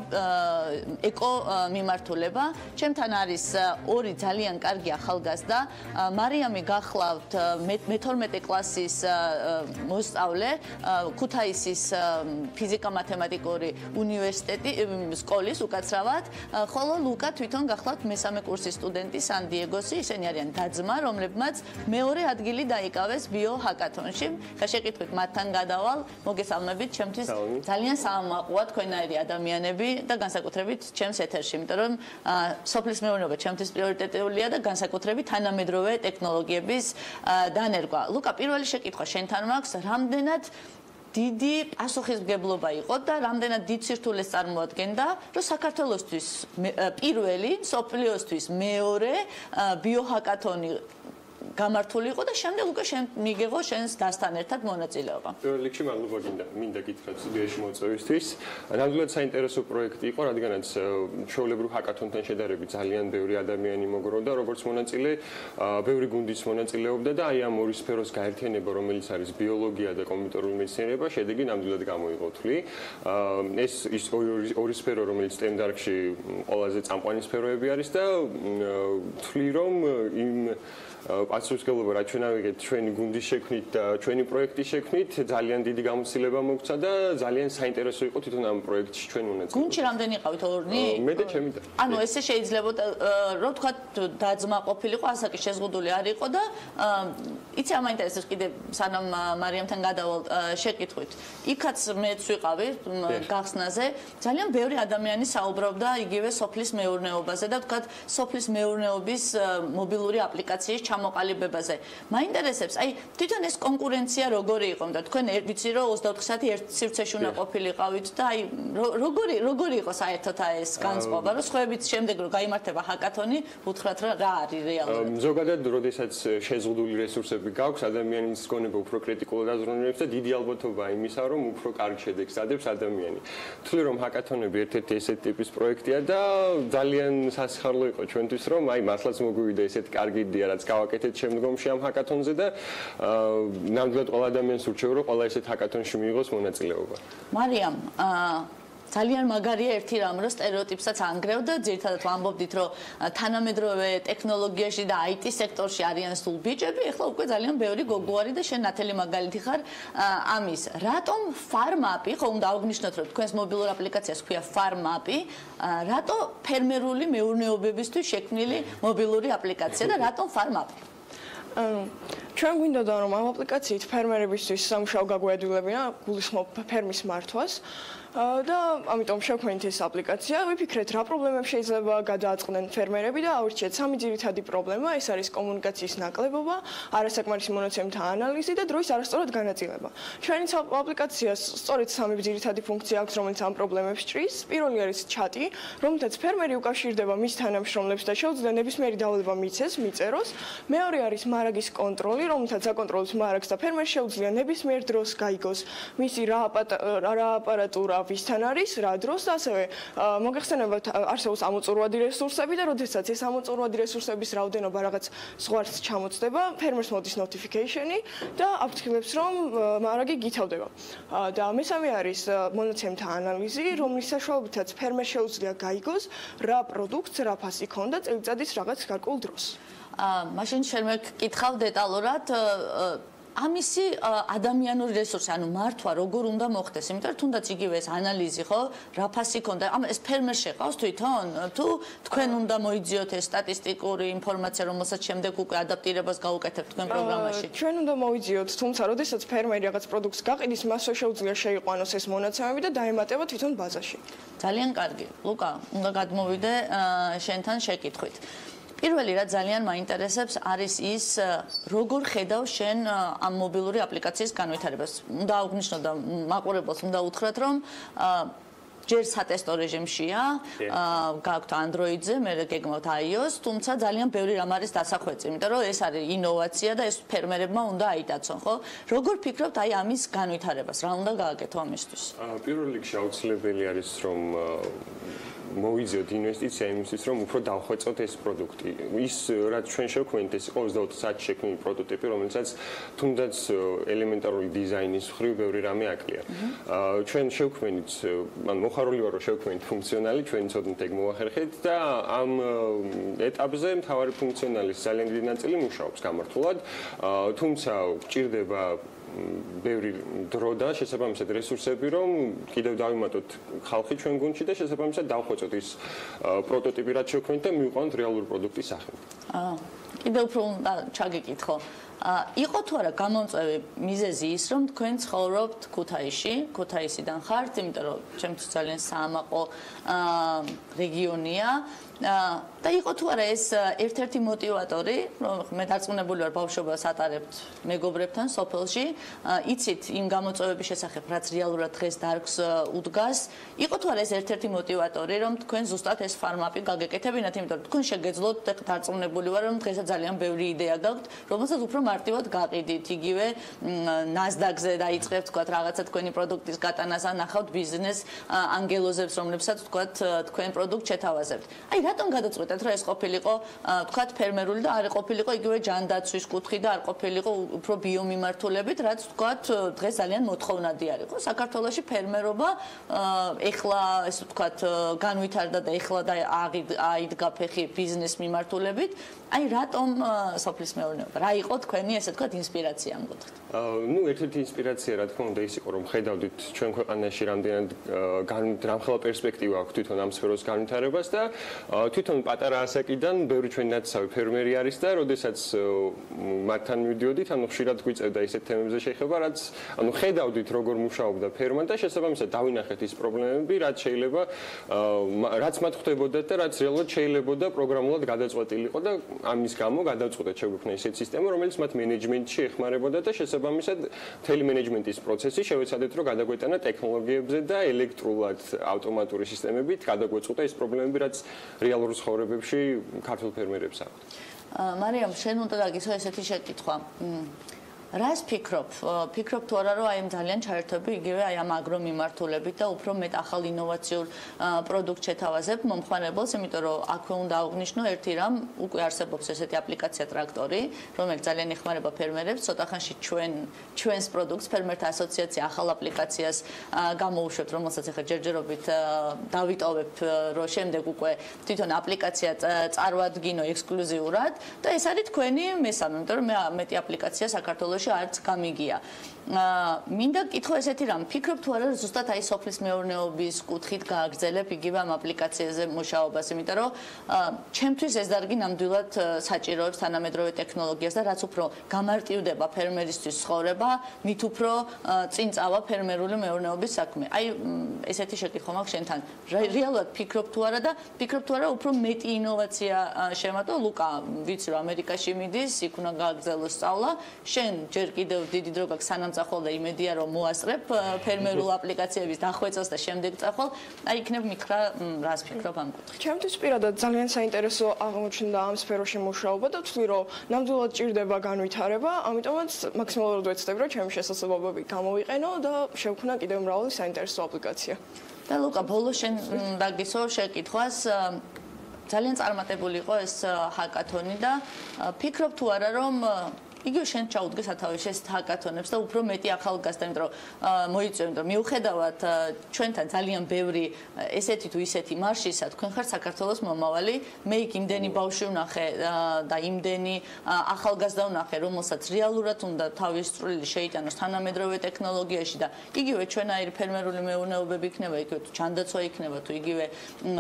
ეკო მიმართულება. ჩემთან არის ორი ძალიან კარგი ახალგაზრდა. მარიამი გახლავთ მე-12 კლასის მოსწავლე ქუთაისის ფიზიკა-მათემატიკური უნივერსიტეტი სკოლის უკაცრავად, ხოლო ლუკა თვითონ გახლავთ მესამე კურსის სტუდენტი სან-დიეგოსი, ისინი არიან და-ძმა, რომლებმაც მეორე ადგილი დაიკავეს ბიოჰაკათონში. შეკითხვით მათთან გადავალ, მოგესალმებით, ჩემთვის ძალიან საამაყოა თქვენაირი ადამიანები და განსაკუთრებით ჩემს ეთერში, იმიტომ რომ სოფლის მეურნეობა ჩემთვის პრიორიტეტულია და განსაკუთრებით თანამედროვე ტექნოლოგიების დანერგვა. ლუკა, პირველი შეკითხვა შენთან მაქვს, რამდენად დიდი პასუხისმგებლობა იყო და რამდენად დიდ სირთულეს წარმოადგენდა, რომ საქართველოსთვის პირველი, მსოფლიოსთვის მეორე ბიოჰაკათონი გამართული იყო და შემდეგ უკვე შენ მიგეღო შენს დასთან ერთად მონაწილეობა. პირველ რიგში მადლობა მინდა გითხრათ სტუდიაში მოწვევისთვის. ნამდვილად საინტერესო პროექტი იყო, რადგანაც ჩვეულებრივ ჰაკათონთან შედარებით ძალიან ბევრი ადამიანი მოგროვდა, როგორც მონაწილე, ბევრი გუნდის მონაწილეობდა და აი ამ ორი სფეროს გაერთიანება, რომელიც არის ბიოლოგია და კომპიუტერული მეცნიერება, შედეგი ნამდვილად გამოიღოთვლი. ეს ის ორი სფერო, რომელიც STEM დარგში ყველაზე წამყვანი სფეროები არის და ვთვლი, რომ იმ პასუხისმგებლობა რაც ჩვენ ავიღეთ ჩვენი გუნდის შექმნით და ჩვენი პროექტის შექმნით ძალიან დიდი გამოცდილება მოგცა და ძალიან საინტერესო იყო თვითონ ამ პროექტში ჩვენ მონაწილეობა. გუნდში რამდენი იყავით ორნი? მე და ჩემი და. ანუ ესე შეიძლება რომ თქვა და-ძმა ყოფილიყო, ასაკი შეზღუდული არ იყო და იცი ამ აინტერესებს კიდე სანამ მარიამთან გადავალ შეკითხვით. იქაც მეც ვიყავი გახსნაზე, ძალიან ბევრი ადამიანი საუბრობდა იგივე სოფლის მეურნეობაზე და თქვა სოფლის მეურნეობის მობილური აპლიკაციის ჩამოყალიბებაზე. მაინტერესებს, აი თვითონ ეს კონკურენცია როგორი იყო და თქვენ ვიცი რომ 24 საათი ერთ სივრცეში უნდა ყოფილიყავით და აი როგორი იყო საერთოდ ეს განწყობა, რომ სხვაებით შემდეგ რომ გაიმართება ჰაკათონი, უთხრათ რა არის რეალურად. ზოგადად, როდესაც შეზღუდული რესურსები გაქვს, ადამიანის გონება უფრო კრიტიკულად აზროვნებს და დიდი ალბათობა იმისა, რომ უფრო კარგ შედეგს ადებს ადამიანი. ვთვლი რომ ჰაკათონები ერთ-ერთი ესეთი ტიპის პროექტია და ძალიან სასიხარულო იყო ჩვენთვის, რომ აი მართლაც მოგვივიდა ესეთი კარგი იდეა, რაც გავაკეთეთ შემდგომში ამ ჰაკათონზე და ნამდვილად ყველა ადამიანს ურჩევ, რომ ყველა ესეთ ჰაკათონში მიიღოს მონაწილეობა. მარიამ, ძალიან მაგარია ერთი რამ, რომ სტერეოტიპსაც ანგრევდა, ძირითადად ვამბობდით, რომ თანამედროვე ტექნოლოგიაში და IT სექტორში არიან სულ ბიჭები, ეხლა უკვე ძალიან ბევრი გოგო არის და შენ ნათელი მაგალითი ხარ ამის. რატომ ფარმაპი, ხო უნდა აღვნიშნოთ, რომ თქვენს მობილურ აპლიკაციას ჰქვია ფარმაპი, რატო ფერმერული მეურნეობებისთვის შექმნილი მობილური აპლიკაცია და რატომ ფარმაპი? ჩვენ გვინდოდა რომ ამ აპლიკაციით ფერმერებისთვის სამუშაო გაგვეადვილებინა, გულისხმობ ფერმის მართვას. და ამიტომ შევქმნით ეს აპლიკაცია. ვიფიქრეთ, რა პრობლემებს შეიძლება გადააწყდნენ ფერმერები და აურჩიეთ სამი ძირითადი პრობლემა, ეს არის კომუნიკაციის ნაკლებობა, არასაკმარისი მონაცემთა ანალიზი და დროის არასწორად განაწილება. ჩვენი აპლიკაციას სწორედ სამი ძირითადი ფუნქცია აქვს, რომელიც ამ პრობლემებს ჭრის. პირველი არის ჩატი, რომელთაც ფერმერი უკავშირდება მის თანამშრომლებს და შეუძლია ნებისმიერი დავალება მიწეროს. მეორე არის მარაგის კონტროლი, რომელთაც აკონტროლებს მარაგს და ფერმერს შეუძლია ნებისმიერ დროს გაიგოს მისი რა აპარატურა ვისთან არის, რა დროს და ასევე მოგეხსენებათ არსებობს ამოწურვადი რესურსები და როდესაც ეს ამოწურვადი რესურსების რაოდენობა რაღაც ზღვარს ჩამოწდება, ფერმერს მოდის notification-ი და აფრთხილებს რომ მარაგი გითავდება. და მესამე არის მონაცემთა ანალიზი, რომლის საშუალებითაც ფერმერს შეუძლია გაიგოს რა პროდუქტს, რა ფასი ქონდა წელიწადის რაღაც გარკვეულ დროს. მაშინ შენ მეკითხავ დეტალურად ამისი ადამიანური რესურსი, ანუ მართვა როგორ უნდა მოხდეს, იმიტომ რომ თუნდაც იგივე ეს ანალიზი, ხო, რა ფასი ქონდა, ეს ფერმერს შეყავს თვითონ, თუ თქვენ უნდა მოიძიოთ ეს სტატისტიკური ინფორმაცია, რომელსაც შემდეგ უკვე ადაპტირებას გაუკეთებთ თქვენ პროგრამაში. ჩვენ უნდა მოიძიოთ, თუმცა როდესაც ფერმერი რაღაც პროდუქტს გაყიდის, მასვე შეუძლია შეიყვანოს ეს მონაცემები და დაემატება თვითონ ბაზაში. ძალიან კარგი. ლუკა, უნდა გადმოვიდე შენთან შეკითხვით. პირველი რა ძალიან მაინტერესებს არის ის როგორ ხედავ შენ ამ მობილური აპლიკაციის განვითარებას. უნდა აღვნიშნო და მაყურებელს უნდა უთხრათ რომ ჯერ სატესტო რეჟიმშია, გაქვთ Android-ზე, მე გეგმავთ iOS, თუმცა ძალიან ბევრი რამ არის დასახვეწი, იმიტომ რომ ეს არის ინოვაცია და ეს ფერმერებმა უნდა აიტაცონ, ხო? როგორ ფიქრობთ აი ამის განვითარებას, რა უნდა გააკეთო ამისთვის? პირველ რიგში აუცილებელი არის რომ მოვიძიოთ ინვესტიცია იმისთვის, რომ უფრო დავხვეწოთ ეს პროდუქტი. ის რაც ჩვენ შევქმნით, ეს იყო 24 საათში შექმნილი პროტოტიპი, რომელსაც თუნდაც ელემენტარული დიზაინის მხრივ ბევრი რამე აკლია. ჩვენ შევქმნით, მოხარული ვარ, რომ შევქმნით ფუნქციონალი, ჩვენ ცოდნით ეგ მოახერხეთ და ამ ეტაპზე მთავარი ფუნქციონალის ძალიან დიდი ნაწილი მუშაობს გამართულად. თუმცა გჭირდება ბევრი დრო და შესაბამისად რესურსები, რომ კიდევ დავიმატოთ ხალხი ჩვენ გუნდში და შესაბამისად დავხვეწოთ ის პროტოტიპი, რაც შევქმნით და მივიყვანოთ რეალური პროდუქტის სახით. კიდევ უფრო უნდა ჩაგიკითხო. იყო თუ არა გამომწვევი მიზეზი ის, რომ თქვენ ცხოვრობთ ქუთაისში, ქუთაისიდან ხართ, იმიტომ რომ ჩემთვის ძალიან საამაყო რეგიონია. და იყო თუ არა ეს ერთ-ერთი მოტივატორი, რომ მე დარწმუნებული ვარ ბავშვობას ატარებთ მეგობრებთან სოფელში, იცით იმ გამოწვევების შესახებ, რაც რეალურად დღეს დარგს უდგას, იყო თუ არა ეს ერთ-ერთი მოტივატორი, რომ თქვენ ზუსტად ეს ფარმაპი გაგეკეთებინათ, იმიტომ რომ თქვენ შეგეძლოთ და დარწმუნებული ვარ, რომ დღესაც ძალიან ბევრი იდეა გაქვთ, რომელსაც უფრო მარტივად გაყიდით, იგივე NASDAQ-ზე დაიწყებთ, თქვათ, რაღაცა თქვენი პროდუქტის გატანას, ან ნახავთ ბიზნეს ანგელოზებს, რომლებსაც თქვათ, თქვენ პროდუქტ შეთავაზებთ. აი რატომ გადაწყვეტეთ, რომ ეს ყოფილიყო, თქვათ, ფერმერული და არ ყოფილიყო იგივე ჯანდაცვის კუთხი და არ ყოფილიყო უფრო ბიომიმართულებით, რაც თქვათ, დღეს ძალიან მოთხოვნადი არის, ხო? საქართველოში ფერმერობა ეხლა, ესე ვთქვათ, განვითარდა და ეხლა და აიდგა ფეხი ბიზნეს მიმართულებით. აი რატომ სოფლის მეურნეობა? რა იყო თქვენი, ესე ვთქვათ, ინსპირაცია ამ კუთხით? ნუ ერთ-ერთი ინსპირაცია, რა თქმა უნდა, ის იყო, რომ ხედავდით ჩვენ ქვეყანაში რამდენად რამხელა პერსპექტივა აქვს თვითონ ამ სფეროს განვითარებას და თვითონ პატარა ასაკიდან ბევრი ჩვენი ნაცავი ფერმერი არის და როდესაც მათთან მივდიოდით, ანუ ხშირად გვიწევდა ისეთ თემებზე შეხება, რაც ანუ ხედავდით როგორ მუშაობდა ფერმა და შესაბამისად დავინახეთ ის პრობლემები, რაც შეიძლება რაც მათ ხვდებოდათ და რაც რეალურად შეიძლებოდა პროგრამულად გადაწყვეტილიყო და ამის გამო გადავწყვეტეთ შეგვექმნა ისეთი სისტემა, რომელიც მათ მენეჯმენტში ეხმარებოდა და შესაბამისად მთელი მენეჯმენტის პროცესი შევეცადეთ, რომ გადაგვეტანა ტექნოლოგიებზე და ელექტრულად ავტომატური სისტემებით გადაგვეწყვეტა ის პრობლემები, რაც რეალურ ცხოვრებებში ქართულ ფერმერებს აქვს. მარიამ, შენ უნდა გაგისვა ესეთი შეკითხვა. რას ფიქრობ? ფიქრობ თუ არა, რომ აი ამ ძალიან ჩაერთვები იგივე აი ამ აგრომიმართულებით და უფრო მეტ ახალ ინოვაციურ პროდუქტს შეთავაზებ მომხმარებელს, იმიტომ რომ აქვე უნდა აღვნიშნო ერთი რამ, უკვე არსებობს ესეთი აპლიკაცია ტრაქტორი, რომელიც ძალიან ეხმარება ფერმერებს, ცოტა ხანში ჩვენს პროდუქტს ფერმერთა ასოციაცია ახალ აპლიკაციას გამოუშვებთ, რომელსაც ახლა ჯერჯერობით დავიტოვებ, რომ შემდეგ უკვე თვითონ აპლიკაცია წარვადგინო ექსკლუზიურად და ეს არის თქვენი მესამე, იმიტომ რომ მე მეტი აპლიკაცია საქართველოს არც გამიგია. მინდა გკითხო ესეთი რამ, ფიქრობ თუ არა ზუსტად აი სოფლის მეურნეობის კუთხით გააგრძელებ იგივე ამ აპლიკაციაზე მუშაობას, იმიტომ რომ ჩემთვის ეს დარგი ნამდვილად საჭიროებს თანამედროვე ტექნოლოგიას და რაც უფრო გამარტივდება ფერმერისთვის ცხოვრება, მით უფრო წინ წავა ფერმერული მეურნეობის საქმე. აი ესეთი შეკითხვა მაქვს შენთან. რეალურად ფიქრობ თუ არა და ფიქრობ თუ არა უფრო მეტი ინოვაცია შემატო? ლუკა, ვიცი რომ ამერიკაში მიდის, იქ უნდა გააგრძელოს სწავლა. შენ ჯერ კიდევ დიდი დრო გაქვს სანამ წახვალ და იმედია რომ მოასწრებ ფერმერულ აპლიკაციების დახვეწას და შემდეგ წახვალ. აი იქნებ მითხრა რას ფიქრობ ამ კუთხით. ჩემთვის პირადად ძალიან საინტერესო აღმოჩნდა ამ სფეროში მუშაობა და ვთვლი რომ ნამდვილად ჭირდება განვითარება, ამიტომაც მაქსიმალურად ვეცდებ რომ ჩემი შესაძლებლობები გამოვიყენო და შევქმნა კიდევ მრავალი საინტერესო აპლიკაცია. და ლუკა, ბოლოს შენ დაგისვა შეკითხვას ძალიან წარმატებული იყო ეს ჰაკათონი და ფიქრობ თუ არა რომ იგივე შენ ჩაუდგე სათავეში ეს ჰაკათონებს და უფრო მეტი ახალგაზრდა, იმიტომ რომ მოიწვევ, იმიტომ რომ მიუხედავად ჩვენთან ძალიან ბევრი ესეთი თუ ისეთი მარშისა, თქვენ ხართ საქართველოს მომავალი, მე იქ იმდენი ბავშვი ვნახე და იმდენი ახალგაზრდა ვნახე, რომელსაც რეალურად უნდა თავის წვლილი შეიტანოს თანამედროვე ტექნოლოგიაში და იგივე ჩვენაირი ფერმერული მეურნეობები იქნება, იგივე თუ ჯანდაცვა იქნება, თუ იგივე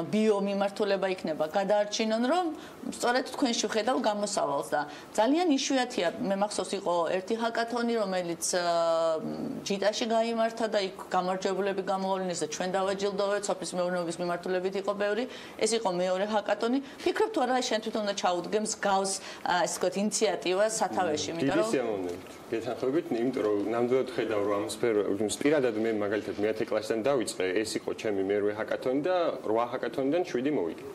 ბიომიმართულება იქნება, გადაარჩინონ, რომ სწორედ თქვენში ვხედავ გამოსავალს და ძალიან იშვიათია მე მახსოვს იყო ერთი ჰაკათონი, რომელიც ჯიტაში გაიმართა და იქ გამარჯვებულები გამოავლინეს და ჩვენ დავაჯილდოვეთ, სოფლის მეურნეობის მიმართულებით იყო ბევრი. ეს იყო მეორე ჰაკათონი. ფიქრობ თუ არა შენ თვითონ უნდა ჩაუდგე მსგავს ასე ვთქვათ ინიციატივას სათავეში, იმიტომ რომ გეთანხმებით, იმიტომ რომ ნამდვილად ხედავ რომ ამ სფეროს პირადად მე მაგალითად 10 კლასიდან დავიწყე, ეს იყო ჩემი მერვე ჰაკათონი და 8 ჰაკათონიდან 7 მოვიგე.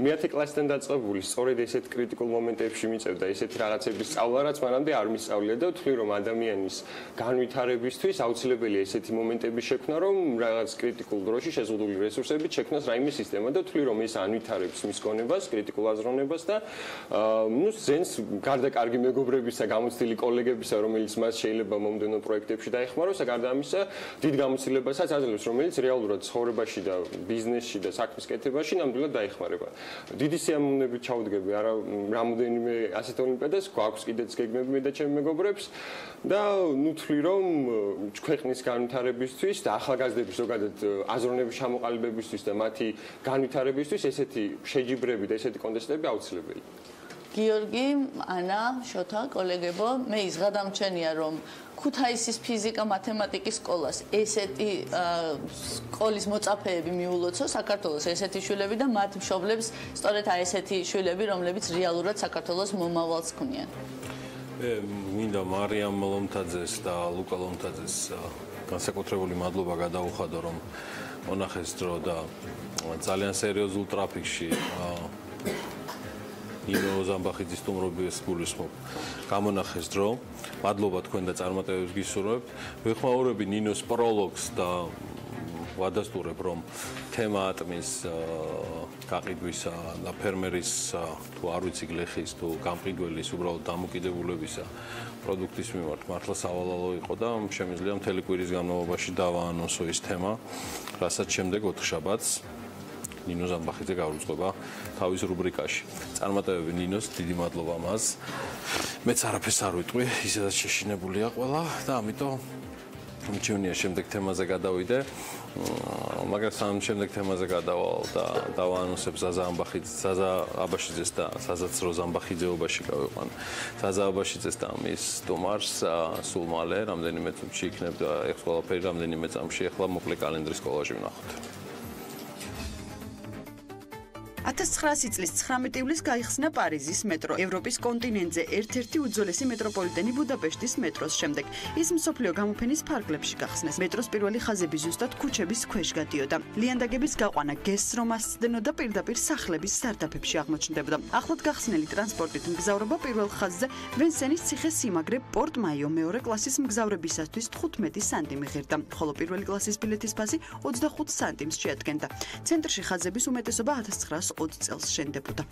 10 კლასიდან დაწყებული სწორედ ესეთ კრიტიკულ მომენტებში მიწევდა ესეთი რაღაცების სწავლა, რაც მანამდე არ მისწავლია და ვთვლი რომ ადამიანის განვითარებისთვის აუცილებელია ესეთი მომენტების შექმნა, რომ რაღაც კრიტიკულ დროში შეზღუდული რესურსებით შექმნას რაიმე სისტემა და ვთვლი რომ ეს ანვითარებს მის გონებას, კრიტიკულ აზროვნებას და ზენს გარდა კარგი მეგობრებისა, გამოცდილი კოლეგებისა, რომელიც მას შეიძლება მომდენო პროექტებში დაეხმაროს, გარდა ამისა, დიდ გამოცდილებასაც აძლევს, რომელიც რეალურად ცხოვრებაში და ბიზნესში და საქმის კეთებაში ნამდვილად დაეხმარება. დიდი სიამოვნებით ჩავდგები არა რამოდენიმე ასეთ ოლიმპიადას, გვაქვს კიდეც გეგმები მე და ჩემი მეგობრებს და ვთვლი რომ ქვეყნის განვითარებისთვის და ახალგაზრდების ზოგადად აზროვნების ჩამოყალიბებისთვის და მათი განვითარებისთვის ესეთი შეჯიბრები და ესეთი კონტესტები აუცილებელია. გიორგი, ანა, შოთა, კოლეგებო, მე ის გადამჩენია რომ ქუთაისის ფიზიკა მათემატიკის სკოლას ესეთი სკოლის მოწაფეები მიულოცო საქართველოს ესეთი შვილები და მათ მშობლებს სწორედ ესეთი შვილები, რომლებიც რეალურად საქართველოს მომავალს ქმნიან. მინდა მარიამ ლომთაძეს და ლუკა ლომთაძეს განსაკუთრებული მადლობა გადაუხადო, რომ მონახეს დრო და ძალიან სერიოზულ ტრაფიკში ნინო ზამბახიძის სტუმრობის გულისხმობ. გამონახეს დრო. მადლობა თქვენ და წარმატებებს გისურვებთ. ვეხმაურები ნინოს პროლოგს და ვადასტურებ, რომ თემა ატმის გაყიდვისა და ფერმერის თუ არ ვიცი გლეხის თუ გამყიდველის უბრალოდ დამოკიდებულებისა პროდუქტის მიმართ მართლა სავალალო იყო და შემიძლია მთელი კვირის განმავლობაში დავაანონსო ის თემა, რასაც შემდეგ 4 შაბათს ნინო ზამბახიძე გავრიწყება თავის რუბრიკაში. წარმატებები ნინოს, დიდი მადლობა მას. მეც არაფერს არ ვიტყვი, ისედაც შეშინებულია ყველა და ამიტომ მჩვენია შემდეგ თემაზე გადავიდე. მაგრამ სამ შემდეგ თემაზე გადავალ და დავაანონსებ ზაზა აბაშიძეს და საზაც რო ზამბახიძეობაში გავიყვან. ზაზა აბაშიძეს და მის სტუმარს სულ მალე რამდენიმე წუთში იქნება ეს ყველაფერი რამდენიმე წამში ახლა მოკლე კალენდრის კოლაჟი ვნახოთ. 1900 წლის 19 ივლისს გაიხსნა პარიზის მეტრო, ევროპის კონტინენტზე ერთ-ერთი უძველესი მეტროპოლიტენი ბუდაპეშტის მეტროს შემდეგ. ის მსოფლიო გამოფენის ფარგლებში გახსნეს. მეტროს პირველი ხაზები ზუსტად ქუჩების ქვეშ გადიოდა. ლიანდაგების გაყვანა გესს რომ ასცდენოდა პირდაპირ სახლების სარდაფებში აღმოჩნდებოდა. ახლად გახსნელი ტრანსპორტით მგზავრობა პირველ ხაზზე ვენსენის ციხე-სიმაგრე პორტ-მაიო მეორე კლასის მგზავრებისათვის 15 სანტიმი ღირდა, ხოლო პირველი კლასის ბილეთის ფასი 25 სანტიმს შეადგენდა. ცენტრში ხაზების უმეტესობა 1920 წელს შენდებოდა.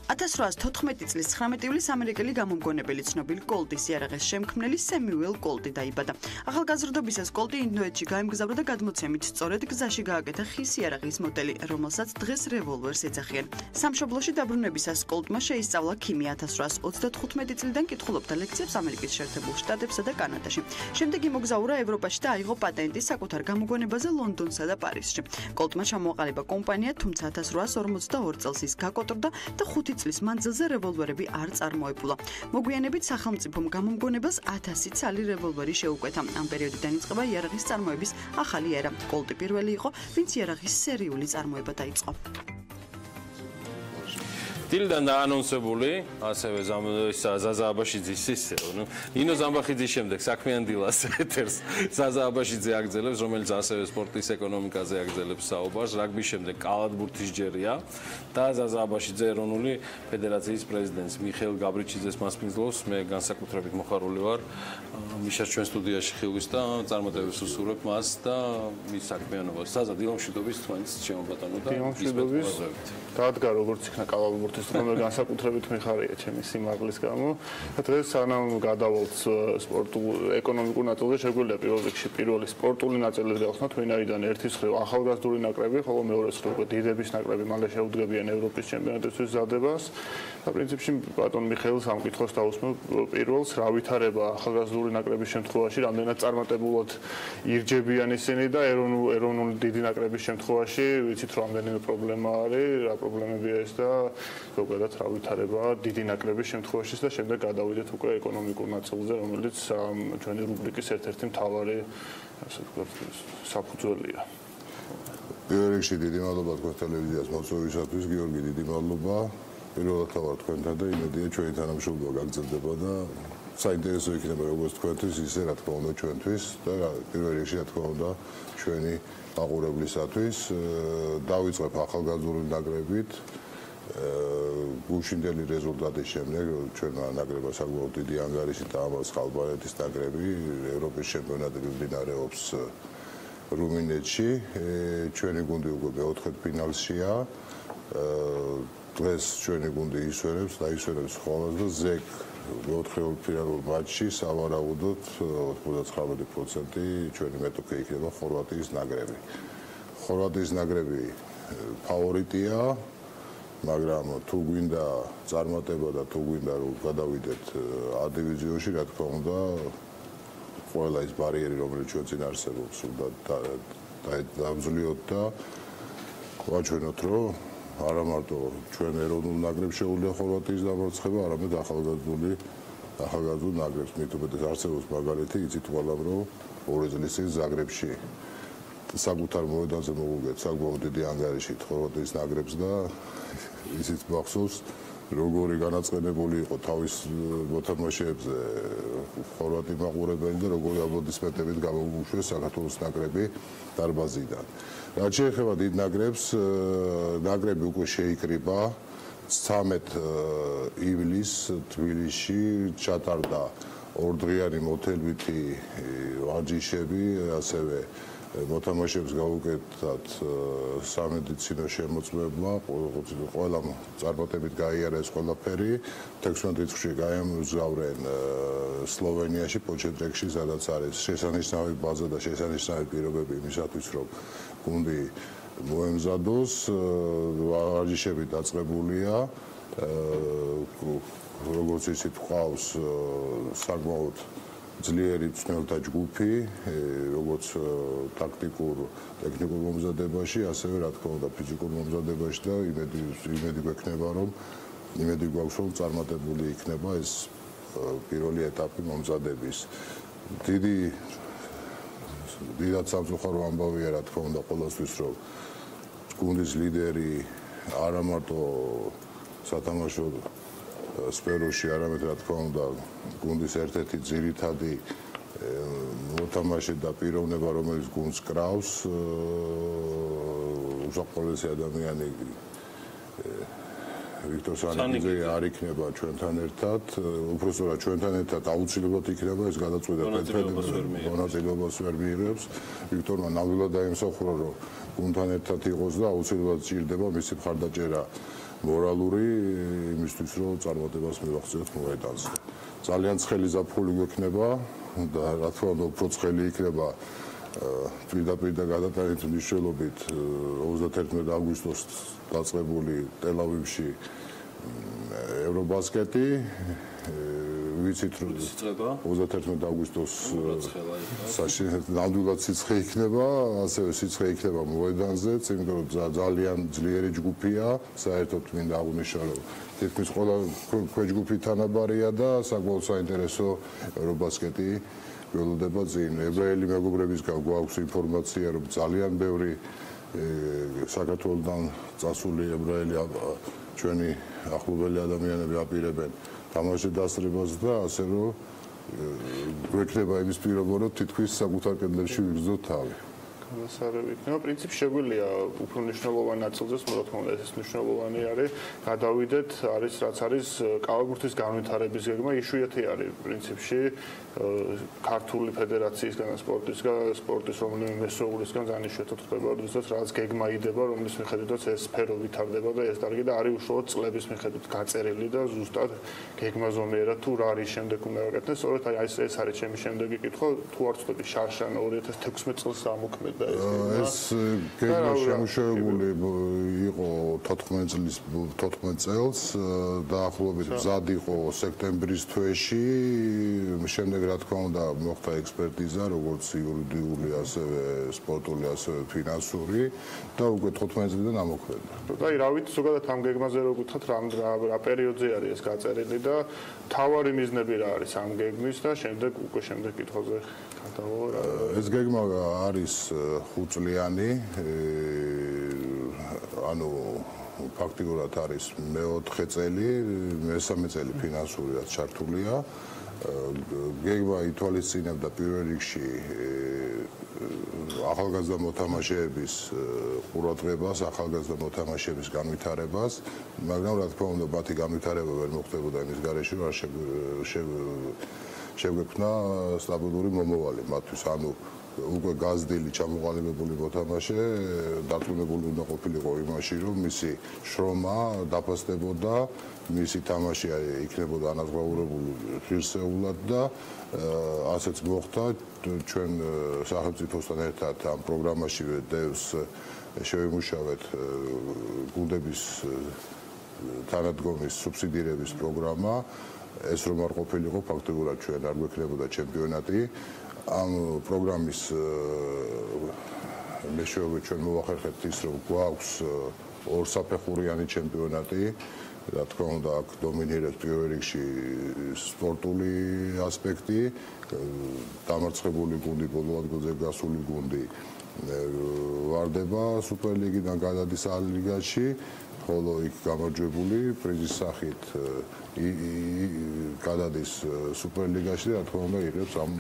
1814 წლის 19 ივლისს ამერიკელი გამომგონებელი ცნობილი კოლტის იარაღის შემქმნელი სემიუელ კოლტი დაიბადა. ახალგაზრდობისას კოლტი ინდოეთში გაემგზავრა და გადმოცემით სწორედ გზაში გააკეთა ხის იარაღის მოდელი, რომელსაც დღეს რევოლვერს ეძახიან. სამშობლოში დაბრუნებისას კოლტმა შეისწავლა ქიმია. 1835 წლიდან კითხულობდა ლექციებს ამერიკის შეერთებულ შტატებსა და კანადაში. შემდეგ იმოგზაურა ევროპაში და აიღო პატენტი საკუთარ გამოგონებაზე ლონდონსა და პარიზში. კოლტმა ჩამოაყალიბა კომპანია, თუმცა 1842 წელს ის გაკოტრდა და 5 წლის მანძილზე რევოლვერები არ წარმოებულა. მოგვიანებით სახელმწიფომ გამომგონებას 1000 ცალი რევოლვერი შეუკვეთა. ამ პერიოდიდან იწყება იარაღის წარმოების ახალი ერა. კოლტი პირველი იყო, ვინც იარაღის სერიული წარმოება დაიწყო. დილიდან დაანონსებული, ასევე ზაზა აბაშიძის ნინო ზამბახიძის შემდეგ საქმიანი დილას ეთერს ზაზა აბაშიძე აგრძელებს, რომელიც ასევე სპორტის ეკონომიკაზე აგრძელებს საუბარს. რაგბის შემდეგ კალათბურთის ჯერია და ზაზა აბაშიძე ეროვნული ფედერაციის პრეზიდენტს მიხეილ გაბრიჩიძეს მასპინძლობს. მე განსაკუთრებით მოხარული ვარ მიშას ჩვენ სტუდიაში ხილვის და წარმატებებს უსურვებ მას და მის საქმიანობას. ზაზა დილამშვიდობის თქვენს ჩემო ბატონო და დილამშვიდობის დადგა როგორც იქნა კალათბურთი მე განსაკუთრებით მიხარია ჩემი სიმაღლის გამო. დღეს სანამ გადავალთ სპორტულ ეკონომიკურ ნაწილზე შეგვიძლია პირველ რიგში პირველი სპორტული ნაწილის გავხსნათ, ვინაიდან ერთის მხრივ ახალგაზრდული ნაკრები, ხოლო მეორე მხრივ დიდების ნაკრები მალე შეუდგებიან ევროპის ჩემპიონატისთვის მზადებას. და პრინციპში ბატონ მიხეილს ამ კითხვას დაუსმევ პირველს, რა ვითარება ახალგაზრდული ნაკრების შემთხვევაში, რამდენად წარმატებულად ირჯებიან ისინი და ეროვნული დიდი ნაკრების შემთხვევაში, ვიცით რომ რამდენიმე პრობლემა არის, რა პრობლემებია ეს და ზოგადად რა ვითარებაა დიდი ნაკრების შემთხვევაშიც და შემდეგ გადავიდეთ უკვე ეკონომიკურ ნაწილზე, რომელიც ჩვენი რუბრიკის ერთ-ერთი მთავარი ასე ვთქვათ საფუძველია. პირველ რიგში დიდი მადლობა თქვენ ტელევიზიას მოწვევისათვის, გიორგი, დიდი მადლობა. პირველად ვარ თქვენთან და იმედია ჩვენი თანამშრომლობა გაგრძელდება და საინტერესო იქნება როგორც თქვენთვის, ისე რა თქმა უნდა ჩვენთვის და პირველ რიგში რა თქმა უნდა ჩვენი მაყურებლისათვის. დავიწყებ ახალგაზრდული ნაკრებით. გუშინდელი რეზულტატის შემდეგ ჩვენმა ნაკრებმა საკმაოდ დიდი ანგარიშით დაამარცხა ხალბარეთის ნაკრები, ევროპის ჩემპიონატი მიმდინარეობს რუმინეთში. ჩვენი გუნდი უკვე მეოთხე ფინალშია. დღეს ჩვენი გუნდი ისვერებს ხოლმე და ზეგ მეოთხეულ ფინალურ მატჩში სავარაუდოდ 99% ჩვენი მეტოქე იქნება ხორვატიის ნაკრები. ხორვატიის ნაკრები ფავორიტია, მაგრამ თუ გვინდა წარმატება და თუ გვინდა რომ გადავიდეთ A დივიზიონში, რა თქმა უნდა, ყველა ის ბარიერი, რომელიც ჩვენ წინ არსებობს, უნდა დავძლიოთ და ვაჩვენოთ, რომ არა მარტო ჩვენ ეროვნულ ნაკრებს შეუძლია ხორვატიის დამარცხება, არამედ ახალგაზრდულ ნაკრებს. მით უმეტეს არსებობს მაგალითი, იცით ყველამ, რომ 2 წლის წინ ზაგრებში საკუთარ მოედანზე მოუგეთ საკმაოდ დიდი ანგარიშით ხორვატიის ნაკრებს და ისიც მახსოვს, როგორი განაწყენებული იყო თავის მოთამაშეებზე ხორვატი მაყურებელი და როგორი აპლოდისმენტებით გამოგუშვეს საქართველოს ნაკრები დარბაზიდან. რაც შეეხება დიდ ნაკრებს, ნაკრები უკვე შეიკრიბა 13 ივლისს თბილისში ჩატარდა ორდღიანი მოთელვითი ვარჯიშები, ასევე მოთამაშეებს გაუკეთათ სამედიცინო შემოწმება, ყველა წარმატებით გაიარეს ყველაფერი. 16 რიცხვში გაემგზავრენ სლოვენიაში, პოჩეტრეკში, სადაც არის შესანიშნავი ბაზა და შესანიშნავი პირობები იმისათვის, რომ გუნდი მოემზადოს. ვარჯიშები დაწყებულია. როგორც იცით, ყავს საკმაოდ ძლიერი მწვრთნელთა ჯგუფი, როგორც ტაქტიკურ, ტექნიკურ მომზადებაში, ასევე რა თქმა უნდა ფიზიკურ მომზადებაში და იმედი გვექნება, რომ წარმატებული იქნება ეს პირველი ეტაპი მომზადების. დიდად სამწუხარო ამბავია, რა თქმა უნდა, ყველასთვის, რომ გუნდის ლიდერი არა მარტო სათამაშო სფეროში, არამედ რა თქმა უნდა, გუნდის ერთ-ერთი ძირითადი მოთამაშე და პიროვნება, რომელიც გუნდს კრავს, უსაყვარლესი ადამიანი ვიქტორ სანიკიძე არ იქნება ჩვენთან ერთად, უბრალოდ ჩვენთან ერთად აუცილებლად იქნება, ეს გადაწყვეტა მონაწილეობას ვერ მიიღებს. ვიქტორმა ნამდვილად დაიმსახურა, რომ გუნდთან ერთად იყოს და აუცილებლად სჭირდება მისი მხარდაჭერა მორალური იმისთვის, რომ წარმატებას მივახციოთ მოედანზე. ძალიან ცხელი ზაფხული გვექნება და რა თქმა უნდა, უფრო ცხელი იქნება პირდაპირ და გადატანით მნიშვნელობით 31 აგვისტოს დაწყებული ტელ-ავივში ევრობასკეტი. ვიცით, რომ 31 აგვისტოს ნამდვილად სიცხე იქნება, ასევე სიცხე იქნება მოედანზეც, იმიტომ რომ ძალიან ძლიერი ჯგუფია, საერთოდ მინდა აღვნიშნო, რომ თითქმის ყველა ქვეჯგუფი თანაბარია და საკმაოდ საინტერესო ევრობასკეტი გველოდება წინ. ებრაელი მეგობრებისგან გვაქვს ინფორმაცია, რომ ძალიან ბევრი საქართველოდან წასული ებრაელი ჩვენი ახლობელი ადამიანები აპირებენ თამაშის დასწრებას და ასე რომ გვექნება იმის პირობა, რომ თითქმის საკუთარ კედლებში ვიგრძნოთ თავი. განსარევი იქნება. პრინციპში შეგვიძლია უფრო მნიშვნელოვანი ნაწილზეც, რა თქმა უნდა, ეს მნიშვნელოვანი არის, გადავიდეთ, რაც არის კალათბურთის განვითარების გეგმა, იშვიათი არის პრინციპში ქართული ფედერაციისგან და სპორტის რომელიმე მესწავლისგან ძალიან იშვიათად ხდება, როდესაც რაღაც გეგმა იდება, რომლის მიხედვითაც ეს სფერო ვითარდება და ეს დარგი და არის უშუალოდ წლების მიხედვით გაწერილი და ზუსტად გეგმაზომიერად თუ რა არის შემდეგ უნდა გაკეთდეს. სწორედ ეს არის ჩემი შემდეგი კითხვა, თუ არ ვცდები შარშან 2016 წელს ამოქმედა ეს გეგმა შემუშავებული იყო 14 წელს, დაახლოებით მზად იყო სექტემბრის თვეში, შემდეგ რა თქმა უნდა მოხდა ექსპერტიზა, როგორც იურიდიული, ასევე სპორტული, ასევე ფინანსური და უკვე 15 წლიდან ამოქმედა. და რავით, ზოგადად ამ გეგმაზე რო გითხრათ, რა პერიოდზე არის ეს გაწერილი და თავარი მიზნები რა არის ამ გეგმის და შემდეგ კითხვაზე გადავალ. ეს გეგმა არის 5 წლიანი, ანუ ფაქტიურად არის მე-4 წელი, მე-3 წელი ფინანსურიად ჩართულია. გეგმა ითვალისწინებდა პირველ რიგში ახალგაზრდა მოთამაშეების ყურადღებას, ახალგაზრდა მოთამაშეების განვითარებას, მაგრამ რა თქმა უნდა, მათი განვითარება ვერ მოხდებოდა იმის გარეშე, რომ შეგვექმნა სტაბილური მომავალი მათთვის, ანუ უკვე გაზრდილი ჩამოყალიბებული მოთამაშე დარწმუნებული უნდა ყოფილიყო იმაში, რომ მისი შრომა დაფასდებოდა, მისი თამაში იქნებოდა ანაზღაურებული ღირსეულად და ასეც მოხდა. ჩვენ სახელმწიფოსთან ერთად ამ პროგრამაშივე დევს შევიმუშავეთ გუნდების თანადგომის სუბსიდირების პროგრამა. ეს რომ არ ყოფილიყო, ფაქტობრივად ჩვენ არ გვექნებოდა ჩემპიონატი. ამ პროგრამის მეშვეობით ჩვენ მოვახერხეთ ის, რომ გვაქვს ორსაფეხურიანი ჩემპიონატი. რა თქმა უნდა, აქ დომინირებს პირველ რიგში სპორტული ასპექტი, დამარცხებული გუნდი, ბოლო ადგილზე გასული გუნდი ვარდება სუპერლიგიდან გადადის ალ-ლიგაში, ხოლო იქ გამარჯვებული პრიზის სახით გადადის სუპერლიგაში და რა თქმა უნდა იღებს ამ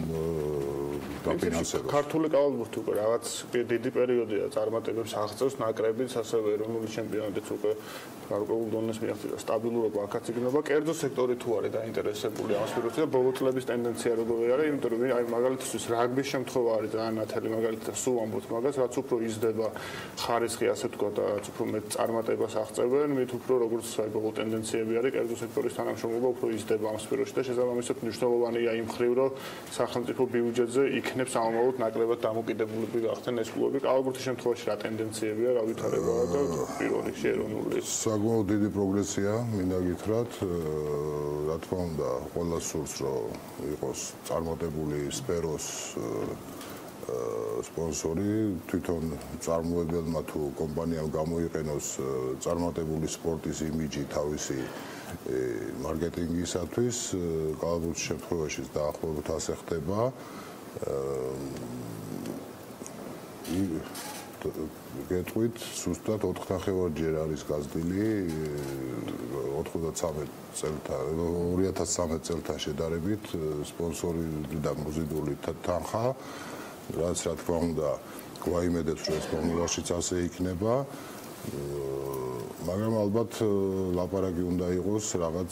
დაფინანსებას. ქართული კალათბურთი უკვე რაღაც დიდი პერიოდია წარმატებებს აღწევს ნაკრებიც, ასევე ეროვნული ჩემპიონატიც უკვე გარკვეულ დონეს მიაღწია სტაბილურობა აქაც იქნება. კერძო სექტორი თუ არის დაინტერესებული ამ სფეროში და ბოლო წლების ტენდენცია როგორი არის, იმიტომ რომ აი მაგალითისთვის რაგბის შემთხვევა არის ძალიან ნათელი მაგალითად სულ ამბობთ მაგას, რაც უფრო იზრდება ხარისხი, ასე ვთქვათ, და რაც უფრო მეტ წარმატებას აღწევენ, მით უფრო როგორც აი ბოლო ტენდენციები არის, კერძო სექტორის თანამშრომლობა უფრო იზრდება ამ სფეროში და შესაბამისად მნიშვნელოვანია იმ მხრივ, რომ სახელმწიფო ბიუჯეტზე იქნებს ამავდროულად ნაკლებად დამოკიდებულები გახდნენ ეს კლუბები. კალათბურთის შემთხვევაში რა ტენდენციებია, რა ვითარებაა და პირველ რიგში ეროვნული საკმაოდ დიდი პროგრესია, მინდა გითხრათ, რა თქმა უნდა, ყველა სურს, რომ იყოს წარმატებული სფეროს სპონსორი, თვითონ წარმოებელმა თუ კომპანიამ გამოიყენოს წარმატებული სპორტის იმიჯი თავისი მარკეტინგისათვის, კალათბურთის შემთხვევაში დაახლოებით ასე ხდება. გეტყვით, სუსტად 4.5-ჯერ არის გაზრდილი 2013 წელთან შედარებით სპონსორი და მოზიდული თანხა, რაც რა თქმა უნდა გვაიმედებს, რომ ეს მომავალშიც ასე იქნება. მაგრამ ალბათ ლაპარაკი უნდა იყოს რაღაც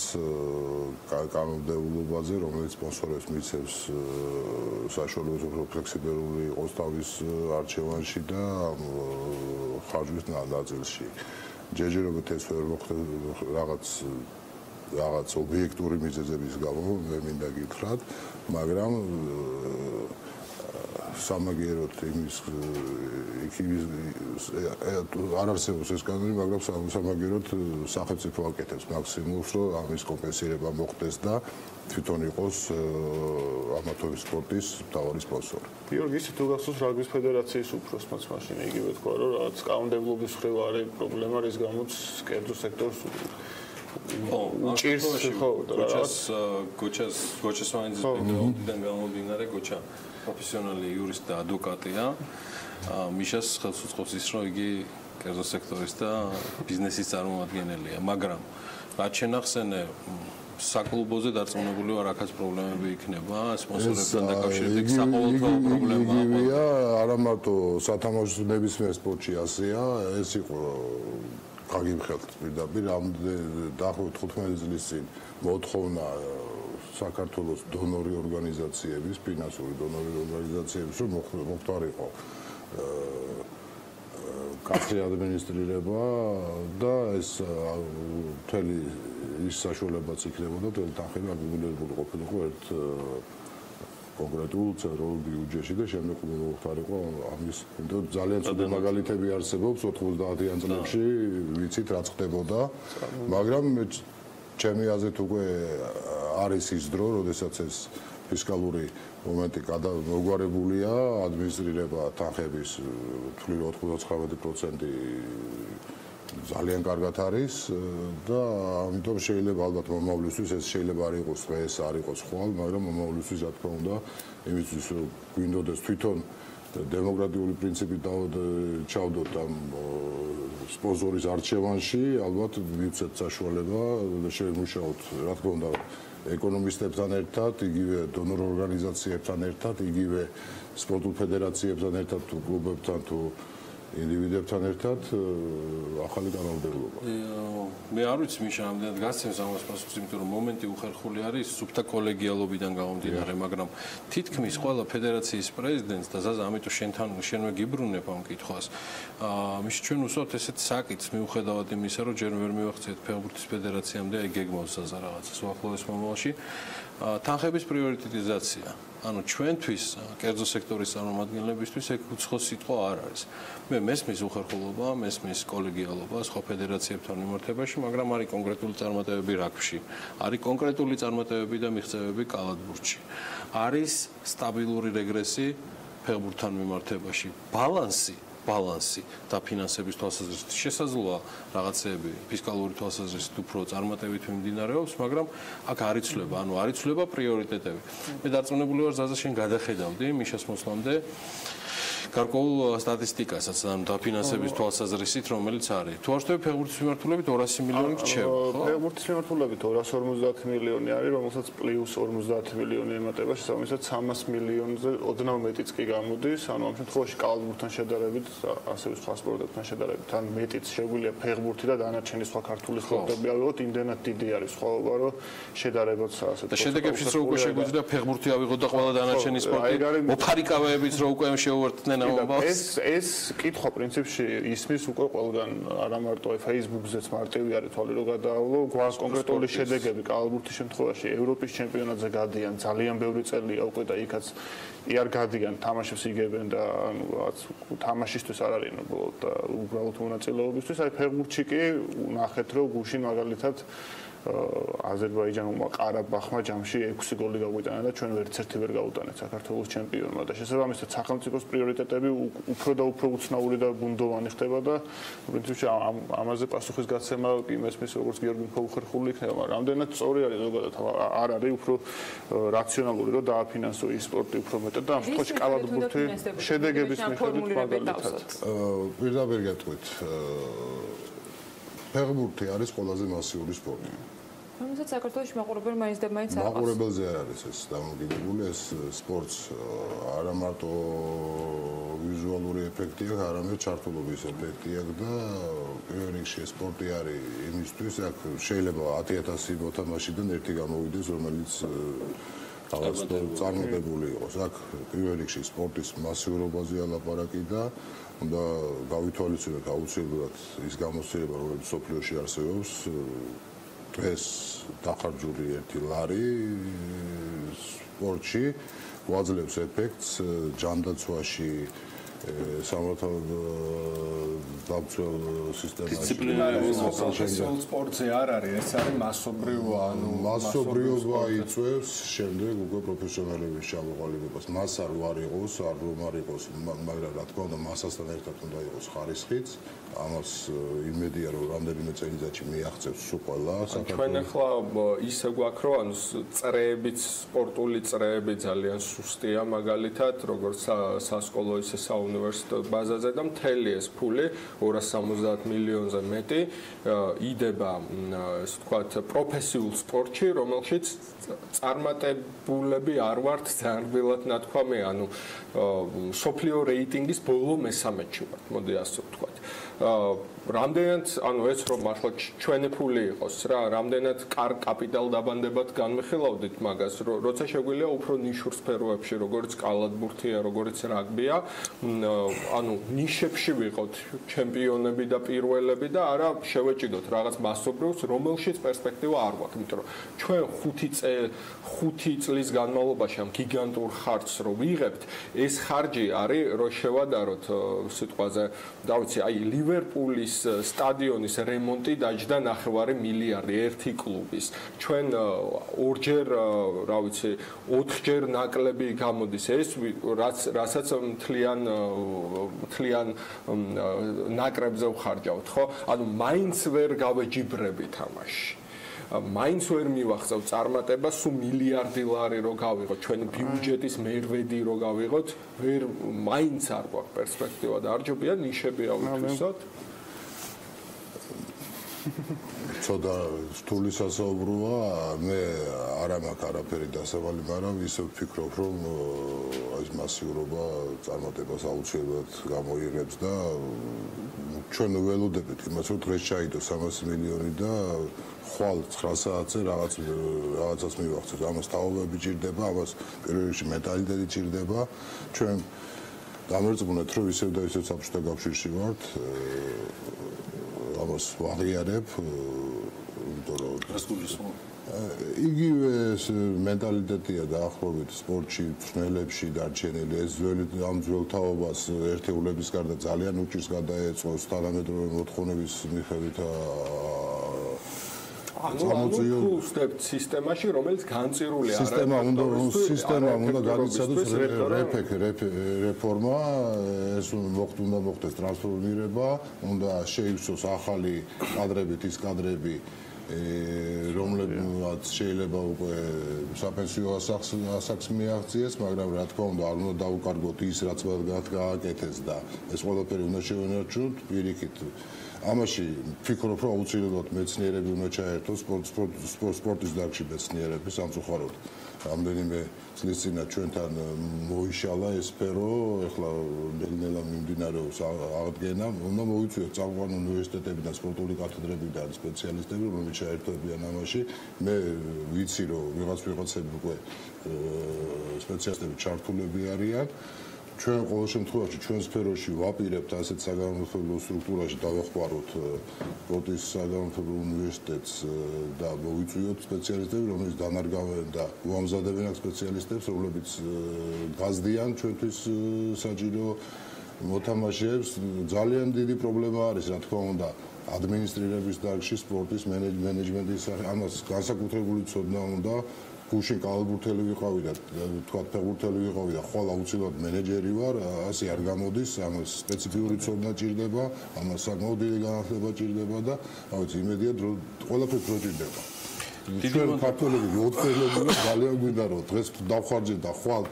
კანონმდებლობაზე, რომელიც სპონსორებს მიცემს საშუალებას უფრო ფლექსიბელური იყოს თავის არჩევანში და ხარჯვის ნაწილში. ჯერჯერობით ეს ვერ მოხდება რაღაც ობიექტური მიზეზების გამო, მე მინდა გითხრათ, მაგრამ სამაგიეროდ იმის არ არსებობს ეს კანონი, მაგრამ სამაგიეროდ სახელმწიფო აკეთებს მაქსიმუმს, რომ ამის კომპენსირება მოხდეს და თვითონ იყოს ამათორი სპორტის მთავარი სპონსორი. გიორგი, თუ გახსოვს რაგბის ფედერაციის უფროსმაც მაშინ იგივე თქვა, რომ რაღაც კანონმდებლობის მხრივ არის პრობლემა, რის გამოც კერძო სექტორს უჭირს გოჩას ვაინძის ბექგრაუნდიდან გამომდინარე, გოჩა პროფესიონალი იურისტი და ადვოკატია. მიშას ხელს უწყობს ის, რომ იგი კერძო სექტორის და ბიზნესის წარმომადგენელია, მაგრამ რაც შენახსენე საკლუბოზე დარწმუნებული ვარ, აქაც პრობლემები იქნება, სპონსორებთან დაკავშირებით საყოველთაო პრობლემაა. არა მარტო სათამაშო ნებისმიერ სპორტში ასეა, ეს იყო გაგიმხელთ პირდაპირ დაახლოებით 15 წლის წინ მოთხოვნა საქართველოს დონორი ორგანიზაციების, ფინანსური დონორი ორგანიზაციების, რომ მოხდარიყო კაცრი ადმინისტრირება და ეს მთელი ის საშუალებაც იქნებოდა, მთელი თანხები აგრეგირებული ყოფილიყო ერთ კონკრეტულ ცენტრალურ ბიუჯეტში და შემდეგ მოხარ იყო ამის ძალიან ცუდი მაგალითები არსებობს 90-იან წლებში ვიცით რაც ხდებოდა მაგრამ ჩემი აზრით უკვე არის ის დრო როდესაც ეს ფისკალური მომენტი მოგვარებულია ადმინისტრირება თანხების თვლი 99% ძალიან კარგად არის და ამიტომ შეიძლება ალბათ მომავლისთვის ეს შეიძლება არ იყოს დღეს არ იყოს ხვალ მაგრამ მომავლისთვის რა თქმა უნდა იმისთვის რომ გვინდოდეს თვითონ დემოკრატიული პრინციპი ჩავდოთ ამ სპონსორის არჩევანში ალბათ მივცეთ საშუალება და შევიმუშაოთ რა თქმა უნდა ეკონომისტებთან ერთად იგივე დონორ ორგანიზაციებთან ერთად იგივე სპორტულ ფედერაციებთან ერთად თუ კლუბებთან თუ ინდივიდებთან ერთად ახალი კანონმდებლობა. მე არ ვიცი მიშა ამდენად გასცემს ამას პასუხს, იმიტომ რომ მომენტი უხერხული არის სუფთა კოლეგიალობიდან გამომდინარე, მაგრამ თითქმის ყველა ფედერაციის პრეზიდენტს და ზაზა ამიტომ შენვე გიბრუნებ ამ კითხვას. მიშა ჩვენ უსვათ ესეთ საკითხს მიუხედავად იმისა, რომ ჯერ ვერ მივახციეთ ფეხბურთის ფედერაციამდე აი გეგმავს ზაზა რაღაცას უახლოეს მომავალში. თანხების პრიორიტეტიზაცია. ანუ ჩვენთვის კერძო სექტორის წარმომადგენლებისთვის ეგ უცხო სიტყვა არ არის. მე მესმის უხერხულობა, მესმის კოლეგიალობა სხვა ფედერაციებთან მიმართებაში, მაგრამ არის კონკრეტული წარმატებები რაგბში, არის კონკრეტული წარმატებები და მიღწევები კალათბურთში. არის სტაბილური რეგრესი ფეხბურთთან მიმართებაში, ბალანსი და ფინანსების თვალსაზრისით შესაძლოა რაღაცეები ფისკალური თვალსაზრისით უფრო წარმატებით მიმდინარეობს, მაგრამ აქ არ იცვლება, ანუ არ იცვლება პრიორიტეტები. მე დარწმუნებული ვარ, ზაზა შენ გადახედავდი მიშას მოსვლამდე გარკვეულ სტატისტიკასაც და ფინანსების თვალსაზრისით, რომელიც არის. თუ არ ვშთები ფეხბურთის მიმართულებით 200 მილიონი რჩება, ხო? ფეხბურთის მიმართულებით 250 მილიონი არის, რომელსაც პლუს 50 მილიონი ემატება, შესაბამისად 300 მილიონზე ოდნავ მეტიც კი გამოდის, ანუ ამ შემთხვევაში კალათბურთთან შედარებით, ასევე სხვა სპორტებთან შედარებით, ან მეტიც შეგვიძლია ფეხბურთი და დანარჩენი სხვა ქართული სპორტები ავიღოთ, იმდენად დიდი არის სხვაობა, რომ შედარებაც ასეთ. და შედეგებშიც რო უკვე შეგვიძლია ფეხბურთი ავიღოთ და ყველა დანარჩენი სპორტი მოფარიკავეებიც რო უკვე შეუერთდნენ ეს კითხვა პრინციპში ისმის უკვე ყველგან არა მარტო Facebook-ზეც მარტივი არის თვალი რომ გადაავლო გვას კონკრეტული შედეგები კალათბურთის შემთხვევაში ევროპის ჩემპიონატზე გადიან ძალიან ბევრი წელია უკვე და იქაც იარ გადიან თამაშებს იგებენ და ანუ რაღაც თამაშისთვის არ არიან უბრალოდ მონაწილეობისთვის აი ფეხბურთში კი ნახეთ რომ გუშინ მაგალითად აზერბაიჯანულმა ყარაბაღმა ჯამში 6 გოლი გაგვიტანა და ჩვენ ვერცერთი ვერ გავუტანეთ საქართველოს ჩემპიონმა და შესაბამისად სახელმწიფოს პრიორიტეტები უფრო და უფრო უცნაური და ბუნდოვანი ხდება და პრინციპში ამაზე პასუხისგაცემა კი მესმის როგორც გიორგი უხერხული იქნება, მაგრამ რამდენად სწორი არის ზოგადად არ არის უფრო რაციონალური რომ დააფინანსო ის სპორტი უფრო მეტად და ამ შემთხვევაში კალათბურთი შედეგების მიხედვით მაგალითად პირდაპირ გეტყვით ფეხბურთი არის ყველაზე მასიური სპორტი. რომელსაც საქართველოში მაყურებელი მაინც და მაინც არ აქვს. მაყურებელზე არ არის ეს დამოკიდებული, ეს სპორტს არა მარტო ვიზუალური ეფექტი აქვს, არამედ ჩართულობის ეფექტი აქვს და პირველ რიგში ეს სპორტი არის იმისთვის, აქ შეიძლება 10,000 მოთამაშიდან ერთი გამოვიდეს, რომელიც რაღაც წარმატებული იყოს. აქ პირველ რიგში სპორტის მასიურობაზეა ლაპარაკი და უნდა გავითვალისწინოთ აუცილებლად ის გამოცდილება, რომელიც სოფლიოში არსებობს. დღეს დახარჯული ერთი ლარი სპორტში გვაძლევს ეფექტს ჯანდაცვაში სამართალდამცველ სისტემაში. დისციპლინარულ სპორტზე არ არის, ეს არის მასობრიობა იწვევს შემდეგ უკვე პროფესიონალების ჩამოყალიბებას. მას არ იყოს, არ რომ არ იყოს, მაგრამ რა თქმა უნდა მასასთან ერთად უნდა იყოს ხარისხიც. ამას იმედია რომ რამდენიმე წელიწადში მიაღწევს სულ ყველა საქართველოს. ჩვენ ახლა ისე გვაქვს რომ ანუ წრეებიც, სპორტული წრეები ძალიან სუსტია მაგალითად, როგორც სასკოლო ისე საუნივერსიტეტო ბაზაზე და მთელი ეს ფული 270 მილიონზე მეტი იდება ესე ვთქვათ პროფესიულ სპორტში, რომელშიც წარმატებულები არ ვართ ძალიან რბილად ნათქვამი, ანუ სოფლიო რეიტინგის ბოლო მესამედში ვართ, მოდი ასე ვთქვათ. რამდენად, ანუ ეს რომ ახლა ჩვენი ფული იყოს რა, რამდენად კარგ კაპიტალ დაბანდებად განმეხილავდით მაგას, როცა შეგვიძლია უფრო ნიშურ სფეროებში, როგორც კალათბურთია, როგორც რაგბია, ანუ ნიშებში ვიყოთ, ჩემპიონები და პირველები და არა შევეჭიდოთ რაღაც მასობრივს, რომელშიც პერსპექტივა არ გვაქვს, იმიტომ რომ ჩვენ 5 წლის განმავლობაში ამ გიგანტურ ხარჯს რო ვიღებთ, ეს ხარჯი არის რო შევადაროთ სიტყვაზე, რა ვიცი, აი ლივერპულის სტადიონის რემონტი დაჯდა 9 მილიარდი ერთი კლუბის. ჩვენ ორჯერ, რა ვიცი, 4ჯერ ნაკლები გამოდის ეს, რასაც მთლიან ნაკრებზე ვხარჯავთ, ხო? ანუ მაინც ვერ გავეჯიბრებით ამაში. მაინც ვერ მივახცევ წარმატება, სულ მილიარდი ლარი რო გავიღოთ, ჩვენი ბიუჯეტის მერვედი რო გავიღოთ, ვერ მაინც არ გვაქვს პერსპექტივა და არჯობია ნიშები ავთვისოთ. ცოტა რთული სასაუბროა, მე არა მაქვს არაფერი დასავალი, მაგრამ ისე ვფიქრობ, რომ ეს მასიურობა წარმატებას აუცილებლად გამოიღებს და ჩვენ ველოდებით იმას, რომ დღეს ჩაიდო 300 მილიონი და ხვალ 9 საათზე რაღაცას მივახცევთ. ამას თაობები ჭირდება, ამას პირველ რიგში მენტალიტეტი ჭირდება. ჩვენ გამერწმუნეთ, რომ ისევ და ისევ საბჭოთა კავშირში ვართ. ამას ვაღიარებ, იმიტომ რომ იგივე მენტალიტეტია დაახლოებით სპორტში, ცნელებში დარჩენილი. ეს ამ ძველ თაობას ერთეულების გარდა ძალიან უჭირს გადაეწყოს თანამედროვე მოთხოვნების მიხედვით ვსწრებთ სისტემაში, რომელიც განწირული არ არის. სისტემა უნდა განიცადოს რეფორმა, ეს უნდა მოხდეს ტრანსფორმირება, უნდა შეივსოს ახალი კადრებით ის კადრები, რომლებიც შეიძლება უკვე საპენსიო ასაკს მიაღწიეს, მაგრამ რა თქმა უნდა არ უნდა დაუკარგოთ ის, რაც გააკეთეს და ეს ყველაფერი უნდა შევენარჩუნოთ პირიქით. ამაში ვფიქრობ, რომ აუცილებლად მეცნიერები უნდა ჩაერთოს სპორტის დარგში მეცნიერები სამწუხაროდ. რამდენიმე წლის წინ ჩვენთან მოიშალა ეს სფერო, ეხლა ნელ-ნელა მიმდინარეობს აღდგენა, უნდა მოიწვიოს წამყვან უნივერსიტეტებიდან, სპორტული კათედრებიდან სპეციალისტები, რომლებიც ჩაერთვებიან ამაში. მე ვიცი, რომ ვიღაცები უკვე სპეციალისტები ჩართულები არიან. ჩვენ ყოველ შემთხვევაში ჩვენ სფეროში ვაპირებთ ასეთ საგანმანათლებლო სტრუქტურაში დავეხმაროთ სპორტის საგანმანათლებლო უნივერსიტეტს და მოვიწვიოთ სპეციალისტები, რომლებიც დანარგავენ და უამზადებენ აქ სპეციალისტებს, რომლებიც გაზდიან ჩვენთვის საჭირო მოთამაშეებს. ძალიან დიდი პრობლემა არის, რა თქმა უნდა, ადმინისტრირების დარგში სპორტის მენეჯმენტის ამას განსაკუთრებული ცოდნა უნდა. გუშინ კალბურთელი ვიყავი და თქვა ფეხბურთელი ვიყავი და ხვალ აუცილებლად მენეჯერი ვარ, ასე არ გამოდის, ამას სპეციფიური ცოდნა ჭირდება, ამას საკმაოდ დიდი განათლება ჭირდება და რა ვიცი, იმედია ყველაფერს რო ჭირდება. ჩვენ ქართველები მოწელები ძალიან გვინდა რომ დღეს დავხარჯეთ და ხვალ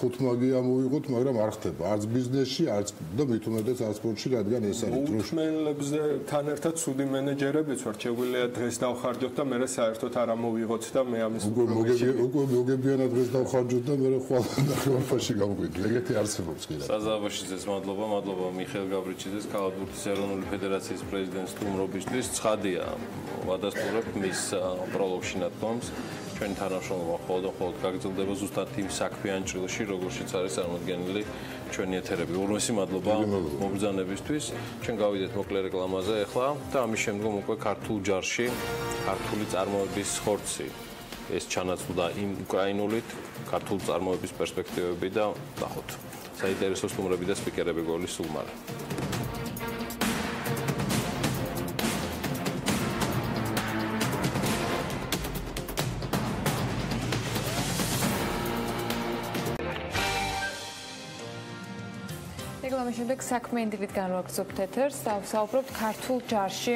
5 მაგი ამოვიღოთ, მაგრამ არ ხდება არც ბიზნესში, არც და მით უმეტეს არც სპორტში, რადგან ეს არის დროშმენლებზე თან ერთად ცუდი მენეჯერებიც ვართ, შეგვიძლია დღეს დავხარჯოთ და მერე საერთოდ არ ამოვიღოთ და მე ამის უკვე მოგებიანად დღეს დავხარჯოთ და მერე ხვალ ნახევარფაში გამყვით. ეგეთი არსებობს კიდე. საზავაშიძეს მადლობა მიხეილ გაბრიჩიძეს, ქალბურთის ეროვნული ფედერაციის პრეზიდენტს სტუმრობისთვის. ცხადია, ვადასტურებთ მის პროლოგში ნათქვამს. ჩვენი თანამშრომლობა მხოლოდ გაგრძელდება ზუსტად იმ საქმიან ჭრილში, როგორშიც არის წარმოდგენილი ჩვენი ეთერები. უღრმესი მადლობა მობრძანებისთვის. ჩვენ გავიდეთ მოკლე რეკლამაზე ახლა და ამის შემდგომ უკვე ქართულ ჯარში ქართული წარმოების ხორცი. ეს ჩანაცვლდა იმ უკრაინულით, ქართული წარმოების პერსპექტივები და ნახოთ. საინტერესო სტუმრები და სპიკერები გვეულის სულ მალე. შემდეგ საქმიანი დილით განვაგრძობთ ეთერს და ვსაუბრობთ ქართულ ჯარში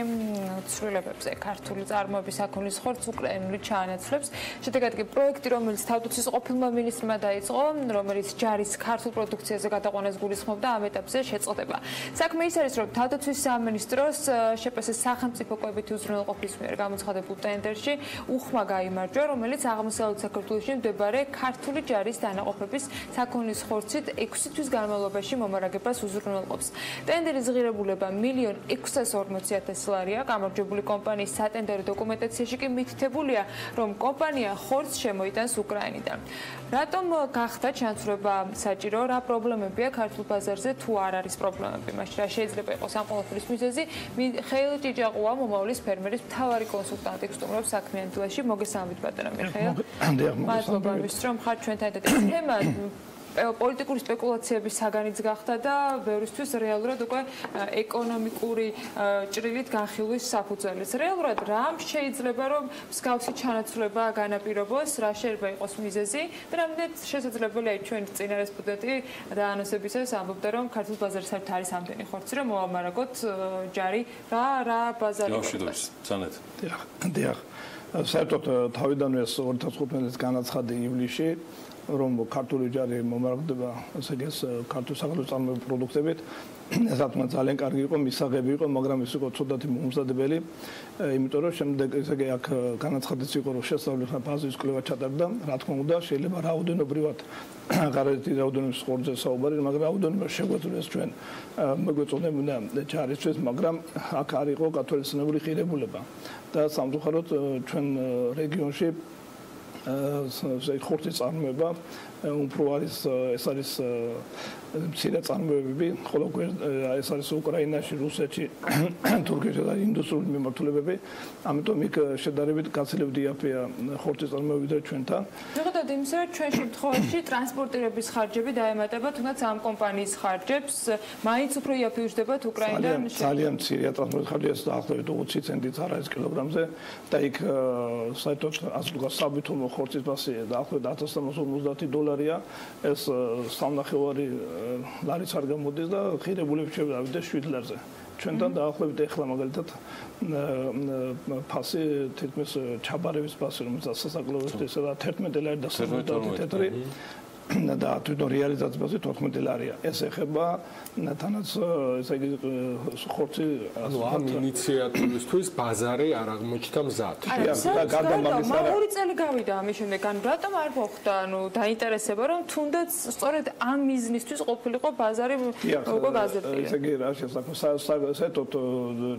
ცვლილებებზე. ქართული წარმოების საქონლის ხორცს უკრაინული ჩაანაცვლებს. შედეგად კი პროექტი, რომელიც თავდაცვის ყოფილმა მინისტრმა დაიწყო, რომელიც ჯარის ქართულ პროდუქციაზე გადაყვანას გულისხმობდა, ამ ეტაპზე შეწყდება. საქმე ის არის, რომ თავდაცვის სამინისტროს შეპასეს სახელმწიფო კვებითი უზრუნველყოფის მიერ გამოცხადებულ ტენდერში უხმა გაიმარჯვა, რომელიც აღმოსავლეთ საქართველოში მდებარე ქართული ჯარის დანაყოფების საქონლის ხორცით 6 თვის განმავლობაში მომარაგებას უზრუნველყოფს. ტენდერის ღირებულება 1.640.000 ლარია. გამარჯვებული კომპანიის სატენდერო დოკუმენტაციაში კი მითითებულია, რომ კომპანია ხორცს შემოიტანს უკრაინიდან. რატომ გახდა ჩანაცვლება საჭირო? რა პრობლემებია ქართულ ბაზარზე თუ არ არის პრობლემები? მაშინ რა შეიძლება იყოს ამ ყველაფრის მიზეზი? ხეილი ჭიჭაყუა მომავლის ფერმერის მთავარი კონსულტანტი გსტუმრობს საქმიანი დილაში. მოგესალმებით ბატონო მიხეილ. მადლობა იმისთვის რომ ხართ ჩვენთან და ეს თემა პოლიტიკური სპეკულაციების საგანიც გახდა და ბევრისთვის რეალურად უკვე ეკონომიკური ჭრილით განხილვის საფუძველიც. რეალურად რა შეიძლება რომ მსგავსი ჩანაცვლება განაპირობოს, რა შეიძლება იყოს მიზეზი და რამდენად შესაძლებელია ჩვენ წინა რესპუნდენტი და ანონსებისას ამბობდა რომ ქართულ ბაზარზე არის ამდენი ხორცი რომ მოამარაგოთ ჯარი რა ბაზარი ბავშვიდობის სანეთ. დიახ. საერთოდ თავიდანვე 2015 წლის განაცხადი ივლისში რომ ქართული ჯარი მომარაგდება ასე ეს ქართულ საქართველოს წარმოების პროდუქტებით ეს თქმა ძალიან კარგი იყო მისაღები იყო მაგრამ ის იყო ცუდათი მომზადებელი იმიტომ რომ შემდეგ ესე იგი აქ განაცხადიც იყო რომ შესაბამისი ბაზის კვლევა ჩატარდა რა თქმა უნდა შეიძლება რაოდენობრივად აღარეთი რაოდენობის ხორცზე საუბარი მაგრამ რაოდენობა შეგვეძლოს ჩვენ მოგვეწოდებოდა ჯარისთვის მაგრამ აქ არ იყო გათვალისწინებული ღირებულება და სამწუხაროდ ჩვენ რეგიონში ხორცის წარმოება უფრო არის ეს არის მცირე წარმოებები ხოლო ეს არის უკრაინაში, რუსეთში, თურქეთში და ინდუსტრიული მიმართულებები ამიტომ იქ შედარებით გაცილებით იაფია ხორცის წარმოებიდან ჩვენთან. მოგდოთ იმის რომ ჩვენ შემთხვევაში ტრანსპორტირების ხარჯები დაემატება თუნდაც ამ კომპანიის ხარჯებს მაინც უფრო იაფი უჯდებათ უკრაინიდან ძალიან მცირეა ტრანსპორტის ხარჯი ეს დაახლოებით 20 ცენტით არის კილოგრამზე და იქ საერთოდ ასლუგა საბითო ხორცის ფასი დაახლოებით $1350 ეს სამნახევარი ლარიც არ გამოდის და ღირებულები შევავიდა 7 ლარზე. ჩვენთან დაახლოებით ეხლა მაგალითად ფასი თითქმის ჩაბარების ფასი რომელსაც სასაკლოვოში ესა 11 ლარი და 70 თეთრი და თვითონ რეალიზაციაზე 14 ლარია. ეს ეხება თანაც ესე იგი ხორცი ამ ინიციატივისთვის ბაზარი არ აღმოჩნდა მზად. მაგარი წელი გავიდა ამის შემდეგ ან რატომ არ მოხდა ანუ დაინტერესება რომ თუნდაც სწორედ ამ მიზნისთვის ყოფილიყო ბაზარი უკვე გაზრდილი. ესე იგი რა შესაძლოა საერთოდ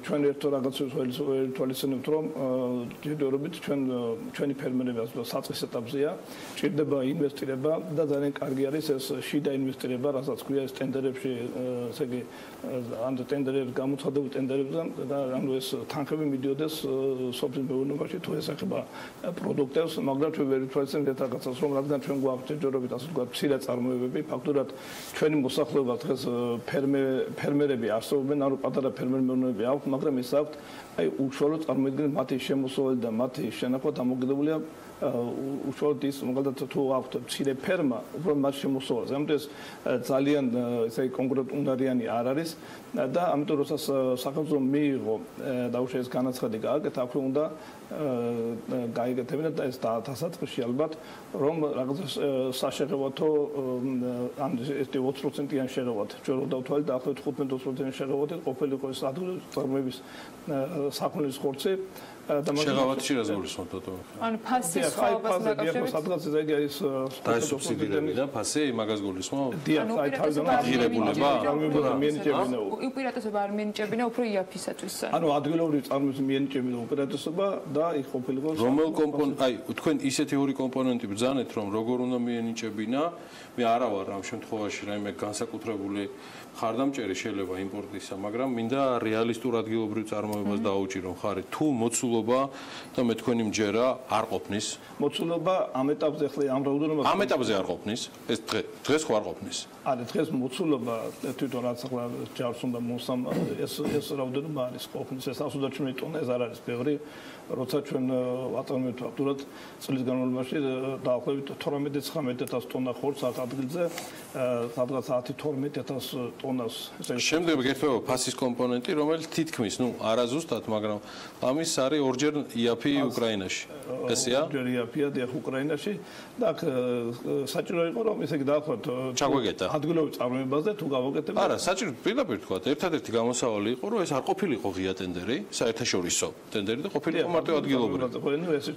ჩვენ ერთო რაღაცას თვალისწინებთ რომ ჯერჯერობით ჩვენი ფერმერები ასე საწყის ეტაპზეა ჭირდება ინვესტირება და ძალიან კარგი არის ეს შიდა ინვესტირება, რასაც ქვია ეს ტენდერებში, ესე იგი ამ ტენდერებს გამოცხადებულ ტენდერებთან და ანუ ეს თანხები მიდიოდეს სოფლის მეურნეობაში თუ ეს ეხება პროდუქტებს, მაგრამ ჩვენ ვერ ვთვალისწინებთ რაღაცას, რომ რადგან ჩვენ გვაქვს ჯერჯერობით ასე ვთქვათ, მცირე წარმოებები, ფაქტურად ჩვენი მოსახლეობა დღეს ფერმერები არსებობენ, ანუ პატარა ფერმერ-მეურნეობები აქვს, მაგრამ ეს აქვს აი უშუალო წარმოადგენს მათი შემოსავალი და მათი შენახვა დამოკიდებულია უშუალოდ ის მაგალითად თუ აქვთ მცირე ფერმა, უფრო მათ შემოსავალს. ამიტომ ეს ძალიან ესე იგი კონკურეტუნარიანი არ არის და ამიტომ როდესაც სახელმწიფო მიიღო დაუშვათ ეს განაცხადი გააკეთა, აქვე უნდა გაიგეთებინა და ეს დასაწყისში ალბათ რომ რაღაცა საშეღებათო ამ ეს 20%-იან შეღებათ. ჩვენ რო დავთვალეთ დაახლოებით 15-20%-იან შეღებათ ყოფილიყო ეს ადგილობრივი წარმოების საქონლის ხორცი შეღავათში რას გულისხმობთ ბატონო? ანუ ფასის სხვაობას დაკავშირებით სადღაც ეგ არის დაისუბსიდირები და ფასი მაგას გულისხმობ? დიახ, აი თავიდან აღირებულება? მიენიჭებინა. უპირატესობა არ მიენიჭებინა, უფრო იაფისათვის. ანუ ადგილობრივი წარმოების მიენიჭებინა უპირატესობა და იქ ყოფილიყო რომელ კომპონენტ აი თქვენ ისეთი ორი კომპონენტი ბრძანეთ რომ როგორ უნდა მიენიჭებინა მე არა ვარ ამ შემთხვევაში რაიმე განსაკუთრებული ხარდამჭერი შეიძლება იმპორტისა მაგრამ მინდა რეალისტურ ადგილობრივ წარმოებას დაუჭირო ხარი თუ მოცულობა და მე თქვენი მჯერა არ ყოფნის მოცულობა ამ ეტაპზე ხლე ამ რაოდენობა ამ ეტაპზე არ ყოფნის ეს დღეს ხო არ ყოფნის არა დღეს მოცულობა თვითონ რაც ახლა ჯარს უნდა მოსამ ეს რაოდენობა არის ყოფნის ეს 130 ტონა ეს არ არის ბევრი როცა ჩვენ ვაწარმოებთ ფაქტურად წლის განმავლობაში დაახლოებით 12-19000 ტონა ხორცს აქ ადგილზე სადღაც 10-12000 ტონას შემდეგ გერთვება ფასის კომპონენტი რომელიც თითქმის ნუ არაზუსტად მაგრამ ამის არის ორჯერ იაფი უკრაინაში ესეა ორჯერ იაფია დიახ უკრაინაში და აქ საჭირო იყო რომ ესე იგი დაახლოებით ჩაგვეკეთა ადგილობრივ წარმოებაზე თუ გავაკეთებთ. არა, საჭირო პირდაპირ თქვა, ერთადერთი გამოსავალი იყო, რომ ეს არ ყოფილიყო ღია ტენდერი, საერთაშორისო ტენდერი და ყოფილიყო მარტო ადგილობრივი.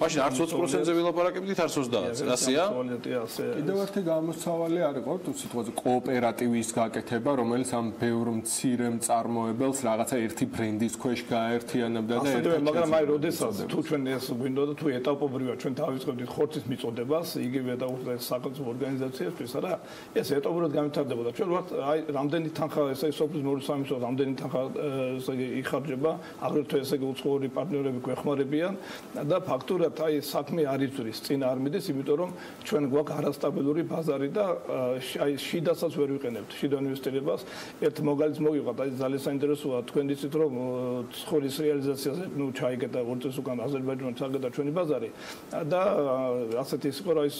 მაშინ არც 20%-ზე ვილაპარაკებდით, არც 20-ზე. რასია? კიდევ ერთი გამოსავალი არ იყო თუ სიტყვაზე კოოპერატივის გაკეთება, რომელიც ამ ბევრ მცირე მწარმოებელს რაღაცა ერთი ბრენდის ქვეშ გააერთიანებდა და ერთად. მაგრამ აი როდესაც თუ ჩვენ ეს გვინდოდა თუ ეტაპობრივად ჩვენ დავიწყებდით ხორცის მიწოდებას, იგივე და საკონცერტო ორგანიზაციებისთვის, არა, ეს ეტაპობრივად განვითარდებოდა. ჩვენ ვართ აი რამდენი თანხა ესე სოფლის მეორე სამისო რამდენი თანხა ესე იხარჯება, აგრეთვე ესე უცხოური პარტნიორები გვეხმარებიან და ფაქტურად აი საქმე არ იწვრის, წინ არ მიდის, იმიტომ რომ ჩვენ გვაქვს არასტაბილური ბაზარი და აი შიდასაც ვერ ვიყენებთ, შიდა ინვესტირებას. ერთ მაგალითს მოგივყავთ, აი ძალიან საინტერესოა თქვენ იცით რომ ცხოლის რეალიზაციაზე ნუ ჩაიგდა 2 წელს უკან აზერბაიჯანთან ჩაგდა ჩვენი ბაზარი და ასეთი ის იყო რომ ის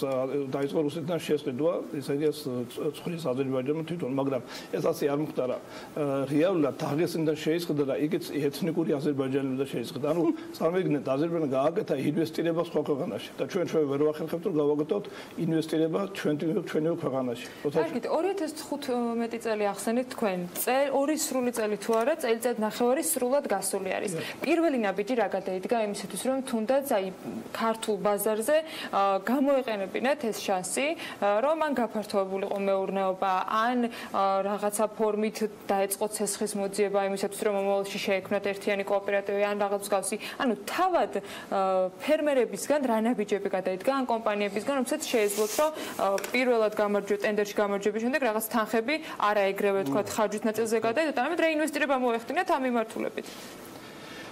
დაიწყო რუსეთთან შესყიდვა, ესე იგი ეს ცხოლის აზერბაიჯანთან თვითონ, მაგრამ ეს ასე არ მოხდა. რეალურად დაღესტნიდან შეისყიდა და იქაც ეთნიკური აზერბაიჯანელები შეისყიდა. ანუ წარმოგიდგენთ აზერბაიჯანმა გააკეთა ინვესტირება სხვა ქვეყანაში და ჩვენ ვერ ვახერხებთ რომ გავაკეთოთ ინვესტირება ჩვენივე ქვეყანაში. კარგით, 2015 წელი ახსენეთ თქვენ. ორი სრული წელი თუ არა, წელიწად ნახევარი სრულად გასული არის. პირველი ნაბიჯი რა გადაიდგა იმისათვის, რომ თუნდაც აი ქართულ ბაზარზე გამოეყენებინათ ეს შანსი, რომ ან გაფართოებულიყო მეურნეობა, ან რაღაცა ფორმით დაეწყო ცესხის მოძიება იმისათვის, რომ მომავალში შეექმნათ ერთიანი კოოპერატივი ან რაღაც მსგავსი. ანუ თავად ფერმერებისგან რა ნაბიჯები გადაიდგა ან კომპანიებისგან, რომელსაც შეეძლოთ, რომ პირველად ტენდერში გამარჯვების შემდეგ რაღაც თანხები არა ეგრევე თქვა ხარჯვის ნაწილზე გადაიდოთ, ამით რეინვესტირება მოეხდინათ ამ მიმართულებით.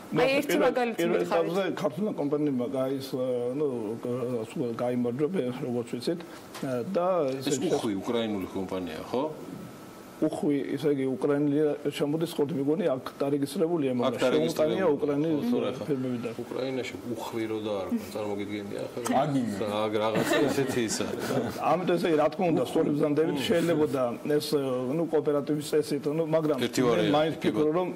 აი ერთი მაგალითი მითხარით. ქართულმა კომპანიებმა გაიმარჯვა, როგორც ვიცით და ეს უხვი უკრაინული კომპანია, ხო? უხვი, ესე იგი უკრაინელი შემოდის ხოლმე მიგონი აქ დარეგისტრებულია, მაგრამ კომპანია უკრაინის ფერმები და უკრაინაში უხვი რო და არ წარმოგიდგენია ახლა. აგინე რაღაცა ესეთი ის არის. ამიტომ ესე იგი რა თქმა უნდა, სწორი ბრძანდებით შეიძლებოდა ეს კოოპერატივის წესით, მაგრამ მაინც ფიქრობ რომ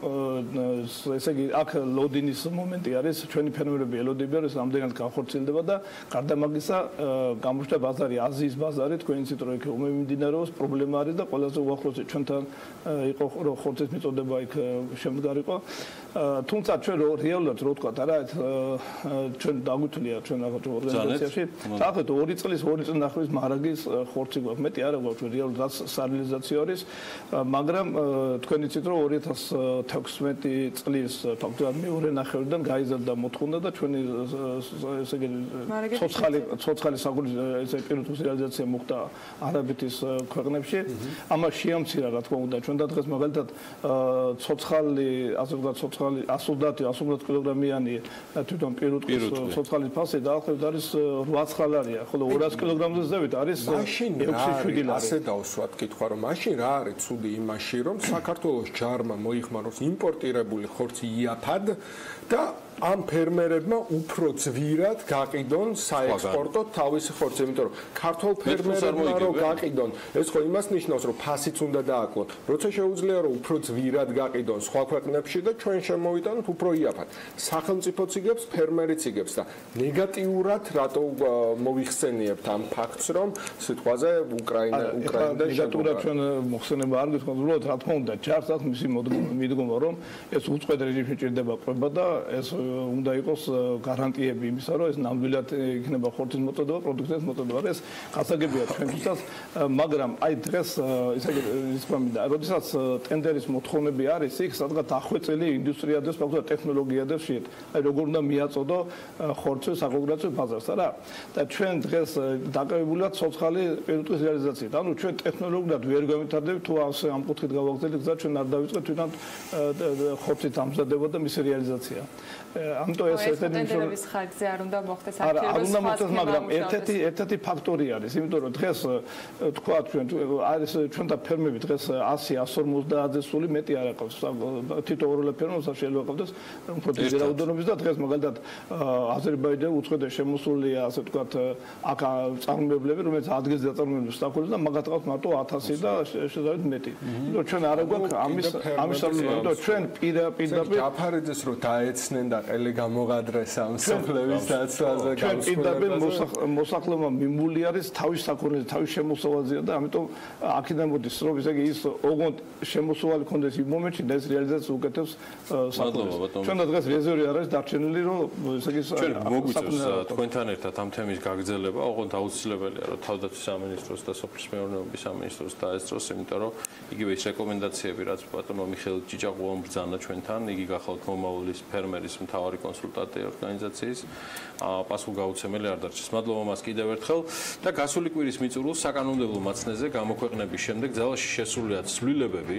ესე იგი აქ ლოდინის მომენტი არის, ჩვენი ფერმერები ელოდებიან, ეს ამდენად განხორციელდება და გარდა მაგისა გამოჩნდა ბაზარი, აზიის ბაზარი, თქვენ იცით რომ იქ მომიმდინარეობს, პრობლემა არის და ყველაზე უახლოესი ჩვენთან იყო ხორცის მიწოდება იქ შემდგარიყო. თუმცა ჩვენ რეალურად რო ვთქვა, არა, ჩვენ დაგვითვლია ჩვენ რაღაც ორგანიზაციაში, საერთოდ 2 წლის ნახევრის ხორცი გვაქვს, მეტი არა გვაქვს რეალურად სარეალიზაციო არის, მაგრამ თქვენ იცით რომ 2016 წლის ფაქტობრივად მეორე ნახევრიდან გაიზარდა მოთხოვნა და ჩვენი ესე იგი ცოცხალი საქმის ესე პირუტყვის რეალიზაცია მოხდა არაბეთის ქვეყნებში. ამას შეამცირა რა თქმა უნდა ჩვენ და დღეს მაგალითად ცოცხალი ასე ვთქვათ ცოცხალი 130 კილოგრამიანი თვითონ პირუტყვის ცოცხალის ფასი დაახლოებით არის 8 ლარია, ხოლო 200 კილოგრამზე ზევით არის 6-7 ლარი. ასე დავსვათ კითხვა რომ მაშინ რა არის ცუდი იმაში რომ საქართველოს ჯარმა მოიხმაროს იმპორტირებული ხორცი იაფად და ამ ფერმერებმა უფრო ძვირად გაყიდონ საექსპორტო თავისი ხორცი, იმიტომ რომ ქართულ ფერმერებმა რო გაყიდონ, ეს ხო იმას ნიშნავს, რომ ფასიც უნდა დააკლონ. როცა შეუძლია რომ უფრო ძვირად გაყიდონ სხვა ქვეყნებში და ჩვენ შემოვიტანოთ უფრო იაფად. სახელმწიფოც იგებს, ფერმერიც იგებს და ნეგატიურად რატო მოიხსენიებთ ამ ფაქტს, რომ სიტყვაზე უკრაინიდან ნეგატიურად ჩვენ მოხსენება არ გითხოვთ, უბრალოდ რა თქმა უნდა, ჯარს აქვს მისი მიდგომა, რომ ეს უწყვეტ რეჟიმში ჭირდება ყვება და ეს უნდა იყოს გარანტიები იმისა, რომ ეს ნამდვილად იქნება ხორცის მოწოდება, პროდუქციის მოწოდება. ეს გასაგებია ჩვენთვისაც, მაგრამ აი დღეს ისე ის გვამინდა, როდესაც ტენდერის მოთხოვნები არის, იქ სადღაც დახვეწილი ინდუსტრიადებს, ფაქტობრივად ტექნოლოგიადებს შეეთ. აი როგორ უნდა მიაწოდო ხორცის საკონკურენციო ბაზარს, არა? და ჩვენ დღეს დაკავებულია ცოცხალი პირუტყვის რეალიზაციით. ანუ ჩვენ ტექნოლოგიურად ვერ გამვითარდებით, თუ ასე ამ კუთხით გავაგრძელებთ გზა, ჩვენ არ დავიწყეთ თვითონ ხორცის ამზადება და მისი რეალიზაცია. ამიტომ ეს ტენდერების ხარჯზე არ უნდა მოხდეს არ უნდა მოხდეს, მაგრამ ერთ-ერთი ფაქტორი არის, იმიტომ რომ დღეს თქვა ჩვენ არის ჩვენთან ფერმები დღეს 100-150-ზე სული მეტი არ აყავს. თითო ოროლე ფერმერს შეიძლება ყავდეს უფრო დიდი რაოდენობის და დღეს მაგალითად აზერბაიჯანი უწყვეტ შემოსულია, ასე ვთქვათ, აქ წარმოებლები, რომელიც ადგილზე დაწარმოებებს სტაქულს და მაგათ ყავს მარტო 1000 და შესაძლოა მეტი. იმიტომ ჩვენ არ გვაქვს ამის ამის ჩვენ პირდაპირ აფარიძეს რომ დაეცნენ და ყელი გამოღადრეს ამ სოფლების დაცვაზე პირდაპირ მოსახლეობა მიმული არის თავის საქონელზე, თავის შემოსავალზეა და ამიტომ აქედან მოდის რომ ესე იგი ის ოღონდ შემოსავალი კონდეს იმ მომენტში და ეს რეალიზაცია უკეთებს საქონელს. ჩვენ დღეს რეზერვი არის დარჩენილი რომ ესე იგი ჩვენ მოგვიწევს თქვენთან ერთად ამ თემის გაგრძელება, ოღონდ აუცილებელია რომ თავდაცვის სამინისტროს და სოფლის მეურნეობის სამინისტროს დაესწროს, იმიტომ რომ იგივე ის რეკომენდაციები, რაც ბატონმა მიხეილ ჭიჭაყუამ ბრძანა ჩვენთან, იგი გახალთ მომავლის ფერმერის მთავარი კონსულტანტი ორგანიზაციის, პასუხგაუცემელი არ დარჩეს. მადლობა მას კიდევ ერთხელ და გასული კვირის მიწურულს საკანონმდებლო მაცნეზე გამოქვეყნების შემდეგ ძალაში შესრულიათ ცვლილებები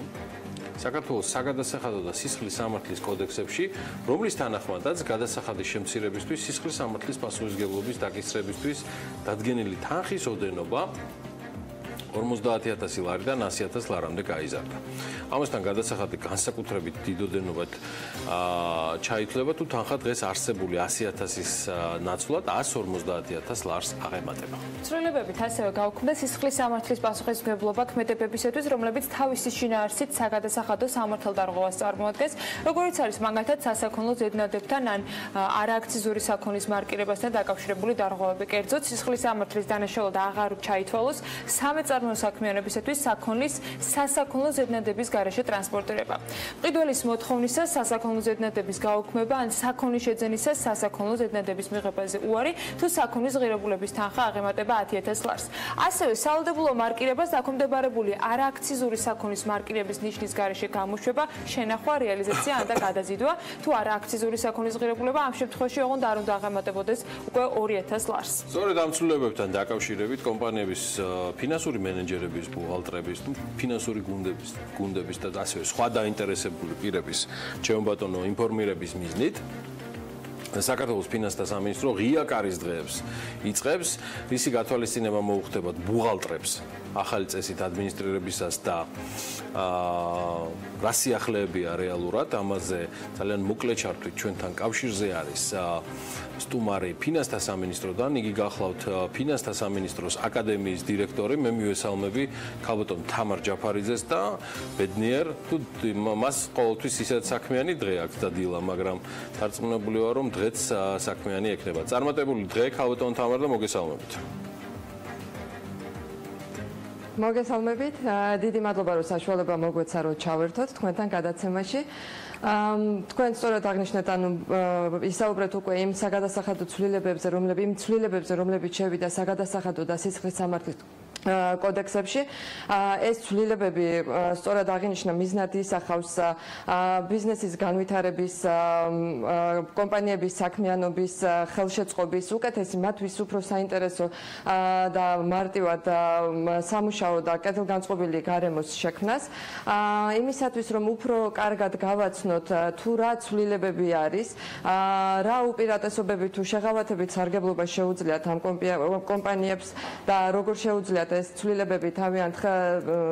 საქართველოს საგადასახადო და სისხლის სამართლის კოდექსებში, რომლის თანახმადაც გადასახადის შემცირებისთვის, სისხლის სამართლის პასუხისმგებლობის დაკისრებისთვის დადგენილი თანხის ოდენობა 50,000 ლარიდან 100,000 ლარამდე გაიზარდა. ამასთან გადასახადი განსაკუთრებით დიდ ოდენობად ჩაითვლება თუ თანხა დღეს არსებული 100,000-ის ნაცვლად 150,000 ლარს აღემატება. ცვლილებებით ასევე გაუქმდა სისხლის სამართლის პასუხისმგებლობა ქმედებებისათვის, რომლებიც თავისი შინაარსით საგადასახადო სამართალდარღვევას წარმოადგენს, როგორც არის მაგალითად სასაქონლო ზედნადებთან ან არააქციზური საქონლის მარკირებასთან დაკავშირებული დარღვევები. კერძოდ, სისხლის სამართლის დანაშაულად აღარ ჩაითვალოს საქმიანობისათვის საქონლის სასაქონლო ზედნადების გარეშე ტრანსპორტირება. მყიდველის მოთხოვნისას სასაქონლო ზედნადების გაუქმება ან საქონლის შეძენისას სასაქონლო ზედნადების მიღებაზე უარი თუ საქონლის ღირებულების თანხა აღემატება 10,000 ლარს. ასევე სავალდებულო მარკირებას დაქვემდებარებული არააქციზური საქონლის მარკირების ნიშნის გარეშე გამოშვება, შენახვა, რეალიზაცია ან და გადაზიდვა თუ არააქციზური საქონლის ღირებულება ამ შემთხვევაში ოღონდ არ უნდა აღემატებოდეს უკვე 2,000 ლარს. სწორედ ამ ცვლილებებთან დაკავშირებით კომპანიების ფინანსური მენეჯერების, ბუღალტრების, ფინანსური გუნდების და ასევე სხვა დაინტერესებული პირების ჩემბატონო ინფორმირების მიზნით საქართველოს ფინანსთა სამინისტრო ღია კარის დღეებს იწყებს, რისი გათვალისწინება მოუხდებათ ბუღალტრებს ახალი წესით ადმინისტრირებისას და რა სიახლეებია რეალურად, ამაზე ძალიან მოკლე ჩართვით ჩვენთან კავშირზე არის სტუმარი ფინანსთა სამინისტროდან, იგი გახლავთ ფინანსთა სამინისტროს აკადემიის დირექტორი, მე მივესალმები ქალბატონ თამარ ჯაფარიძეს და ბედნიერ თუ მას ყოველთვის ისეთ საქმიანი დღე აქვს და დილა, მაგრამ დარწმუნებული ვარ რომ დღეც საქმიანი ექნება. წარმატებული დღე ქალბატონ თამარ და მოგესალმებით. მოგესალმებით. დიდი მადლობა რომ საშუალება მოგვეცა რომ ჩავერთოთ თქვენთან გადაცემაში. თქვენ სწორად აღნიშნეთ, ანუ ისაუბრეთ უკვე იმ საგადასახადო ცვლილებებზე, რომლებიც შევიდა საგადასახადო და სისხლის სამართლის კოდექსებში. ეს ცვლილებები სწორად აღინიშნა მიზნად ისახავს ბიზნესის განვითარების, კომპანიების საქმიანობის ხელშეწყობის, უკეთესი მათთვის უფრო საინტერესო და მარტივად სამუშაო და კეთილგანწყობილი გარემოს შექმნას. იმისათვის, რომ უფრო კარგად გავაცნოთ თუ რა ცვლილებები არის, რა უპირატესობები თუ შეღავათებით სარგებლობა შეუძლიათ ამ კომპანიებს და როგორ შეუძლიათ ეს ცვლილებები თავიანთ